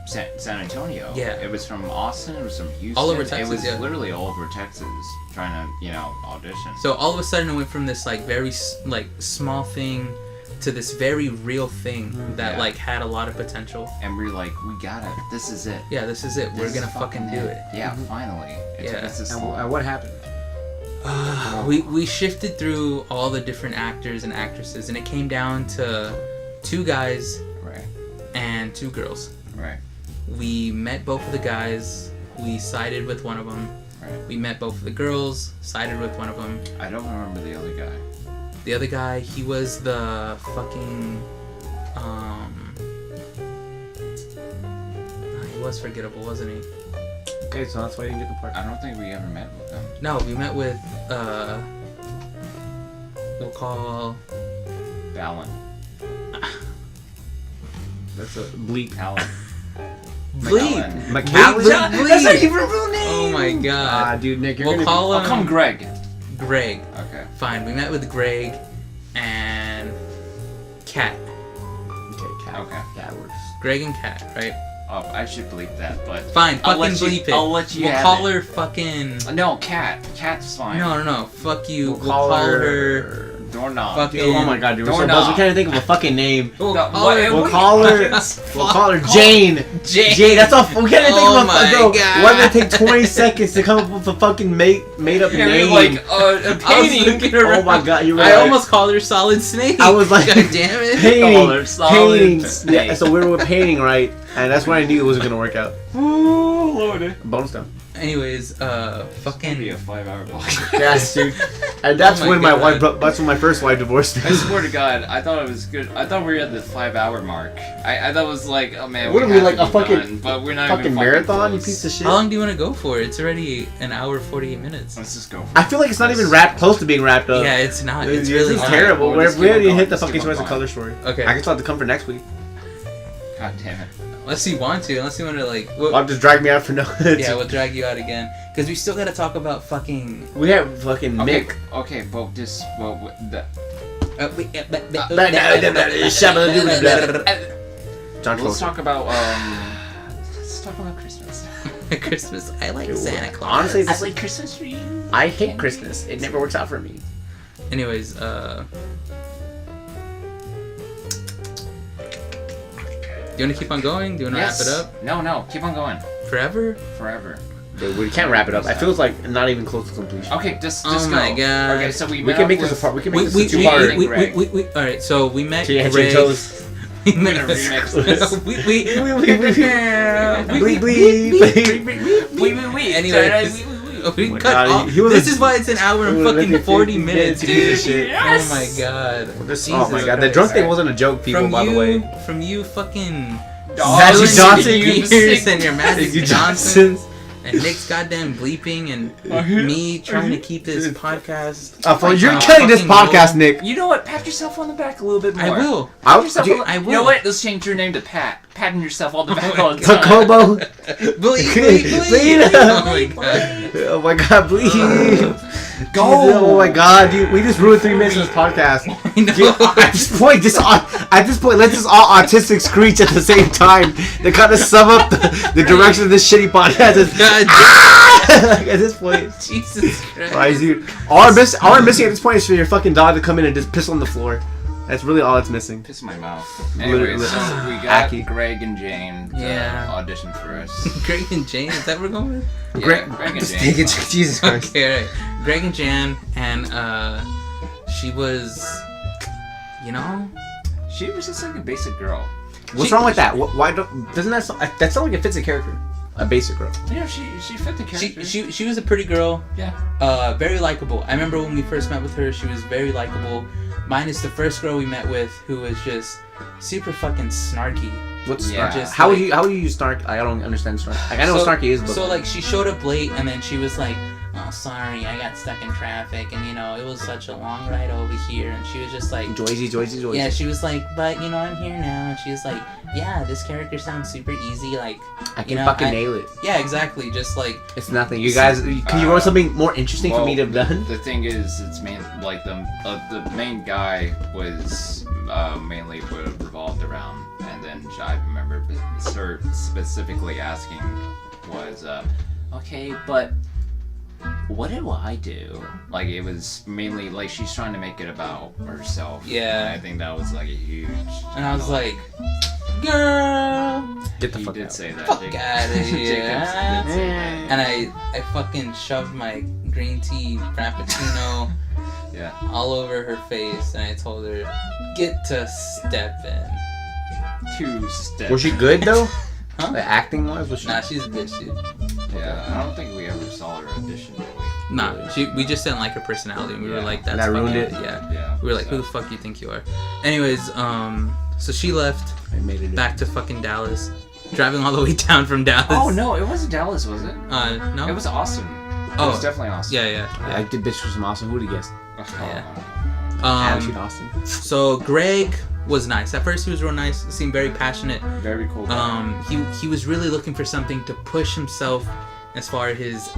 San Antonio. Yeah. It was from Austin. It was from Houston. All over Texas, It was yeah. literally all over Texas, trying to audition. So all of a sudden it went from this like very like small thing to this very real thing that Yeah. like had a lot of potential. And we're like, we gotta. This is it. Yeah, this is it. We're This gonna is fucking do it. Yeah, finally. It took Yeah. us this And long. what happened? We shifted through all the different actors and actresses, and it came down to 2 guys Right. and 2 girls. Right. We met both of the guys. We sided with one of them. Right. We met both of the girls. Sided with one of them. I don't remember the other guy. The other guy, he was the fucking he was forgettable, wasn't he? Okay, so that's why you didn't get the part. I don't think we ever met with him. No, we met with we'll call Alan. That's a bleep. Alan. Bleep. McAllen? Bleep. That's not even a real name! Oh my god. Ah, dude, Nick, you're We'll gonna call I'll come Greg. Greg. Okay. Fine. We met with Greg and Kat. Okay, Cat. Okay. That works. Greg and Kat, right? Oh, I should bleep that, but Fine. I'll Fucking let you- bleep it. I'll let you We'll have call it. her fucking. no, Cat. Cat's fine. No. Fuck you. We'll We'll call her. Doorknob. Fucking. Dude, oh my god, dude, we're so Doorknob. buzzed. We can't even think of a fucking name. We'll No, call what- her. We'll call her. We'll call her Jane. Jane. That's all. We can't even think Oh of a. my Bro, God. why did it take 20 seconds to come up with a fucking made up Yeah, name? like a I was painting. looking around. Oh my god, you're I right. almost called her Solid Snake. I was like, God damn it. painting, Dollar solid painting. snake. Yeah, so we were painting, right? And that's when I knew it wasn't gonna work out. Oh lordy. Bonus down. Anyways, Fucking be fucking. a 5-hour block. Yes, dude. And that's Oh my when my God. wife. That's when my first wife divorced I me. swear to God, I thought it was good. I thought we were at the 5-hour mark. I thought it was like, oh man, What are we, have like, to a be fucking- done, but we're not Fucking even marathon, you close. piece of shit. How long do you want to go for? It's already an hour 48 minutes. Let's just go. For I feel like it's not even wrapped close to being wrapped up. Yeah, it's not. It's This really is not. terrible. We'll We just we keep on already going. hit the Just fucking keep on choice of going. color story. Okay. I can still have to come for next week. God damn it. Unless you want to. Unless you want to, like. Well, just drag me out for no. Yeah, we'll drag you out again. Because we still gotta talk about fucking. We have fucking Okay, Mick. okay, but this, well, the, John let's Travolta. talk about Christmas. Christmas. I like Santa Claus. Honestly, I like Christmas tree. I hate Christmas. It never works out for me. Anyways, do you want to keep on going? Do you want to Yes. wrap it up? No, keep on going. Forever? Forever. Dude, we can't wrap it up. I feel like not even close to completion. Okay, just Oh go. my God. Okay, so we We met can up make this with- a part. We can We, make we, this a we, two-part. we, alright, so we met She had Greg. toes. We We're met gonna remix this. we Bleep, bleep. Anyways, we Oh my cut God, off. he was This a- is why it's an hour and he was a fucking little 40 bit minutes, piece of dude. shit. Oh my god. Oh my Jesus god, the Christ. drunk thing wasn't a joke, people. From by you, the way, from you fucking Magic Dylan Johnson, Spears you and your Magic You Johnsons Johnsons. and Nick's goddamn bleeping and me trying to keep this podcast. You're killing this fucking podcast, roll. Nick. You know what? Pat yourself on the back a little bit more. I will. Pat yourself Dude, I You will. know what? Let's change your name to Pat. Patting yourself on the back all the time. Tacobo. Bleep, bleep, bleep. Bleep. Oh my god. Oh my god, please. Go. Oh my god, dude, we just ruined 3 minutes of this podcast. I know. Dude, at this point, let's just all autistic screech at the same time to kind of sum up the direction of this shitty podcast. It's, God like, at this point, Jesus Christ. right, dude. All we're missing at this point is for your fucking dog to come in and just piss on the floor. That's really all that's missing. Piss in my mouth. Anyway, Literally. so we got Hacky. Greg and Jane to Yeah. audition for us. Greg and Jane, is that what we're going with? Yeah, Greg and just Jane. take it, Jesus Christ. Okay, alright. Greg and Jan, and she was, you know, She was just like a basic girl. What's wrong with that? Why doesn't that sound like it fits a character? A basic girl. Yeah, she fit the character. she was a pretty girl. Yeah. Very likable. I remember when we first met with her, she was very likable. Minus the first girl we met with, who was just super fucking snarky. What's Yeah. snarky? Just How like- would you use snark? I don't understand snark. Like, I know what snarky is, but So like she showed up late and then she was like, "Oh, sorry, I got stuck in traffic and you know it was such a long ride over here." And she was just like, Joyzy. yeah, she was like, "But you know I'm here now." And she was like, "Yeah, this character sounds super easy. Like, I can you know, fucking nail it. yeah, exactly. Just like It's nothing. You guys, can you write something more interesting for me to have done? The thing is, it's like the main guy was mainly what it revolved around, and then I remember her specifically asking was, okay, but what do I do? Like it was mainly like she's trying to make it about herself. Yeah. And I think that was like a huge. And I was like, "Girl, Get the He fuck did out. say that. fuck Jacob. out of Jacob here." did say that. And I fucking shoved my green tea frappuccino Yeah. all over her face, and I told her, "Get to stepping." 2 steps. Was she good though? Huh? The acting wise, was she? Nah, she's a bitch, dude. Yeah. I don't think we ever saw her audition, did we? Nah, we just didn't like her personality, and we were Yeah. like, "That's That ruined fucking-" it? Yeah. Yeah. We were like, "Who the fuck you think you are?" Anyways, so she left I made it. back to fucking Dallas, driving all the way down from Dallas. Oh no, it wasn't Dallas, was it? No. It was Austin. It Oh. was definitely Austin. Yeah. Yeah, I did bitch for some awesome. Who'd have guessed? Um, Attitude Austin. so Greg was nice. At first, he was real nice. Seemed very passionate. Very cool. Guy. He was really looking for something to push himself as far as his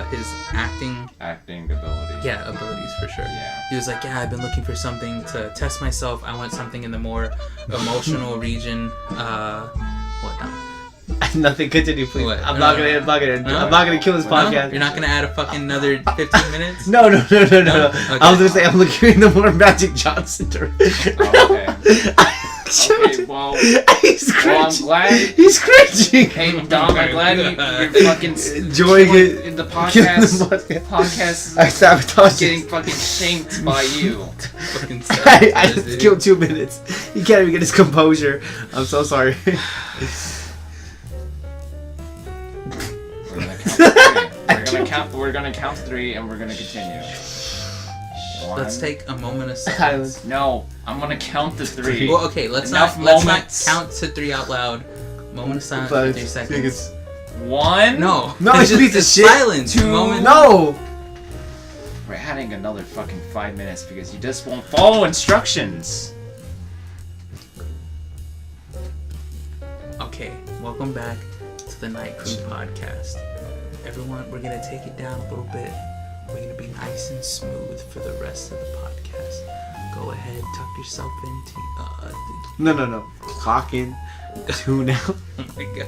his acting abilities. Yeah, abilities for sure. Yeah. He was like, yeah, I've been looking for something to test myself. I want something in the more emotional region. What now? Nothing. Continue, please. What? I'm not gonna kill this podcast. No? You're not gonna add a fucking another 15 minutes? No. No? Okay. I was gonna say I'm looking in the more Magic Johnson direction. Okay. Okay, well, he's cringing. I'm glad. He's cringing. Hey, Dom, I'm glad you're fucking enjoying it. In the podcast. I sabotaged getting fucking shamed by you. Fucking I just killed 2 minutes. He can't even get his composure. I'm so sorry. We're gonna count 3 and we're gonna continue. Let's take a moment of silence. No, I'm gonna count to 3. Well, okay, let's not count to 3 out loud. Moment of silence for 3 seconds. 1. No, it's piece of shit. Silence. 2. No. We're adding another fucking 5 minutes because you just won't follow instructions. Okay, welcome back to the Night Crew podcast. Everyone, we're gonna take it down a little bit. We're gonna be nice and smooth for the rest of the podcast. Go ahead, tuck yourself into. No. Clock in. Tune out. Oh my god.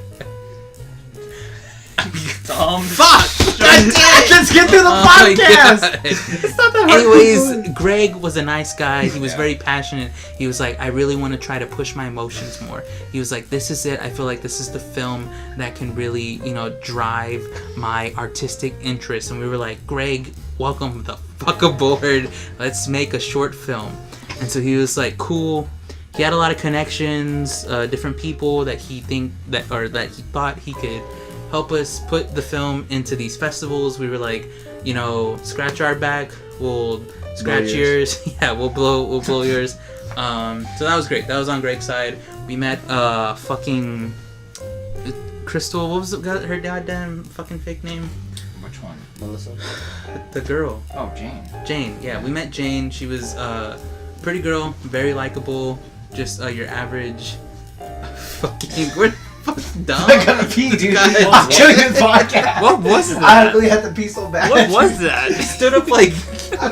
Fuck! Let's get through the podcast. It's not that hard. Anyways, Greg was a nice guy. He was very passionate. He was like, I really want to try to push my emotions more. He was like, this is it. I feel like this is the film that can really, drive my artistic interest. And we were like, Greg, welcome the fuck aboard. Let's make a short film. And so he was like, cool. He had a lot of connections, different people that he thought he could help us put the film into these festivals. We were like, scratch our back, we'll scratch yours. Yeah, we'll blow yours. So that was great. That was on Greg's side. We met fucking Crystal. What was her goddamn fucking fake name? Which one? Melissa. The girl. Oh, Jane. Jane. Yeah, we met Jane. She was pretty girl, very likable. Just your average fucking. Dumb. I gotta pee, dude. God, I'm killing this podcast. What was that? I really had to pee so bad. What was that? It stood up like. I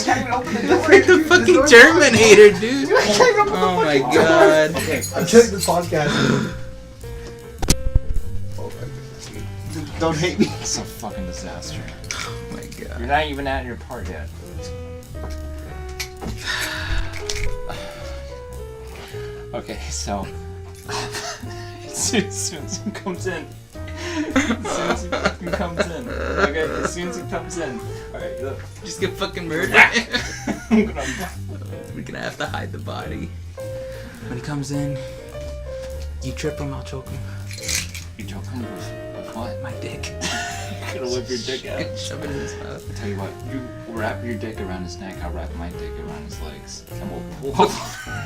can't even open the door. Like the fucking Terminator, dude. I can't even open the Oh my door. god. Okay, I'm killing this podcast. Don't hate me. It's a fucking disaster. Oh my god. You're not even at your part yet. Okay, so. As soon as he comes in. Okay, as soon as he comes in. Alright, look. Just get fucking murdered. We're gonna have to hide the body. When he comes in, you trip him, I'll choke him. You choke him with what? My dick. You're gonna whip your dick out. Shove it in his mouth. I tell you what, you wrap your dick around his neck, I'll wrap my dick around his legs. And we'll pull.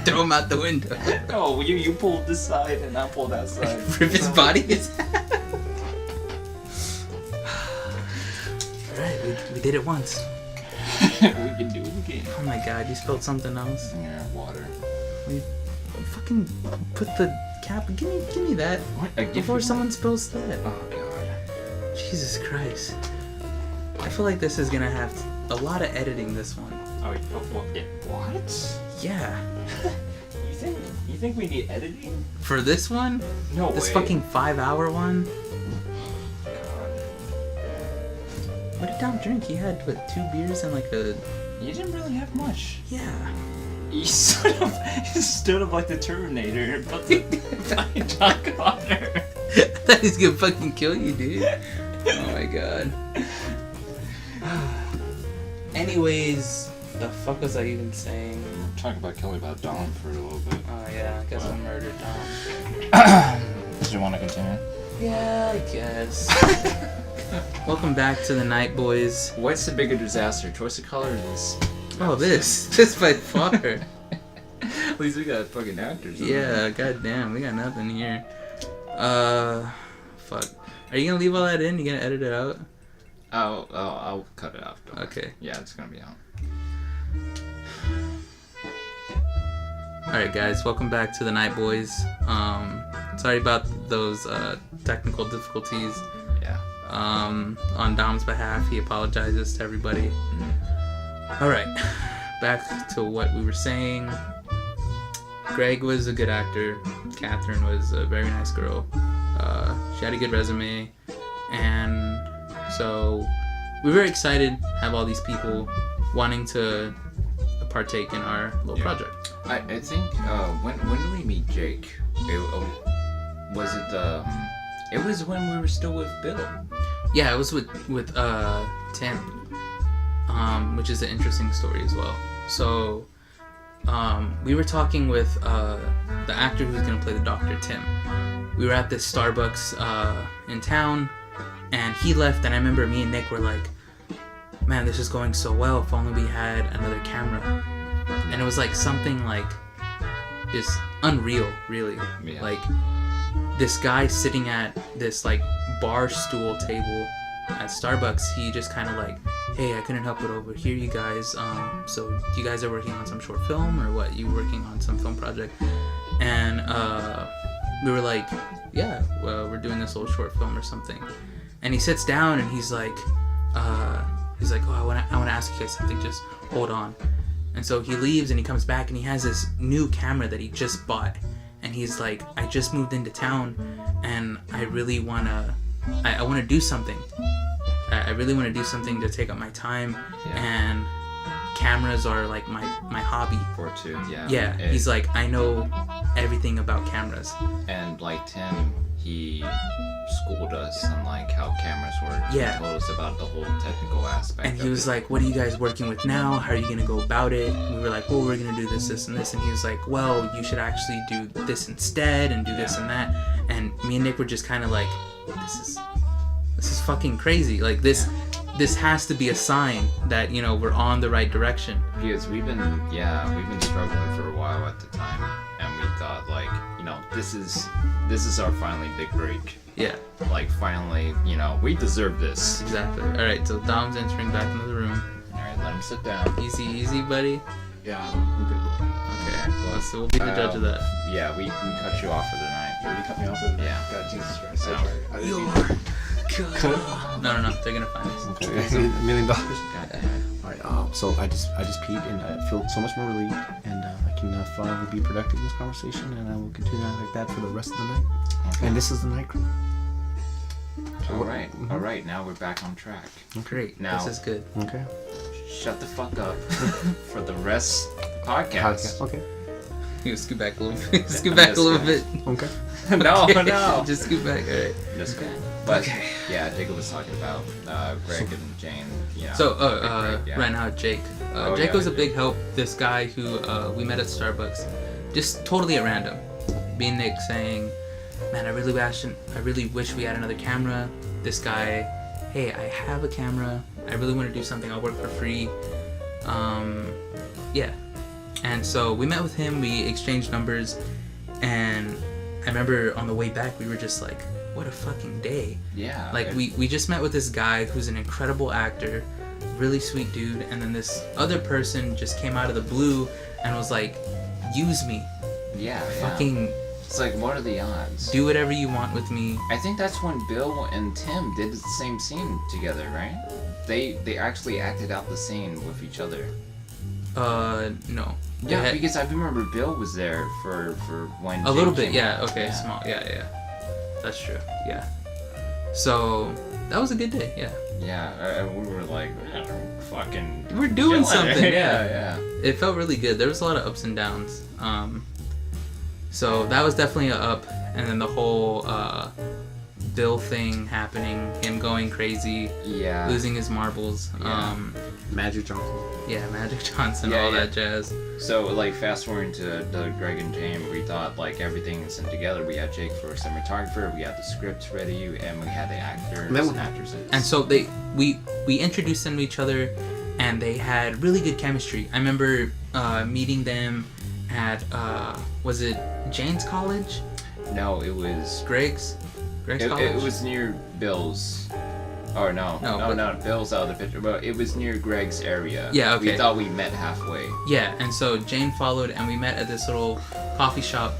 Throw him out the window. No, you pull this side and I'll pull that side. Rip his body his Alright, we did it once. We can do it again. Oh my god, you spilled something else. Yeah, water. We fucking put the cap. Give me that. What? Before someone spills that. Oh god. Jesus Christ. I feel like this is gonna have a lot of editing, this one. Oh, what? Yeah. You think we need editing? For this one? No This way. fucking 5-hour one? God. What did Dom drink? He had, 2 beers and like a... You didn't really have much. Yeah. You stood up like the Terminator, but the fucking John Connor. I thought he's gonna fucking kill you, dude. Oh my god. Anyways, the fuck was I even saying? Talk about killing about Dom for a little bit. Oh yeah, I guess I murdered Dom. Did you want to continue? Yeah, I guess. Welcome back to the night, boys. What's the bigger disaster, choice of color or this? Oh, this by far. At least we got fucking actors. Yeah, goddamn, we got nothing here. Fuck. Are you gonna leave all that in? You gonna edit it out? I'll cut it out. Okay. Yeah, it's gonna be out. Alright guys, welcome back to the Night Boys. Sorry about those technical difficulties. Yeah. On Dom's behalf, he apologizes to everybody. Alright, back to what we were saying. Greg was a good actor. Catherine was a very nice girl. She had a good resume. And so we were very excited to have all these people wanting to partake in our little project. I think, when did we meet Jake? It was when we were still with Bill. Yeah, it was with Tim, which is an interesting story as well. So, we were talking with the actor who's gonna play the Doctor, Tim. We were at this Starbucks in town, and he left, and I remember me and Nick were like, man, this is going so well, if only we had another camera. And it was like something like just unreal, really. Yeah. Like this guy sitting at this like bar stool table at Starbucks, he just kind of like, hey, I couldn't help it over here, you guys. So you guys are working on some short film or what? You working on some film project? And we were like, yeah, well, we're doing this little short film or something. And he sits down and he's like, oh, I wanna ask you guys something. Just hold on. And so he leaves and he comes back and he has this new camera that he just bought. And he's like, I just moved into town and I really wanna do something. I really want to do something to take up my time, and cameras are like my hobby. For two, yeah. Yeah, he's like, I know everything about cameras. And like Tim, he schooled us on like how cameras work. Yeah. He told us about the whole technical aspect. And he was like, what are you guys working with now? How are you gonna go about it? And we were like, well, we're gonna do this, and this. And he was like, well, you should actually do this instead and do this and that. And me and Nick were just kind of like, this is fucking crazy. Like this has to be a sign that, you know, we're on the right direction. Because we've been struggling for a while at the time, and we thought like, you know, this is our finally big break. Yeah. Like finally, you know, we deserve this. Exactly. All right. So Dom's entering back into the room. All right, let him sit down. Easy, buddy. Yeah, I'm good. Okay. Well, so we'll be the judge of that. Yeah, we can cut you off for the night. You cut me off of it? Yeah. God, Jesus Christ. So, I didn't mean- No. They're gonna find us. Okay. $1 million. God damn it. All right. So I just peed and I feel so much more relieved, and I can finally be productive in this conversation, and I will continue like that for the rest of the night. Okay. And this is the night crew. All right. Now we're back on track. Great. Now- This is good. Okay. Shut the fuck up for the rest of the podcast. Okay. You scoot back a little bit. Scoot back a little bit. Okay. No. Just scoot back. All right. Just okay. But yeah, Jacob was talking about Greg and Jane. Yeah. So, right now, Jake. Jake was a big help. This guy who we met at Starbucks, just totally at random. Me and Nick saying, man, I really wish we had another camera. This guy, hey, I have a camera. I really want to do something. I'll work for free. Yeah. And so we met with him. We exchanged numbers. And I remember on the way back, we were just like, what a fucking day. Yeah. Like, we just met with this guy who's an incredible actor, really sweet dude, and then this other person just came out of the blue and was like, use me. Yeah. Fucking It's like, what are the odds? do whatever you want with me. I think that's when Bill and Tim did the same scene together, right? They actually acted out the scene with each other. No. Yeah, because I remember Bill was there for when a little Jake bit, came out. okay, small, yeah. That's true, yeah. So, that was a good day, yeah. Yeah, we were like, fucking... We're doing something, yeah. It felt really good. There was a lot of ups and downs. So that was definitely a up, and then the whole Bill thing happening, him going crazy, losing his marbles. Magic Johnson. Yeah, Magic Johnson, all that jazz. So, like, fast forwarding to the Greg and Jane, we thought, like, everything is in together. We had Jake for a cinematographer, we had the scripts ready, and we had the actors and actresses. And so we introduced them to each other, and they had really good chemistry. I remember meeting them at, was it Jane's college? No, it was... Greg's college? It was near Bill's. Oh, no, Bill's out of the picture, but it was near Greg's area. Yeah, okay. We thought we met halfway. Yeah, and so Jane followed, and we met at this little coffee shop,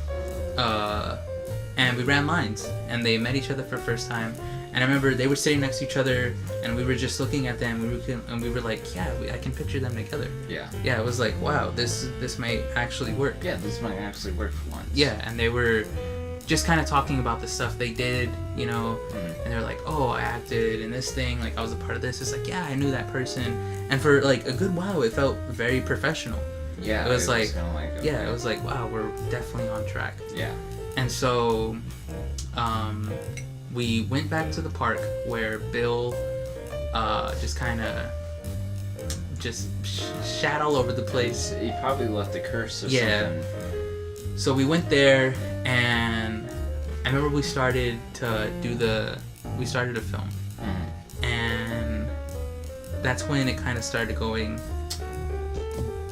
and we ran lines, and they met each other for the first time, And I remember they were sitting next to each other, and we were just looking at them, and we were like, yeah, I can picture them together. Yeah. Yeah, it was like, wow, this might actually work. Yeah, this might actually work for once. Yeah, and they were just kind of talking about the stuff they did, you know, and they're like, oh, I acted in this thing, like I was a part of this. It's like, yeah, I knew that person. And for like a good while, it felt very professional. Yeah, it was like, okay. yeah, it was like, wow, we're definitely on track. Yeah. And so, we went back to the park where Bill, just kind of, shat all over the place. He probably left a curse or something. So we went there, and I remember we started to film. And that's when it kind of started going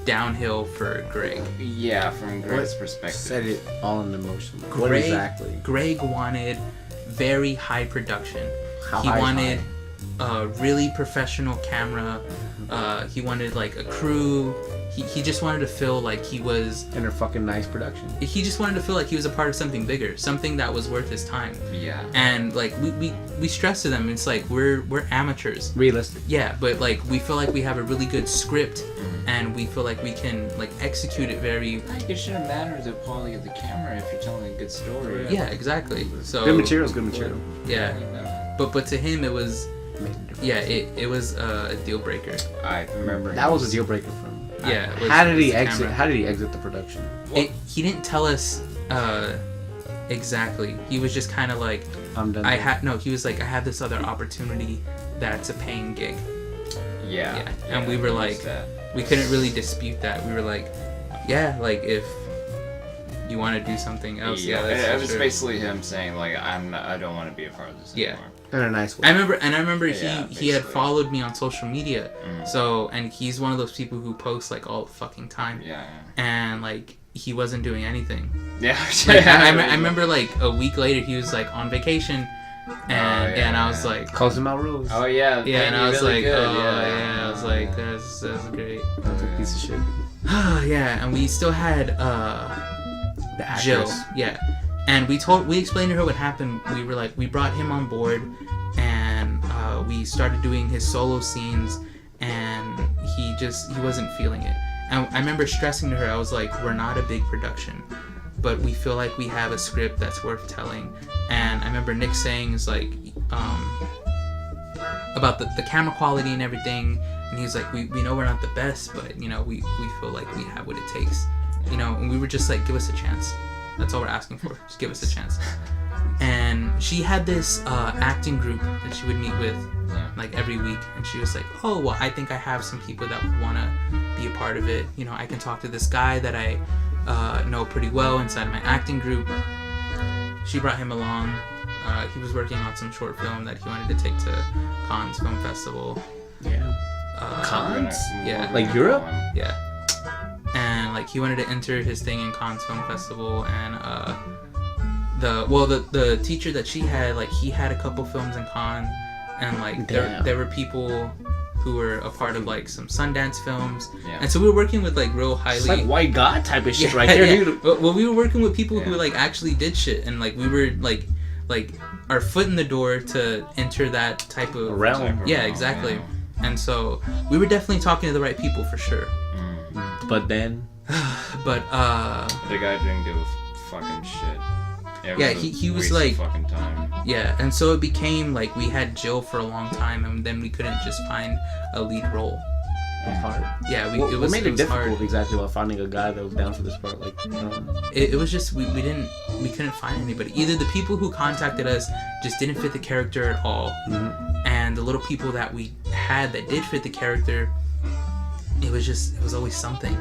downhill for Greg. Yeah, from Greg's perspective. Set it all in motion. What exactly? Greg wanted very high production. He high wanted a really professional camera. He wanted like a crew. He just wanted to feel like he was in a fucking nice production. He just wanted to feel like he was a part of something bigger, something that was worth his time. Yeah. And like we stress to them, it's like we're amateurs. Realistic. Yeah, but like we feel like we have a really good script, and we feel like we can like execute it very. It shouldn't matter the quality of the camera if you're telling a good story. Yeah, exactly. So good material is good material. Yeah. But to him it was. Yeah, it was a deal breaker. I remember that was a deal breaker for him. Yeah. How did he exit? How did he exit the production? He didn't tell us exactly. He was just kind of like, I'm done. He was like, I have this other opportunity that's a paying gig. Yeah. And we were like, we couldn't really dispute that. We were like, yeah, like if you want to do something else, it was basically him saying like, I don't want to be a part of this anymore. In a nice way. I remember he had followed me on social media. So, and he's one of those people who posts like all the fucking time. Yeah. And like he wasn't doing anything. Yeah. Like, I remember like a week later he was like on vacation, and I was like, closing my rules. Oh yeah. Yeah, and I was really like, good. I was like, that's great. That's a piece of shit. Yeah, and we still had the actress. Jill. Yeah. And we explained to her what happened. We were like, we brought him on board, and we started doing his solo scenes, and he wasn't feeling it. And I remember stressing to her, I was like, we're not a big production, but we feel like we have a script that's worth telling. And I remember Nick saying is like, about the camera quality and everything, and he's like, we know we're not the best, but you know, we feel like we have what it takes, you know. And we were just like, give us a chance. That's all we're asking for. Just give us a chance. And she had this acting group that she would meet with like every week. And she was like, oh, well, I think I have some people that would want to be a part of it. You know, I can talk to this guy that I know pretty well inside of my acting group. She brought him along. He was working on some short film that he wanted to take to Cannes Film Festival. Yeah. Cannes? Yeah. Like Europe? Yeah. And like he wanted to enter his thing in Cannes Film Festival, and the teacher that she had, like he had a couple films in Cannes, and like there were people who were a part of like some Sundance films, and so we were working with like real highly. It's like white god type of shit right there, dude. Well, we were working with people who like actually did shit, and like we were like our foot in the door to enter that type of realm. Yeah, exactly. Yeah. And so we were definitely talking to the right people for sure. But then, the guy didn't give a fucking shit. He was like, fucking time. Yeah, and so it became like we had Jill for a long time, and then we couldn't just find a lead role. That's hard. Yeah, it was difficult hard. Exactly while finding a guy that was down for this part. Like, it was just we couldn't find anybody. Either the people who contacted us just didn't fit the character at all, and the little people that we had that did fit the character, it was always something.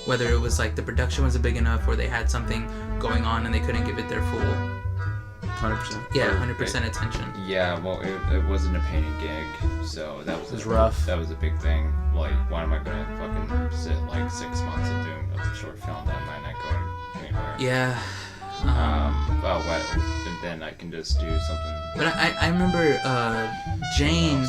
Whether it was like the production wasn't big enough, or they had something going on and they couldn't give it their full 100%. Yeah, 100% attention. Yeah, well, it wasn't a paying gig, so that was rough. That was a big thing. Like, why am I gonna fucking sit like 6 months and doing a short film that might not go anywhere? Yeah. And then I can just do something. But I remember Jane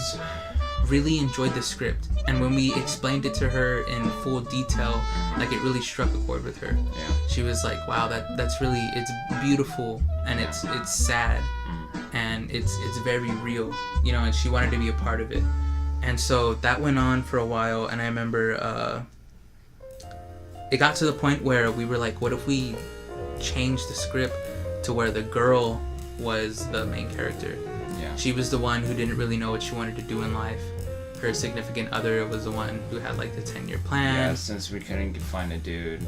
really enjoyed the script, and when we explained it to her in full detail, like it really struck a chord with her. Yeah. She was like, "Wow, that's really, it's beautiful and it's sad, and it's very real, you know, and she wanted to be a part of it. And so that went on for a while, and I remember it got to the point where we were like, what if we change the script to where the girl was the main character? Yeah. She was the one who didn't really know what she wanted to do in life. Her significant other was the one who had like the 10-year plan. Yeah, since we couldn't find a dude,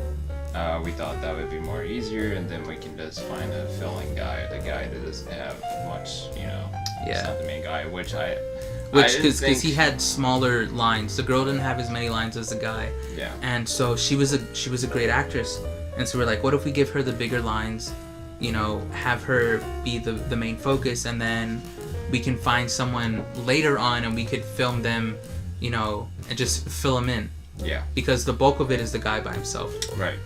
we thought that would be more easier, and then we can just find a filling guy, the guy that doesn't have much, you know, it's not the main guy, which because he had smaller lines. The girl didn't have as many lines as the guy. Yeah. And so she was a great actress, and so we're like, what if we give her the bigger lines, you know, have her be the main focus, and then we can find someone later on and we could film them, you know, and just fill them in. Yeah. Because the bulk of it is the guy by himself. Right.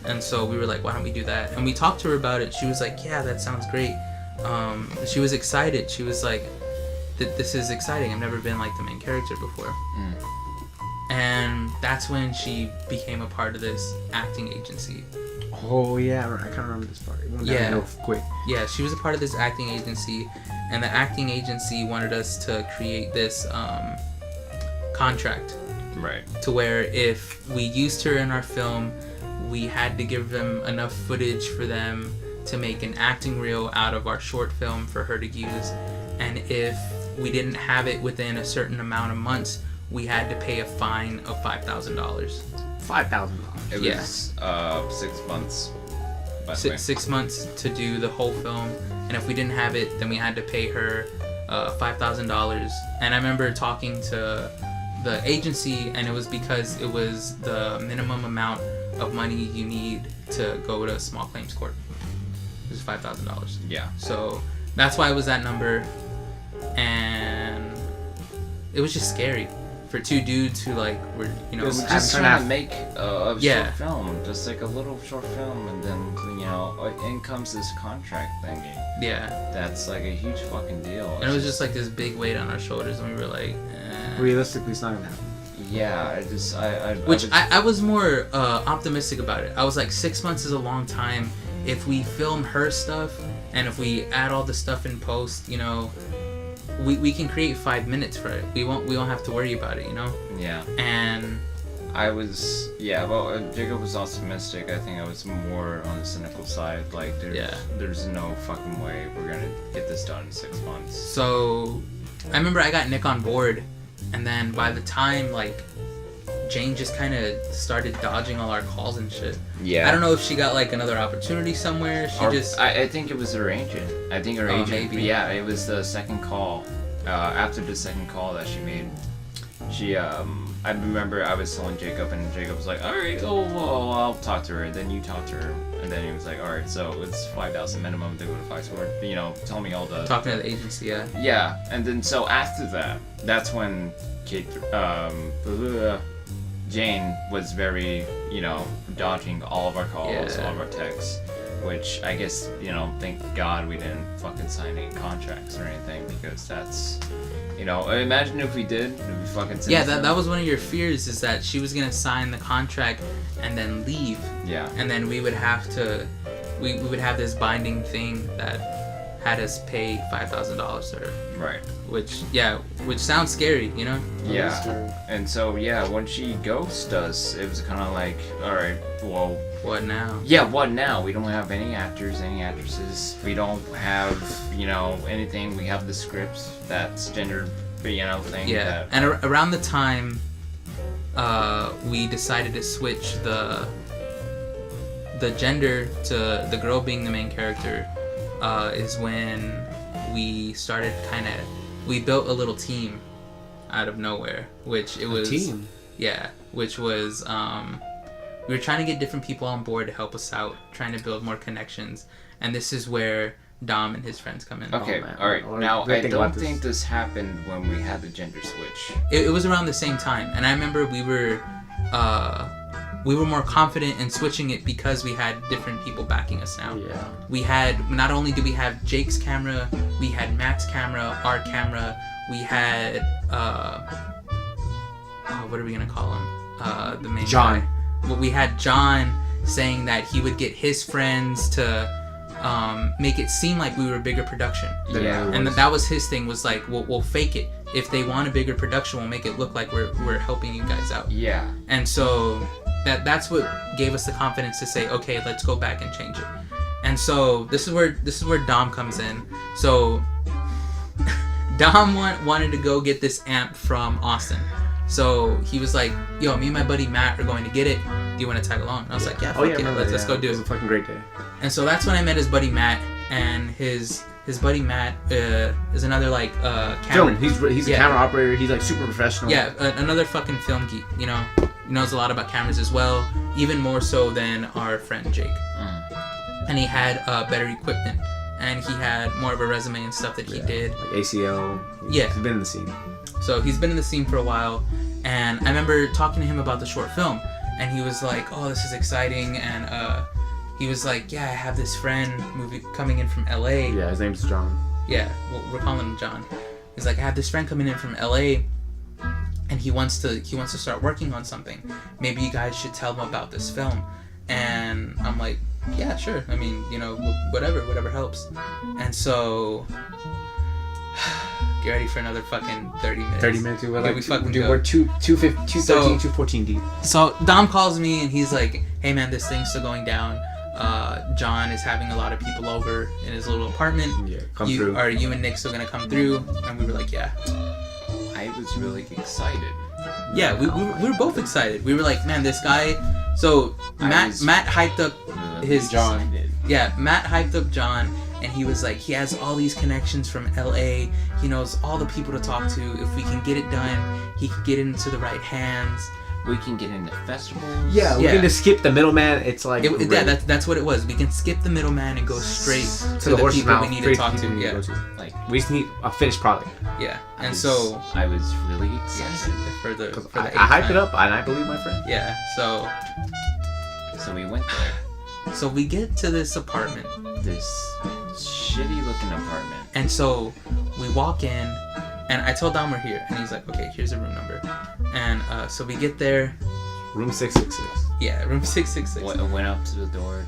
And so we were like, why don't we do that? And we talked to her about it. She was like, yeah, that sounds great. She was excited. She was like, this is exciting. I've never been like the main character before. Mm. And that's when she became a part of this acting agency. Oh yeah, I kind of remember this part. It went down real quick. Yeah, she was a part of this acting agency, and the acting agency wanted us to create this contract. Right. To where if we used her in our film, we had to give them enough footage for them to make an acting reel out of our short film for her to use. And if we didn't have it within a certain amount of months, we had to pay a fine of $5,000. $5,000. It was 6 months. By the way. 6 months to do the whole film, and if we didn't have it, then we had to pay her $5,000. And I remember talking to the agency, and it was because it was the minimum amount of money you need to go to a small claims court. It was $5,000. Yeah. So that's why it was that number, and it was just scary for two dudes who like were, you know, just trying to make a Yeah. short film, just like a little short film, and then, you know, in comes this contract thingy. Yeah. That's like a huge fucking deal. And it was just like this big weight on our shoulders, and we were like, eh. Realistically, it's not gonna happen. Yeah, I was more optimistic about it. I was like, 6 months is a long time. If we film her stuff, and if we add all the stuff in post, you know, we can create 5 minutes for it. We won't have to worry about it, you know? Yeah. And well, Jacob was optimistic. I think I was more on the cynical side. Like, there's no fucking way we're gonna get this done in 6 months. So I remember I got Nick on board, and then by the time like Jane just kind of started dodging all our calls and shit. Yeah. I don't know if she got like another opportunity somewhere. I think it was her agent. I think her agent. Maybe. Yeah, it was the second call. After the second call that she made, I remember I was telling Jacob, and Jacob was like, "All right, well, I'll talk to her." And then you talked to her, and then he was like, "All right, so it's $5,000 minimum to go to Five Sword." You know, tell me all the talking to the agency. Yeah. Yeah, and then so after that, that's when Jane was very, you know, dodging all of our calls, all of our texts, which I guess, you know, thank God we didn't fucking sign any contracts or anything, because that's, you know, imagine if we did, it'd be fucking sinister. Yeah, that was one of your fears, is that she was gonna sign the contract and then leave. Yeah. And then we would have to, we would have this binding thing that had us pay $5,000 to her. Right. Which sounds scary, you know? Yeah. And so, yeah, when she ghosted us, it was kind of like, all right, well... What now? Yeah, what now? We don't have any actors, any actresses. We don't have, you know, anything. We have the script that's gender, you know, thing. Yeah, and around the time we decided to switch the gender to the girl being the main character, is when we started we built a little team out of nowhere, which it was... A team? Yeah, which was, we were trying to get different people on board to help us out, trying to build more connections, and this is where Dom and his friends come in. Okay, alright, now I don't think this happened when we had the gender switch. It was around the same time, and I remember we were more confident in switching it because we had different people backing us now. Yeah. We had, not only did we have Jake's camera, we had Matt's camera, our camera, we had, what are we gonna call him? The main John. guy. Well, we had John saying that he would get his friends to make it seem like we were a bigger production. Yeah. And that was his thing, was like, we'll fake it. If they want a bigger production, we'll make it look like we're helping you guys out. Yeah. And so that's what gave us the confidence to say, okay, let's go back and change it. And so this is where Dom comes in. So Dom wanted to go get this amp from Austin. So he was like, yo, me and my buddy Matt are going to get it. Do you want to tag along? And I was like, yeah, fuck it. Let's go do it. It was a fucking great day. And so that's when I met his buddy Matt, and his buddy Matt is another like camera. He's a camera operator. He's like super professional. Yeah, another fucking film geek. You know, he knows a lot about cameras as well, even more so than our friend Jake. And he had better equipment, and he had more of a resume and stuff that he did. Like ACL. Yeah. He's been in the scene. So he's been in the scene for a while, and I remember talking to him about the short film, and he was like, "Oh, this is exciting," and he was like, "Yeah, I have this friend coming in from LA." Yeah, his name's John. Yeah, we're calling him John. He's like, "I have this friend coming in from LA, and he wants to start working on something. Maybe you guys should tell him about this film." And I'm like, "Yeah, sure. I mean, you know, whatever helps." And so get ready for another fucking 30 minutes. 30 minutes. We're 213, 214 deep. So Dom calls me and he's like, "Hey man, this thing's still going down. John is having a lot of people over in his little apartment. Yeah, come through. Are you and Nick still gonna come through?" And we were like, "Yeah." I was really excited. Yeah, we were both excited. We were like, "Man, this guy." So Matt hyped up his John. Yeah, Matt hyped up John. And he was like, he has all these connections from LA. He knows all the people to talk to. If we can get it done, he can get it into the right hands. We can get into festivals. Yeah, we can just skip the middleman. It's like that's what it was. We can skip the middleman and go straight to the horse's people mouth, we need to talk to. Yeah, Like we just need a finished product. Yeah, and I was really excited for the I hyped it up, and I believe my friend. Yeah, so we went there. So we get to this apartment. This shitty looking apartment. And so we walk in, and I told Dom we're here, and he's like, "Okay, here's the room number." And so we get there. Room 666. Yeah, room 666. Went up to the door.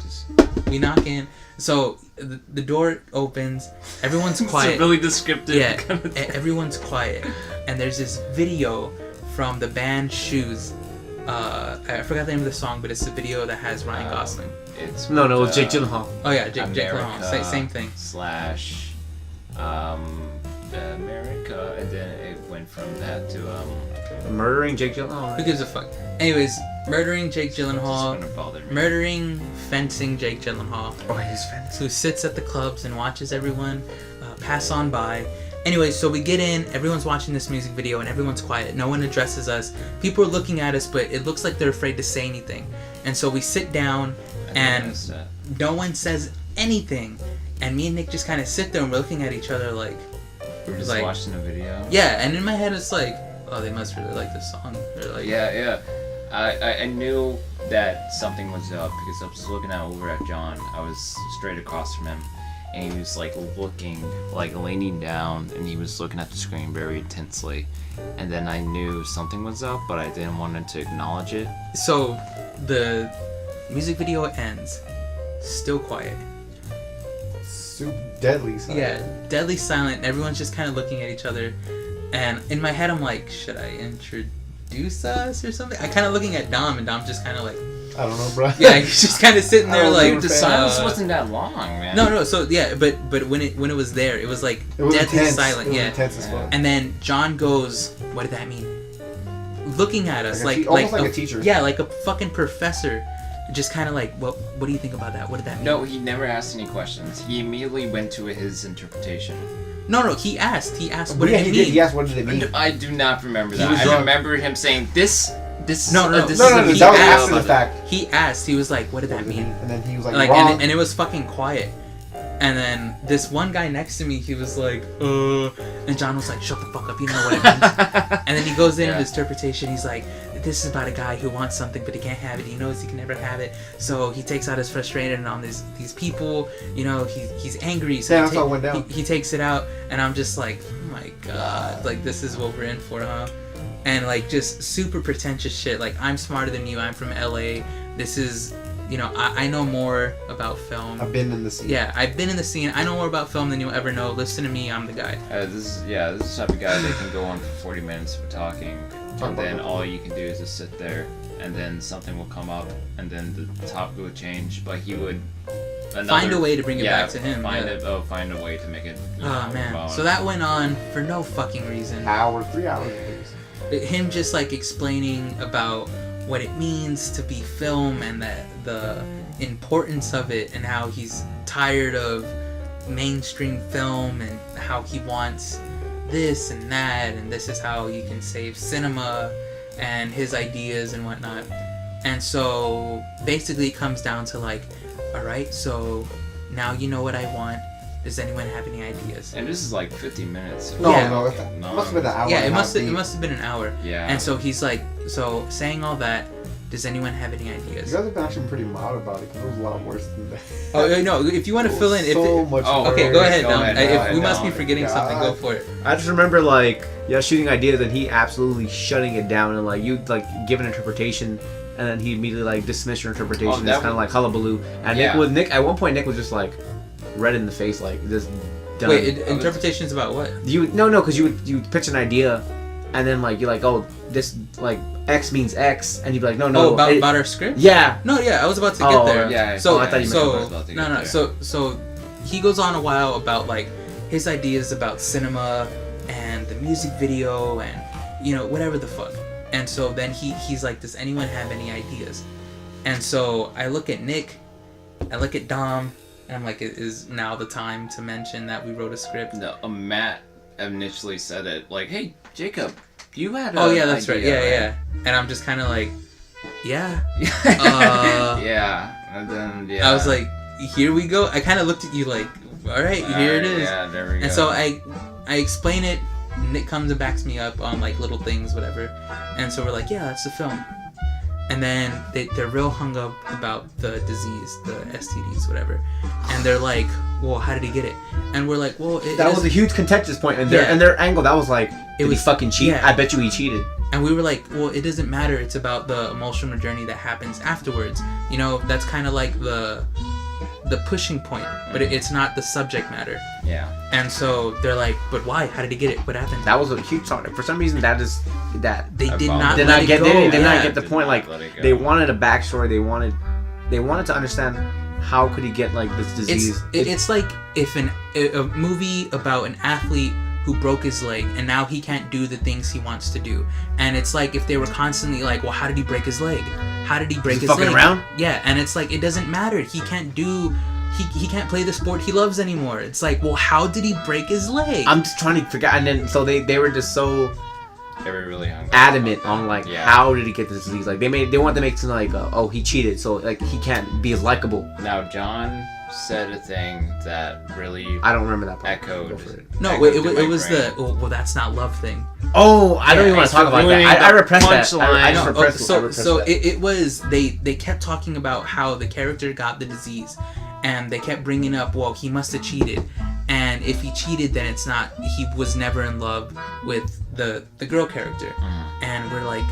We knock in. So the door opens. Everyone's quiet. It's a really descriptive. Yeah, kind of thing. everyone's quiet. And there's this video from the band Shoes. I forgot the name of the song, but it's a video that has Ryan Gosling. It's No, Jake Gyllenhaal. Oh yeah, Jake Gyllenhaal. Same thing. / America, and then it went from that to Murdering Jake Gyllenhaal. Who gives a fuck? Anyways, murdering Jake Gyllenhaal. Murdering, fencing Jake Gyllenhaal. Oh, he's fencing. Who sits at the clubs and watches everyone pass on by. Anyways, so we get in, everyone's watching this music video, and everyone's quiet. No one addresses us. People are looking at us, but it looks like they're afraid to say anything. And so we sit down, and no one says anything. And me and Nick just kind of sit there, and we're looking at each other like... We're just watching the video? Yeah, and in my head it's like, oh, they must really like this song. Or like, yeah. I knew that something was up because I was looking over at John. I was straight across from him. And he was like looking, like leaning down, and he was looking at the screen very intensely. And then I knew something was up, but I didn't want to acknowledge it. So the music video ends. Still quiet. Super deadly silent. Yeah, deadly silent. Everyone's just kind of looking at each other. And in my head, I'm like, should I introduce us or something? I'm kind of looking at Dom, and Dom's just kind of like, I don't know, bro. Yeah, he's just kind of sitting there like. The silence wasn't that long, man. No. So yeah, but when it was there, it was like deadly intense. silent. It was yeah. intense as fuck. And then John goes, "What did that mean?" Looking at us almost like a teacher. Yeah, like a fucking professor. Just kind of like, what do you think about that? What did that mean? No, he never asked any questions. He immediately went to his interpretation. No, he asked, what did it mean? He asked, what did it mean? I do not remember that. I remember him saying, this No, this is that was after the fact. He asked, he was like, what did that mean? And then he was like wrong. and it was fucking quiet. And then this one guy next to me, he was like, and John was like, shut the fuck up, you don't know what it means. And then he goes in his interpretation, he's like, this is about a guy who wants something but he can't have it. He knows he can never have it, so he takes out his frustration on these people. You know, he's angry, so he takes it out. And I'm just like, oh my god, like this is what we're in for, huh? And like just super pretentious shit. Like, I'm smarter than you. I'm from LA. This is you know, I know more about film. I've been in the scene. Yeah, I've been in the scene. I know more about film than you'll ever know. Listen to me, I'm the guy. This is the type of guy that can go on for 40 minutes of talking, and then all you can do is just sit there, and then something will come up, and then the topic will change, but he would find a way to bring it back to him. Find a way to make it. Oh man! So that went on for no fucking reason. 3 hours. Him just like explaining about what it means to be film and the importance of it, and how he's tired of mainstream film and how he wants this and that, and this is how you can save cinema and his ideas and whatnot. And so basically it comes down to like, alright, so now you know what I want. Does anyone have any ideas? And this is like 50 minutes. No, Yeah. it must have been an hour. Yeah, and it a half must deep. have been an hour. Yeah. And so he's like, so saying all that, does anyone have any You ideas? guys have been actually pretty mild about it, because it was a lot worse than that. Oh no, if you want to fill in, much okay, worse. go ahead, Go Dom. ahead, If go we ahead, must be Dom. forgetting something, go for it. I just remember like shooting ideas and he absolutely shutting it down, and like you'd like give an interpretation and then he immediately like dismiss your interpretation. Oh, It's kind of like hullabaloo. And Yeah. Nick at one point Nick was just like red in the face, like just done. Wait, interpretations about what? Because you pitch an idea and then like you're like, oh, this like X means X, and you'd be like, no, Oh, about our script? yeah. No, yeah, I was about to get Oh, there. yeah. So, I thought you meant I was about to get there. So he goes on a while about like his ideas about cinema and the music video and you know whatever the fuck. And so then he's like, does anyone have any ideas? And so I look at Nick, I look at Dom, and I'm like, is now the time to mention that we wrote a script? No, Matt initially said it like, "Hey, Jacob, you had." Oh yeah, that's idea, right. Yeah. And I'm just kind of like, yeah. Yeah, and then I was like, here we go. I kind of looked at you like, all right, here it is. Yeah, there we go. And so I explain it. Nick comes and backs me up on like little things, whatever. And so we're like, yeah, that's the film. And then they're real hung up about the disease, the STDs, whatever. And they're like, well, how did he get it? And we're like, well, That was a huge contentious point, and Yeah. their angle, that was like, did he fucking cheat? yeah. I bet you he cheated. And we were like, well, it doesn't matter. It's about the emotional journey that happens afterwards. You know, that's kind of like the pushing point, but it's not the subject matter. Yeah. And so they're like, but why? How did he get it? What happened? That was a huge talk. For some reason, that They did About- not did let not it get go. they did not Yeah. get the Did point. not Like let it go. they wanted a backstory. They wanted to understand how could he get like this disease. It's like if a movie about an athlete who broke his leg and now he can't do the things he wants to do. And it's like if they were constantly like, well, how did he break his leg? How did he break his fucking leg? around? Yeah, and it's like it doesn't matter. He can't do. He can't play the sport he loves anymore. It's like, well, how did he break his leg? I'm just trying to figure out. And then so they were just so They were really hungry. adamant on like Yeah. how did he get this disease. Like they wanted to make it seem like oh he cheated, so like he can't be as likable. Now John said a thing that really I don't remember that part. echoed. Go for it. No, echoed wait, through it my was brain. the well, that's not love thing. Oh, I don't Yeah, even want it's to talk about ruining that. I the repressed that. punchline. I just No, repressed I so repressed that. it was they kept talking about how the character got the disease, and they kept bringing up, well, he must have cheated, and if he cheated, then it's not, he was never in love with the girl character, and we're like,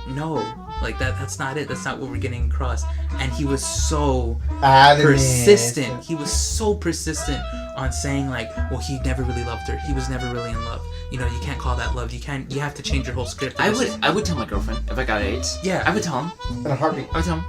no, like that's not it. That's not what we're getting across. And he was so persistent. He was so persistent on saying like, well, he never really loved her. He was never really in love. You know, you can't call that love. You have to change your whole script. I would tell my girlfriend if I got AIDS. Yeah. I would tell him. In a heartbeat. I would tell him.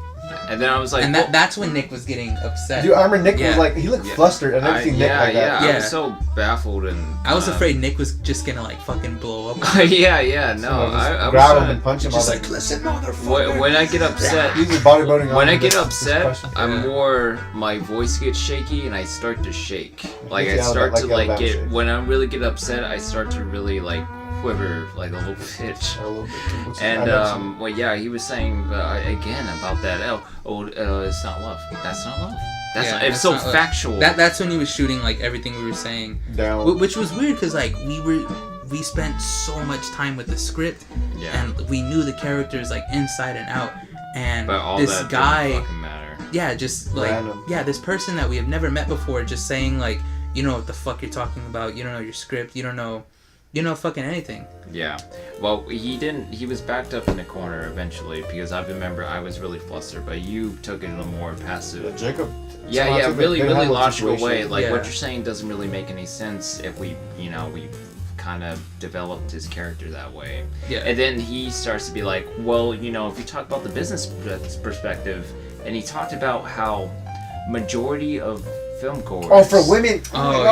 And then I was like, And well, that's when Nick was getting upset. Dude, I remember Nick Yeah. was like, he looked flustered. I've never seen Nick like that. I Yeah. was so baffled and. I was afraid Nick was just gonna like fucking blow up. yeah, no. Someone just I grab was him and punch him. I was just like, listen, motherfucker. when I get upset, he's just bodybuilding. when on I get this upset, question. I'm more, my voice gets shaky and I start to shake. Like I Yeah, start like to Alabama like get, shake. when I really get upset, I start to really like quiver like a little bit. A little bit, which is- And I never seen- well, yeah, he was saying again about that. It's not love. That's not love. That's Yeah, not, it's that's so not love. factual. That's when he was shooting like everything we were saying, down. which was weird because like we spent so much time with the script, yeah. and we knew the characters like inside and out, and But all this that guy, didn't fucking matter. yeah, just like Random. this person that we have never met before, just saying like, you know what the fuck you're talking about, you don't know your script, you don't know fucking anything. Yeah. Well, he didn't. He was backed up in the corner eventually because I remember I was really flustered, but you took it in a more passive. Jacob. Yeah, really logical way. Like Yeah. what you're saying doesn't really make any sense if we kind of developed his character that way. Yeah. And then he starts to be like, well, if you talk about the business perspective, and he talked about how majority of film goers. Oh, for women. Oh, my for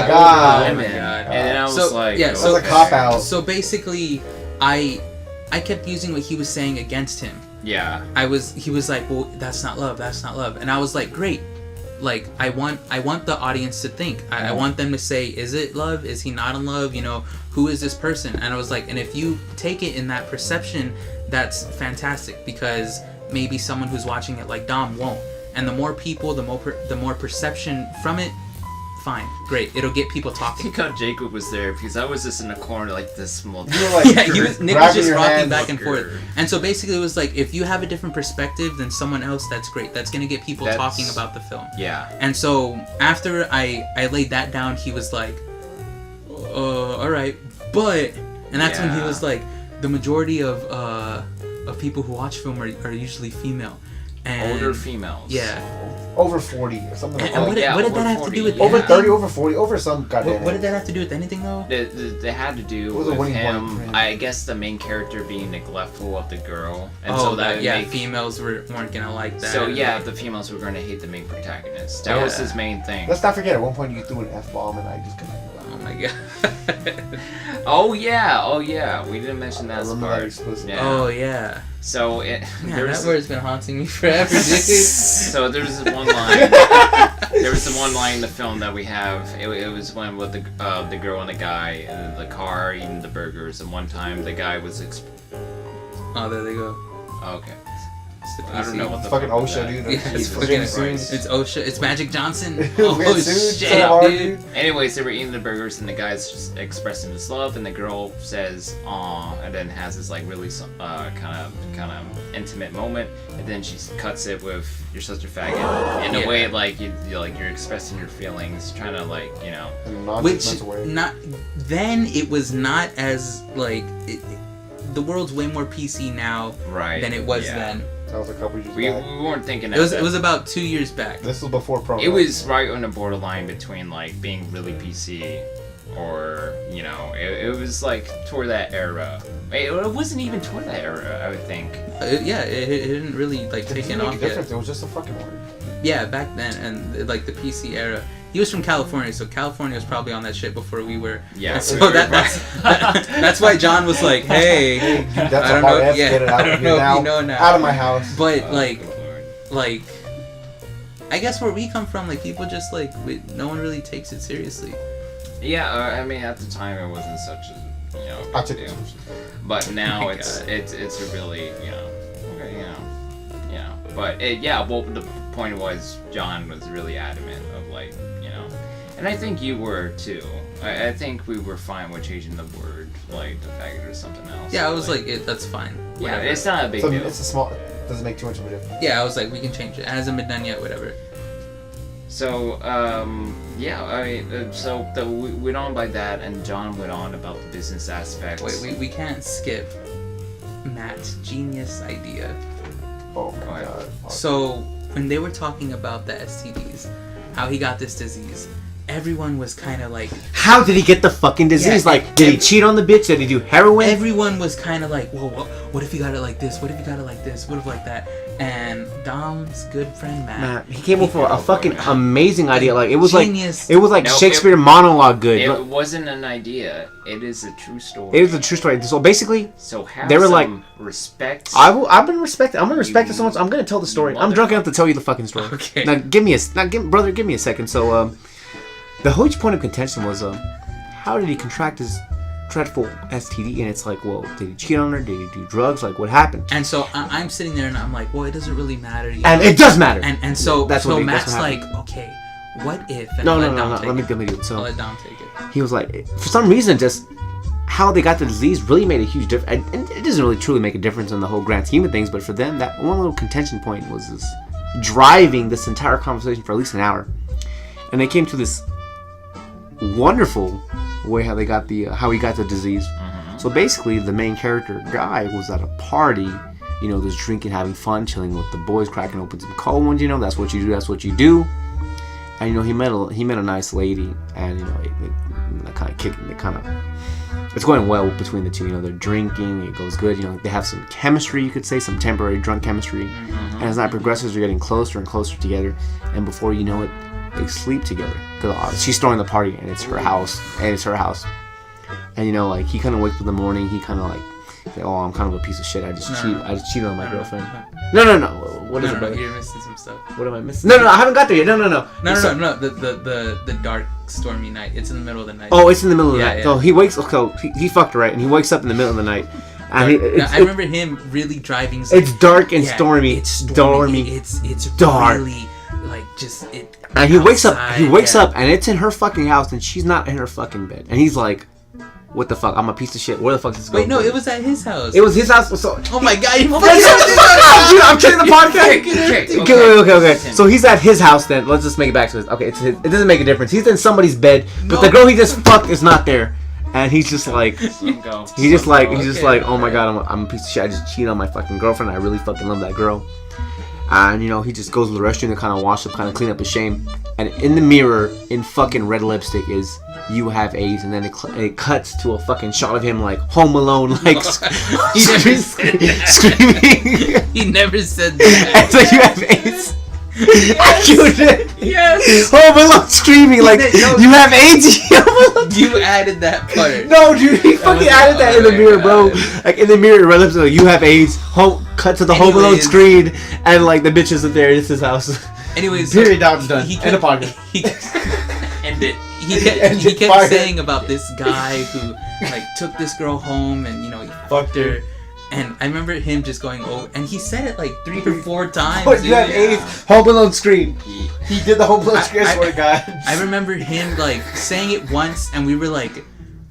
god. women. Oh my God. And then I was like, yeah, That was a cop out. So basically, I kept using what he was saying against him. yeah. He was like, well, that's not love, and I was like, great. Like I want the audience to think. I want them to say, is it love? Is he not in love? Who is this person? And I was like, and if you take it in that perception, that's fantastic, because maybe someone who's watching it like Dom won't. And the more people, the more perception from it. Fine, great. It'll get people I talking. think how Jacob was there because I was just in the corner like this small. You were like, Yeah, Nick was grabbing just your rocking hand. back and forth. And so basically it was like, if you have a different perspective than someone else, that's great. That's going to get people talking about the film. Yeah. And so after I laid that down, he was like, all right, but... And that's when he was like, the majority of people who watch film are usually female. And Older females. Yeah. Over 40 or something like And that. what did that over have to 40, do with yeah. Over anything? 30, over 40, over some goddamn. What did that have to do with anything, though? They had to do was a with winning point him. for him. I guess the main character being neglectful of the girl, and Oh, so that would make, females weren't gonna like that. So yeah, the females were going to hate the main protagonist. That was his main thing. Let's not forget, at one point you threw an F-bomb and I just connected. Oh my god. Oh yeah. We didn't mention that Remember that part. explicit. Yeah. Oh yeah. So Man, there's that word's been haunting me forever, dude. so there's this one line. There was the one line in the film that we have. It was when with the girl and the guy in the car eating the burgers, and one time the guy was. Oh, there they go. Okay. It's the I don't know PC. what It's the fucking fuck was OSHA, that. dude. Yeah, it's He's fucking getting sued. It's OSHA. It's Magic Johnson. We're Oh getting sued shit, so hard, dude. Anyways, they were eating the burgers, and the guy's just expressing his love, and the girl says "aw," and then has this like really kind of intimate moment, and then she cuts it with "you're such a faggot" in a way like you're expressing your feelings, trying to In a Which non-judgmental way. then it was not as like the world's way more PC now right than it was yeah. then. That was a couple years We back. weren't thinking It was that. about 2 years back. This was before pro. It was right on the borderline between like being really PC or it was like toward that era. It wasn't even toward that era, I would think. It didn't really like It take didn't it make a off yet. difference. It was just a fucking word. Yeah, back then, and like the PC era. He was from California, so California was probably on that shit before we were. Yeah. And so that's why John was like, "Hey, Hey, dude, that's I a don't hard know- F. yeah, Get it out I don't of know here if now. you know now. Out of my house. But Oh, like, Lord. like, I guess where we come from, like people just like no one really takes it seriously. Yeah, I mean at the time it wasn't such a I big took it. deal. But now Oh my it's God. it's a really okay but well the point was John was really adamant of like and I think you were too. I think we were fine with changing the word like the faggot or something else. Yeah, I was like, that's fine. yeah, Whatever. it's not a big So deal. it's a small. It doesn't make too much of a difference. Yeah, I was like, we can change it. It hasn't been done yet. Whatever. So, so we went on by that, and John went on about the business aspects. Wait, we can't skip Matt's genius idea. Oh Go my ahead. god. So when they were talking about the STDs, how he got this disease, everyone was kind of like, How did he get the fucking disease? Yeah, Like, did he cheat on the bitch? Did he do heroin? everyone was kind of like, whoa, what if he got it like this? What if he got it like this? What if like that? And Dom's good friend Matt, He came up with a fucking amazing idea. Like, it was Genius. like Nope, Shakespeare monologue good. It wasn't an idea. It is a true story. It is a true story. So basically, So have they were some like- respect. I'm gonna respect it so much. I'm gonna tell the story. I'm drunk enough to tell you the fucking story. Okay. Now give me a second. So the whole point of contention was how did he contract his dreadful STD? And it's like, well, did he cheat on her? Did he do drugs? Like, what happened? And so I'm sitting there and I'm like, well, it doesn't really matter. And it does matter. And so That's what Matt's happened. like, okay, what if? And No. I'll let Dom take Let me it. do it. I'll So let Dom take it. he was like, for some reason, just how they got the disease really made a huge difference. And it doesn't really truly make a difference in the whole grand scheme of things, but for them, that one little contention point was this driving this entire conversation for at least an hour. And they came to this wonderful way how they got the how he got the disease. So basically, the main character guy was at a party, you know, just drinking, having fun, chilling with the boys, cracking open some cold ones. You know, that's what you do. That's what you do. And you know, he met a nice lady, and you know, they kind of kicking. They kind of, it's going well between the two. You know, they're drinking. It goes good. You know, they have some chemistry, you could say, some temporary drunk chemistry. And as night progresses, they're getting closer and closer together. And before you know it, they sleep together. Cause she's throwing the party, and it's her house, And you know, like he kind of wakes up in the morning. He kind of like, oh, I'm kind of a piece of shit. I just cheated on my girlfriend. No. What is it, brother? You're missing some stuff. What am I missing? No, I haven't got there yet. No. No. The dark, stormy night. It's in the middle of the night. Oh, it's in the middle of the night. Yeah. So he wakes. So he fucked her, right, and he wakes up in the middle of the night. And I remember him really driving. It's dark and stormy. It's stormy. It's dark. Really like just it. And he wakes up. He wakes up, and it's in her fucking house, and she's not in her fucking bed. And he's like, "What the fuck? I'm a piece of shit. Where the fuck is this going?" Wait, no, it was at his house. It was his house. So, oh my god! Dude, I'm kidding the podcast. Okay. So he's at his house then. Let's just make it back to his. Okay, it's his. It doesn't make a difference. He's in somebody's bed, but the girl he just fucked is not there, and he's just like, he's just like, oh my god, I'm a piece of shit. I just cheated on my fucking girlfriend. I really fucking love that girl. And you know, he just goes to the restroom to kind of wash up, kind of clean up his shame. And in the mirror, in fucking red lipstick, is "You have AIDS," and then it cuts to a fucking shot of him like Home Alone, like screaming. He never said that. It's like, "You have AIDS." Yes. Home Alone screaming like, "You have AIDS." You added that part. No, dude, he fucking added that in the mirror, bro. Like in the mirror, red lipstick, like, "You have AIDS." Cut to the Home Alone screen, and like the bitch isn't there. It's his house. Anyways, period. Done. End of podcast. He kept saying about this guy who like took this girl home, and you know, he fucked her. And I remember him just going, "Oh," and he said it like 3 or 4 times. Oh, you have AIDS. Home Alone screen. He did the Home Alone screen. I swear to God. I remember him like saying it once, and we were like,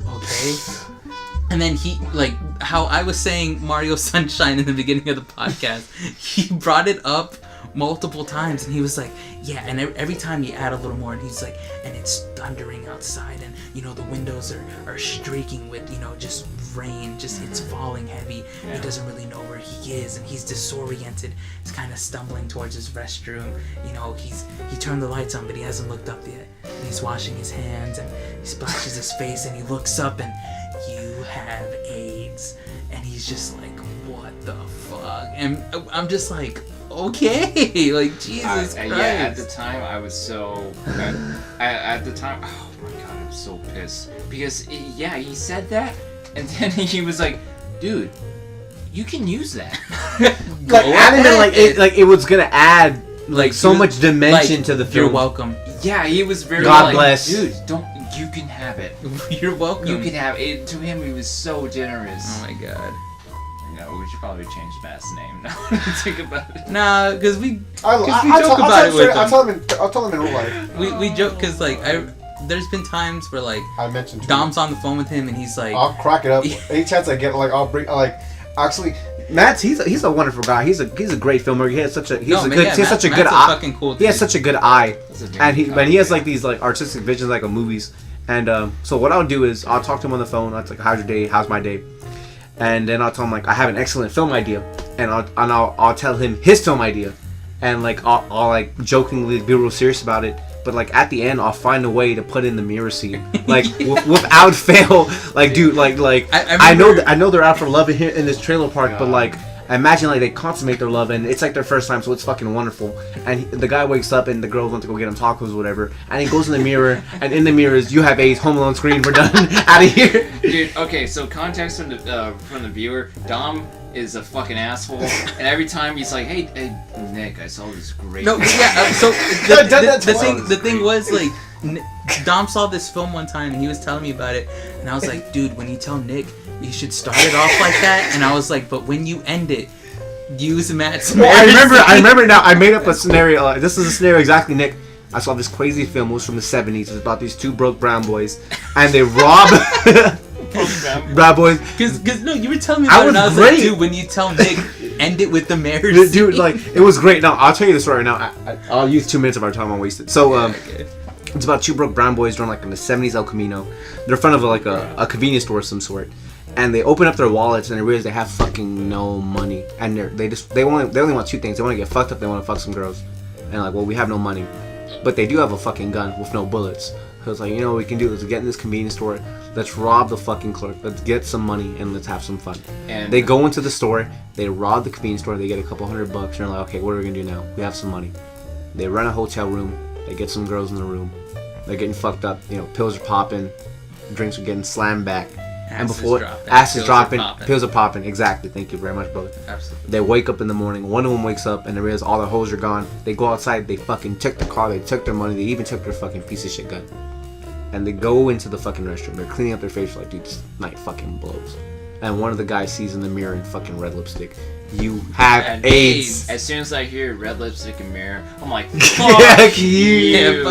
"Okay." And then he, like, how I was saying Mario Sunshine in the beginning of the podcast, he brought it up multiple times, and he was like, yeah, and every time you add a little more, and he's like, and it's thundering outside, and, you know, the windows are streaking with, you know, just rain, just it's falling heavy. Yeah. He doesn't really know where he is, and he's disoriented. He's kind of stumbling towards his restroom. You know, he turned the lights on, but he hasn't looked up yet. And he's washing his hands, and he splashes his face, and he looks up, and "You have AIDS," and he's just like, "What the fuck?" And I'm just like, okay, like Jesus Christ. Yeah, at the time I was so. At the time, oh my god, I was so pissed because he said that, and then he was like, "Dude, you can use that." Like adding it, like it was gonna add like so much dimension to the film. You're welcome. Yeah, he was very. God bless. Dude, don't. You can have it. You're welcome. You can have it. To him, he was so generous. Oh my god. No, we should probably change Matt's name now. To think about it. Nah, because we joke about it with him. I'll tell him in real life. We joke because like there's been times where like I mentioned Dom's on the phone with him and he's like, I'll crack it up. Any chance I get, like I'll bring actually. Matt's he's a wonderful guy. He's a great filmer. He has such a good eye. Fucking cool dude. He has such a good eye, and he has like these like artistic visions like of movies. And so what I'll do is I'll talk to him on the phone. I'll like, "How's your day? How's my day?" And then I'll tell him like, "I have an excellent film idea," and I'll tell him his film idea, and like I'll like jokingly be real serious about it. But like at the end, I'll find a way to put in the mirror scene, like without fail. Like, dude, like I know they're out for love in this trailer park, but like imagine like they consummate their love and it's like their first time, so it's fucking wonderful. And the guy wakes up and the girl wants to go get him tacos or whatever, and he goes in the mirror, and in the mirror is "You have AIDS," Home Alone screen. We're done. Out of here. Dude, okay, so context from the viewer, Dom is a fucking asshole, and every time he's like, hey Nick, I saw this great. No, yeah. So the thing was like, Dom saw this film one time and he was telling me about it, and I was like, dude, when you tell Nick, you should start it off like that, and I was like, but when you end it, use Matt's. Well, I remember now. I made up a scenario. This is a scenario exactly, Nick. I saw this crazy film. It was from the 70s. It was about these 2 broke brown boys, and they rob. Brown boys. Cause no, you were telling me about it, and I was like, dude, when you tell Nick, end it with the marriage. Dude, like, it was great. Now, I'll tell you the story now. I'll use 2 minutes of our time. I'll waste it. So, It's about two broke brown boys during like in the 70s El Camino. They're in front of like a convenience store of some sort, and they open up their wallets and they realize they have fucking no money, and they only want two things. They want to get fucked up. They want to fuck some girls, and like, well, we have no money, but they do have a fucking gun with no bullets. So it's like, you know what we can do? Let's get in this convenience store. Let's rob the fucking clerk. Let's get some money and let's have some fun. And they go into the store. They rob the convenience store. They get a couple $100 bucks. And they're like, okay, what are we gonna do now? We have some money. They rent a hotel room. They get some girls in the room. They're getting fucked up. You know, pills are popping. Drinks are getting slammed back. Ass is dropping. Pills are popping. Exactly. Thank you very much, brother. Absolutely. They wake up in the morning. One of them wakes up and they realize all their hoes are gone. They go outside. They fucking took the car. They took their money. They even took their fucking piece of shit gun. And they go into the fucking restroom. They're cleaning up their face. Like, dude, this night fucking blows. And one of the guys sees in the mirror in fucking red lipstick, you have AIDS. As soon as I hear red lipstick and mirror, I'm like, fuck you. Yeah,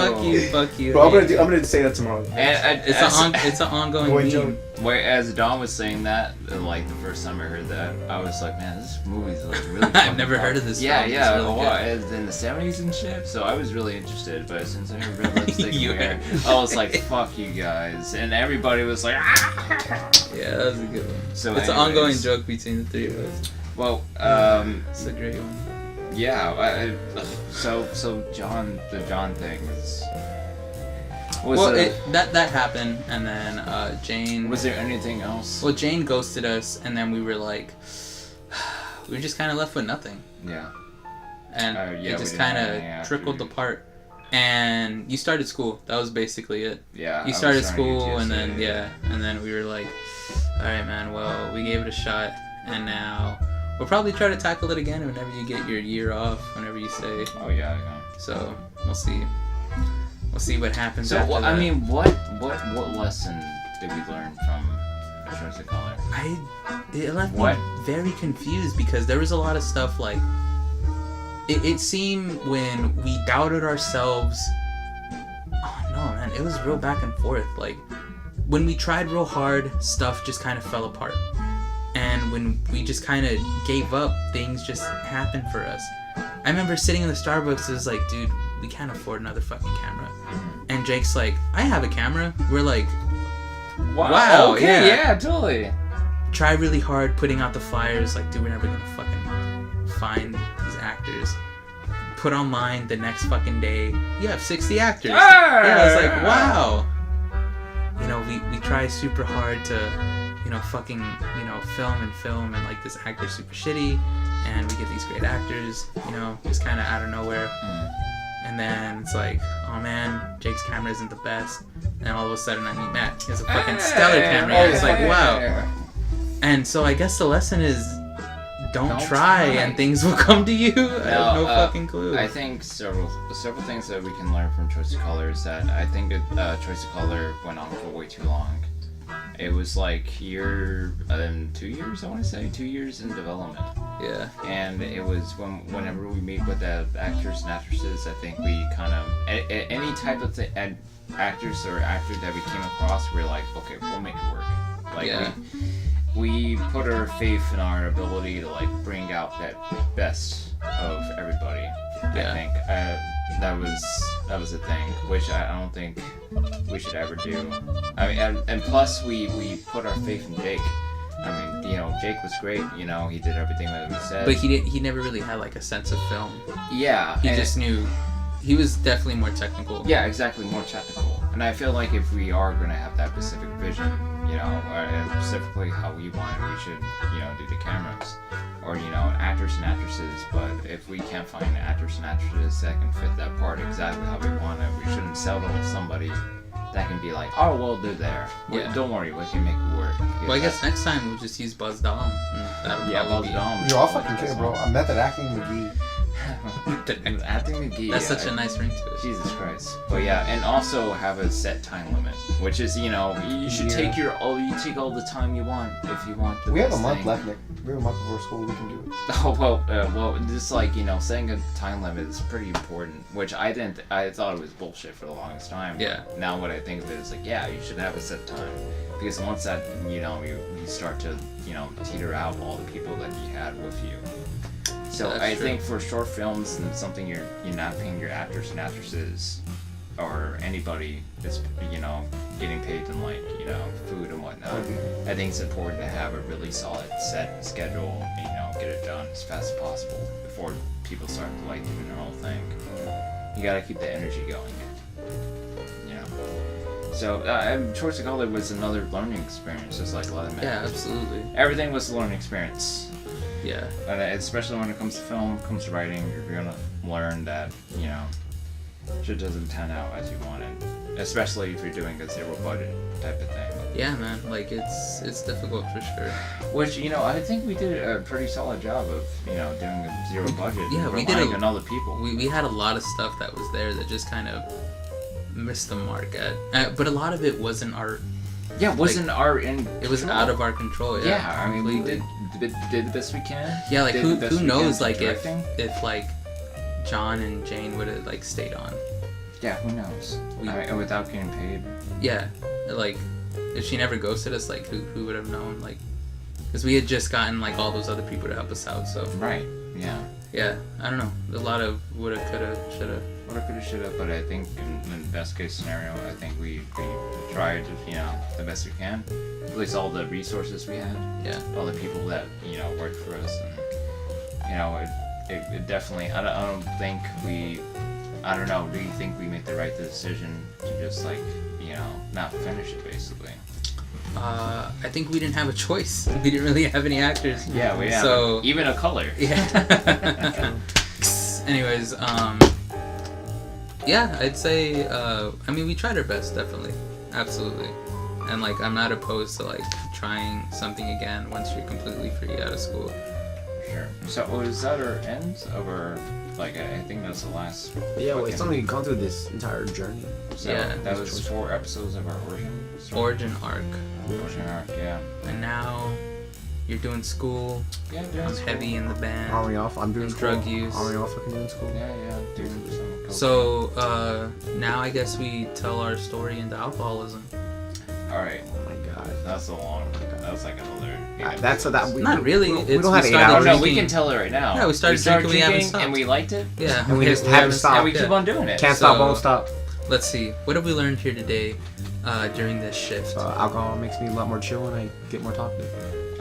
fuck you. Bro, I'm gonna say that tomorrow. And it's an ongoing meme. As Don was saying that, like the first time I heard that, I was like, man, this movie's like really. I've never heard of this. Yeah, film. yeah, Really in the 70s and shit. So I was really interested, but since I heard red lipstick and mirror, I was like, fuck you guys, and everybody was like, ah! Yeah, that was a good one. So it's an ongoing joke between the three of us. Well, it's a great one. Yeah, so John, the John thing was. That happened, and then Jane. Was there anything else? Well, Jane ghosted us, and then we were like, we were just kind of left with nothing. Yeah. And it just kind of trickled apart. And you started school. That was basically it. Yeah. You started school, and then and then we were like, all right, man. Well, we gave it a shot, and now we'll probably try to tackle it again whenever you get your year off, whenever you say. Oh yeah. So we'll see. We'll see what happens. So after that. I mean, what lesson did we learn from A Choice of Color? It left me very confused because there was a lot of stuff like. It seemed when we doubted ourselves. Oh no, man! It was real back and forth. Like when we tried real hard, stuff just kind of fell apart, and when we just kind of gave up, things just happened for us. I remember sitting in the Starbucks. It was like, dude, we can't afford another fucking camera. And Jake's like, I have a camera. We're like, wow, okay, yeah, totally. Try really hard putting out the flyers. Like, dude, we're never gonna fucking find these actors. Put online the next fucking day. You have 60 actors. Yeah, I was like, wow. You know, we try super hard to, you know, fucking, you know, film, and like this actor's super shitty, and we get these great actors, you know, just kind of out of nowhere. And then it's like, oh man, Jake's camera isn't the best. And all of a sudden I meet Matt. He has a fucking stellar camera. And it's like, wow. And so I guess the lesson is, don't try and things will come to you. I have no fucking clue. I think several things that we can learn from Choice of Color is that I think Choice of Color went on for way too long. It was like 2 years, I want to say, 2 years in development. Yeah. And it was whenever we meet with the actors and actresses, I think we kind of any type of actors or actor that we came across, we're like, okay, we'll make it work. Like we put our faith in our ability to like bring out that best of everybody. I think that was a thing, which I don't think we should ever do. I mean, and plus we put our faith in Jake. I mean, you know, Jake was great. You know, he did everything that we said. But he never really had like a sense of film. Yeah. He just knew. He was definitely more technical. Yeah, exactly, more technical. And I feel like if we are going to have that specific vision, you know, and specifically how we want it, we should, you know, do the cameras. Or, you know, actors and actresses. But if we can't find actors and actresses that can fit that part exactly how we want it, we shouldn't settle with somebody that can be like, oh, well, they're there. Yeah. Don't worry, we can make it work. Well, I guess next time we'll just use Buzz Dom. Buzz Dom. Yo, I'll fucking care, bro. I'm method acting McGee. Acting McGee. That's such a nice ring to it. Jesus Christ. But yeah, and also have a set time limit, which is, you know, you should take all the time you want if you want the We have a best month thing. left, Nick. We have a month before school. We can do it. Oh well, just like, you know, setting a time limit is pretty important, which I thought it was bullshit for the longest time. Yeah. Now what I think of it is like, yeah, you should have a set time, because once that, you know, you start to, you know, teeter out all the people that you had with you. So I think for short films and something you're not paying your actors and actresses or anybody that's, you know, getting paid in, like, you know, food and whatnot, I think it's important to have a really solid set schedule, you know, get it done as fast as possible before people start, like, doing their whole thing. You gotta keep the energy going, you know. So, Choice of Color was another learning experience, just like a lot of men. Yeah, absolutely. Everything was a learning experience. Yeah. And especially when it comes to film, comes to writing, you're gonna learn that, you know, shit doesn't turn out as you wanted. Especially if you're doing a zero budget type of thing. Yeah, man. Like, it's difficult for sure. Which, you know, I think we did a pretty solid job of, you know, doing a zero budget. Yeah, we did relying on other people. We had a lot of stuff that was there that just kind of missed the mark at. But a lot of it wasn't our. Yeah, it wasn't our It was out of our control. Yeah. Yeah, I mean, we did the best we can. Yeah, like who knows, like directing. if like John and Jane would have like stayed on. Yeah, who knows? Without getting paid. Yeah, like if she never ghosted us, like who would have known? Like, because we had just gotten like all those other people to help us out. So Right. Yeah. yeah, I don't know. A lot of woulda, coulda, shoulda. Woulda, coulda, shoulda, but I think in the best case scenario, I think we tried, you know, the best we can. At least all the resources we had. Yeah. All the people that, you know, worked for us, and, you know, it definitely. I don't think we. I don't know. Do you think we made the right decision to just, like, you know, not finish it basically? I think we didn't have a choice. We didn't really have any actors. Yeah, we have. So Even a color. yeah. Anyways, yeah, I'd say. I mean, we tried our best, definitely, absolutely, and like I'm not opposed to like trying something again once you're completely free out of school. Sure. So was that our end of our? Like, I think that's the last. Yeah, well, it's only gone through this entire journey. So Yeah. that was 4 episodes of our Origin arc, Origin arc, yeah. and now you're doing school. Yeah, I'm heavy in the band. On and off, I'm doing And school. drug use. On and off, fucking doing school. Yeah, doing some coke. So now I guess we tell our story into alcoholism. Alright, Oh my god. that's a long. That's like another. That's that. We, Not really. We It's- don't have we 8 started hours. No, we drinking- can tell it right now. Yeah, we started drinking, we haven't stopped. and we liked it. Yeah, And we just haven't stopped. And we yeah. keep on doing it. Can't So- stop, won't stop. Let's see. What have we learned here today during this shift? Alcohol makes me a lot more chill and I get more talkative.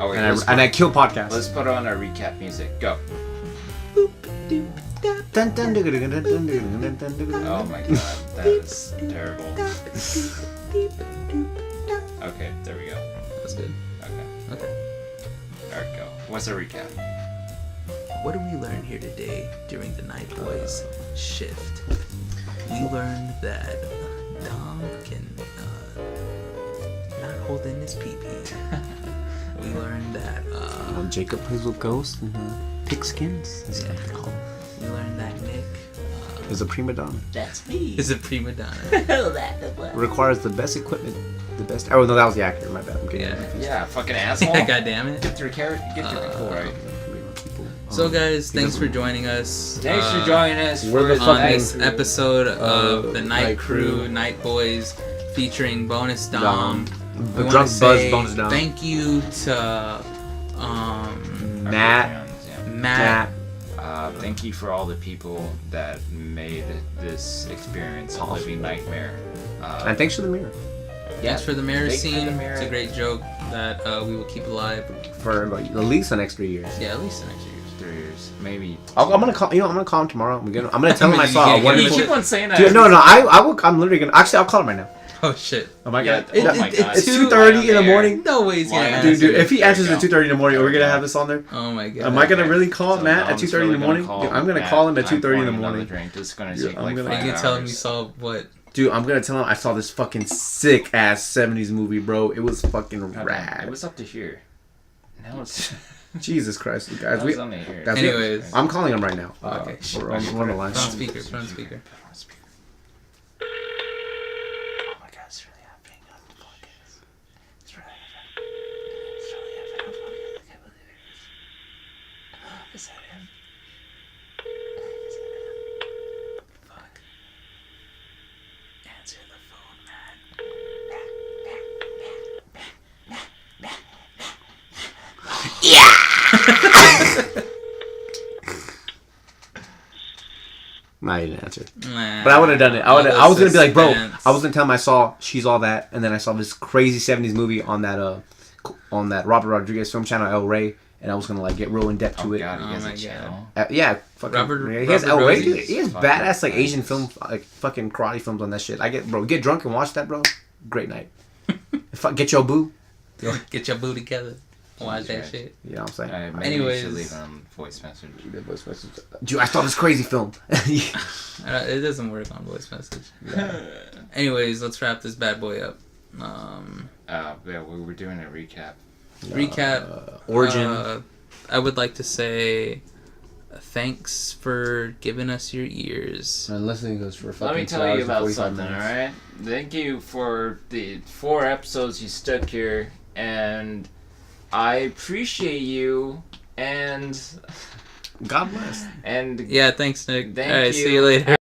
Oh, wait, And I kill podcasts. let's put on our recap music. Go. Dun, dun, dun, dun, dun, dun, dun, dun, dun, dun. Oh my god, that is terrible. Okay, there we go. That's good. Okay. Okay. Alright, go. What's the recap? What did we learn here today during the Night Boys shift? We learned that Dom can not hold in his pee-pee. We learned that When Jacob plays with ghosts and pigskins, that's what they call him. we learned that Nick Is a prima donna. That's me. is a prima donna. Requires the best equipment, the best. Oh no, that was the actor. My bad. I'm kidding. Yeah. Yeah, fucking asshole. God damn it. Get your carrot. Get your people right. So guys, thanks for joining us. Thanks for joining us we're for the on fucking- this episode of the Night Night Crew, Crew. Night Boys, featuring Bonus Dom. Dom. We The wanna drunk buzz say bonus Dom. thank you to Matt. Matt. Thank you for all the people that made this experience a living nightmare. And thanks to the mirror Thanks for the mirror Thanks for scene. the mirror. It's a great joke that we will keep alive. for like, at least the next 3 years. Yeah, at least the next year. 3 years, maybe. I'm gonna call. I'm gonna call him tomorrow. I'm gonna tell him I You saw can't a get wonderful. him to- keep on saying that. Dude, no, I will. I'm literally gonna. Actually, I'll call him right now. Oh shit. Am I Yeah, gonna? oh my God. It's Too- 2:30 in the morning. No way he's gonna Why not? answer. Dude, if he answers There at you go. 2:30 in the morning, we're gonna There have you this on there. Oh my god. Am I gonna really call So Matt at Dom's 2:30 in the really morning? gonna Dude, I'm gonna Matt. call him at I'm 2:30 in the pouring another morning. Drink. This is gonna Dude, take I'm like gonna- 5 You can tell him you hours. saw what? Dude, I'm gonna tell him I saw this fucking sick ass 70s movie, bro. It was fucking God damn, rad. It was up to here. Now it's. Jesus Christ, you That guys. was only here. That's Anyways. it. I'm calling him right now. Okay. We're on the line. Put on speaker. Put on speaker. Oh my god, it's really happening on the podcast. It's really happening. It's really happening on the podcast. I can't believe it. Is that him? Is that him? Fuck. Answer the phone, man. Nah, he didn't answer. Nah, But I would have done it. I was gonna be like, bro, suspense. I was gonna tell him I saw She's All That, and then I saw this crazy 70s movie on that Robert Rodriguez film channel, El Rey, and I was gonna like get real in depth to Oh it. god, he Oh has my a God. channel. Yeah, fucking. He has Robert El Rey, Rosie's dude. He has fucking badass like nice. Asian film, like fucking karate films on that shit. Get drunk and watch that, bro. Great night. Get your boo. Get your boo together. Watch that right. shit. You know what I'm saying? Maybe Anyways. you should leave on voice message. Dude, I saw this crazy film. It doesn't work on voice message. Anyways, let's wrap this bad boy up. Yeah, we were doing a recap. Origin. I would like to say thanks for giving us your ears. And listening to this for Let me tell you about something, alright? Thank you for the 4 episodes you stuck here, and I appreciate you, and God bless. and Yeah, thanks, Nick. Thank All right, you. see you later.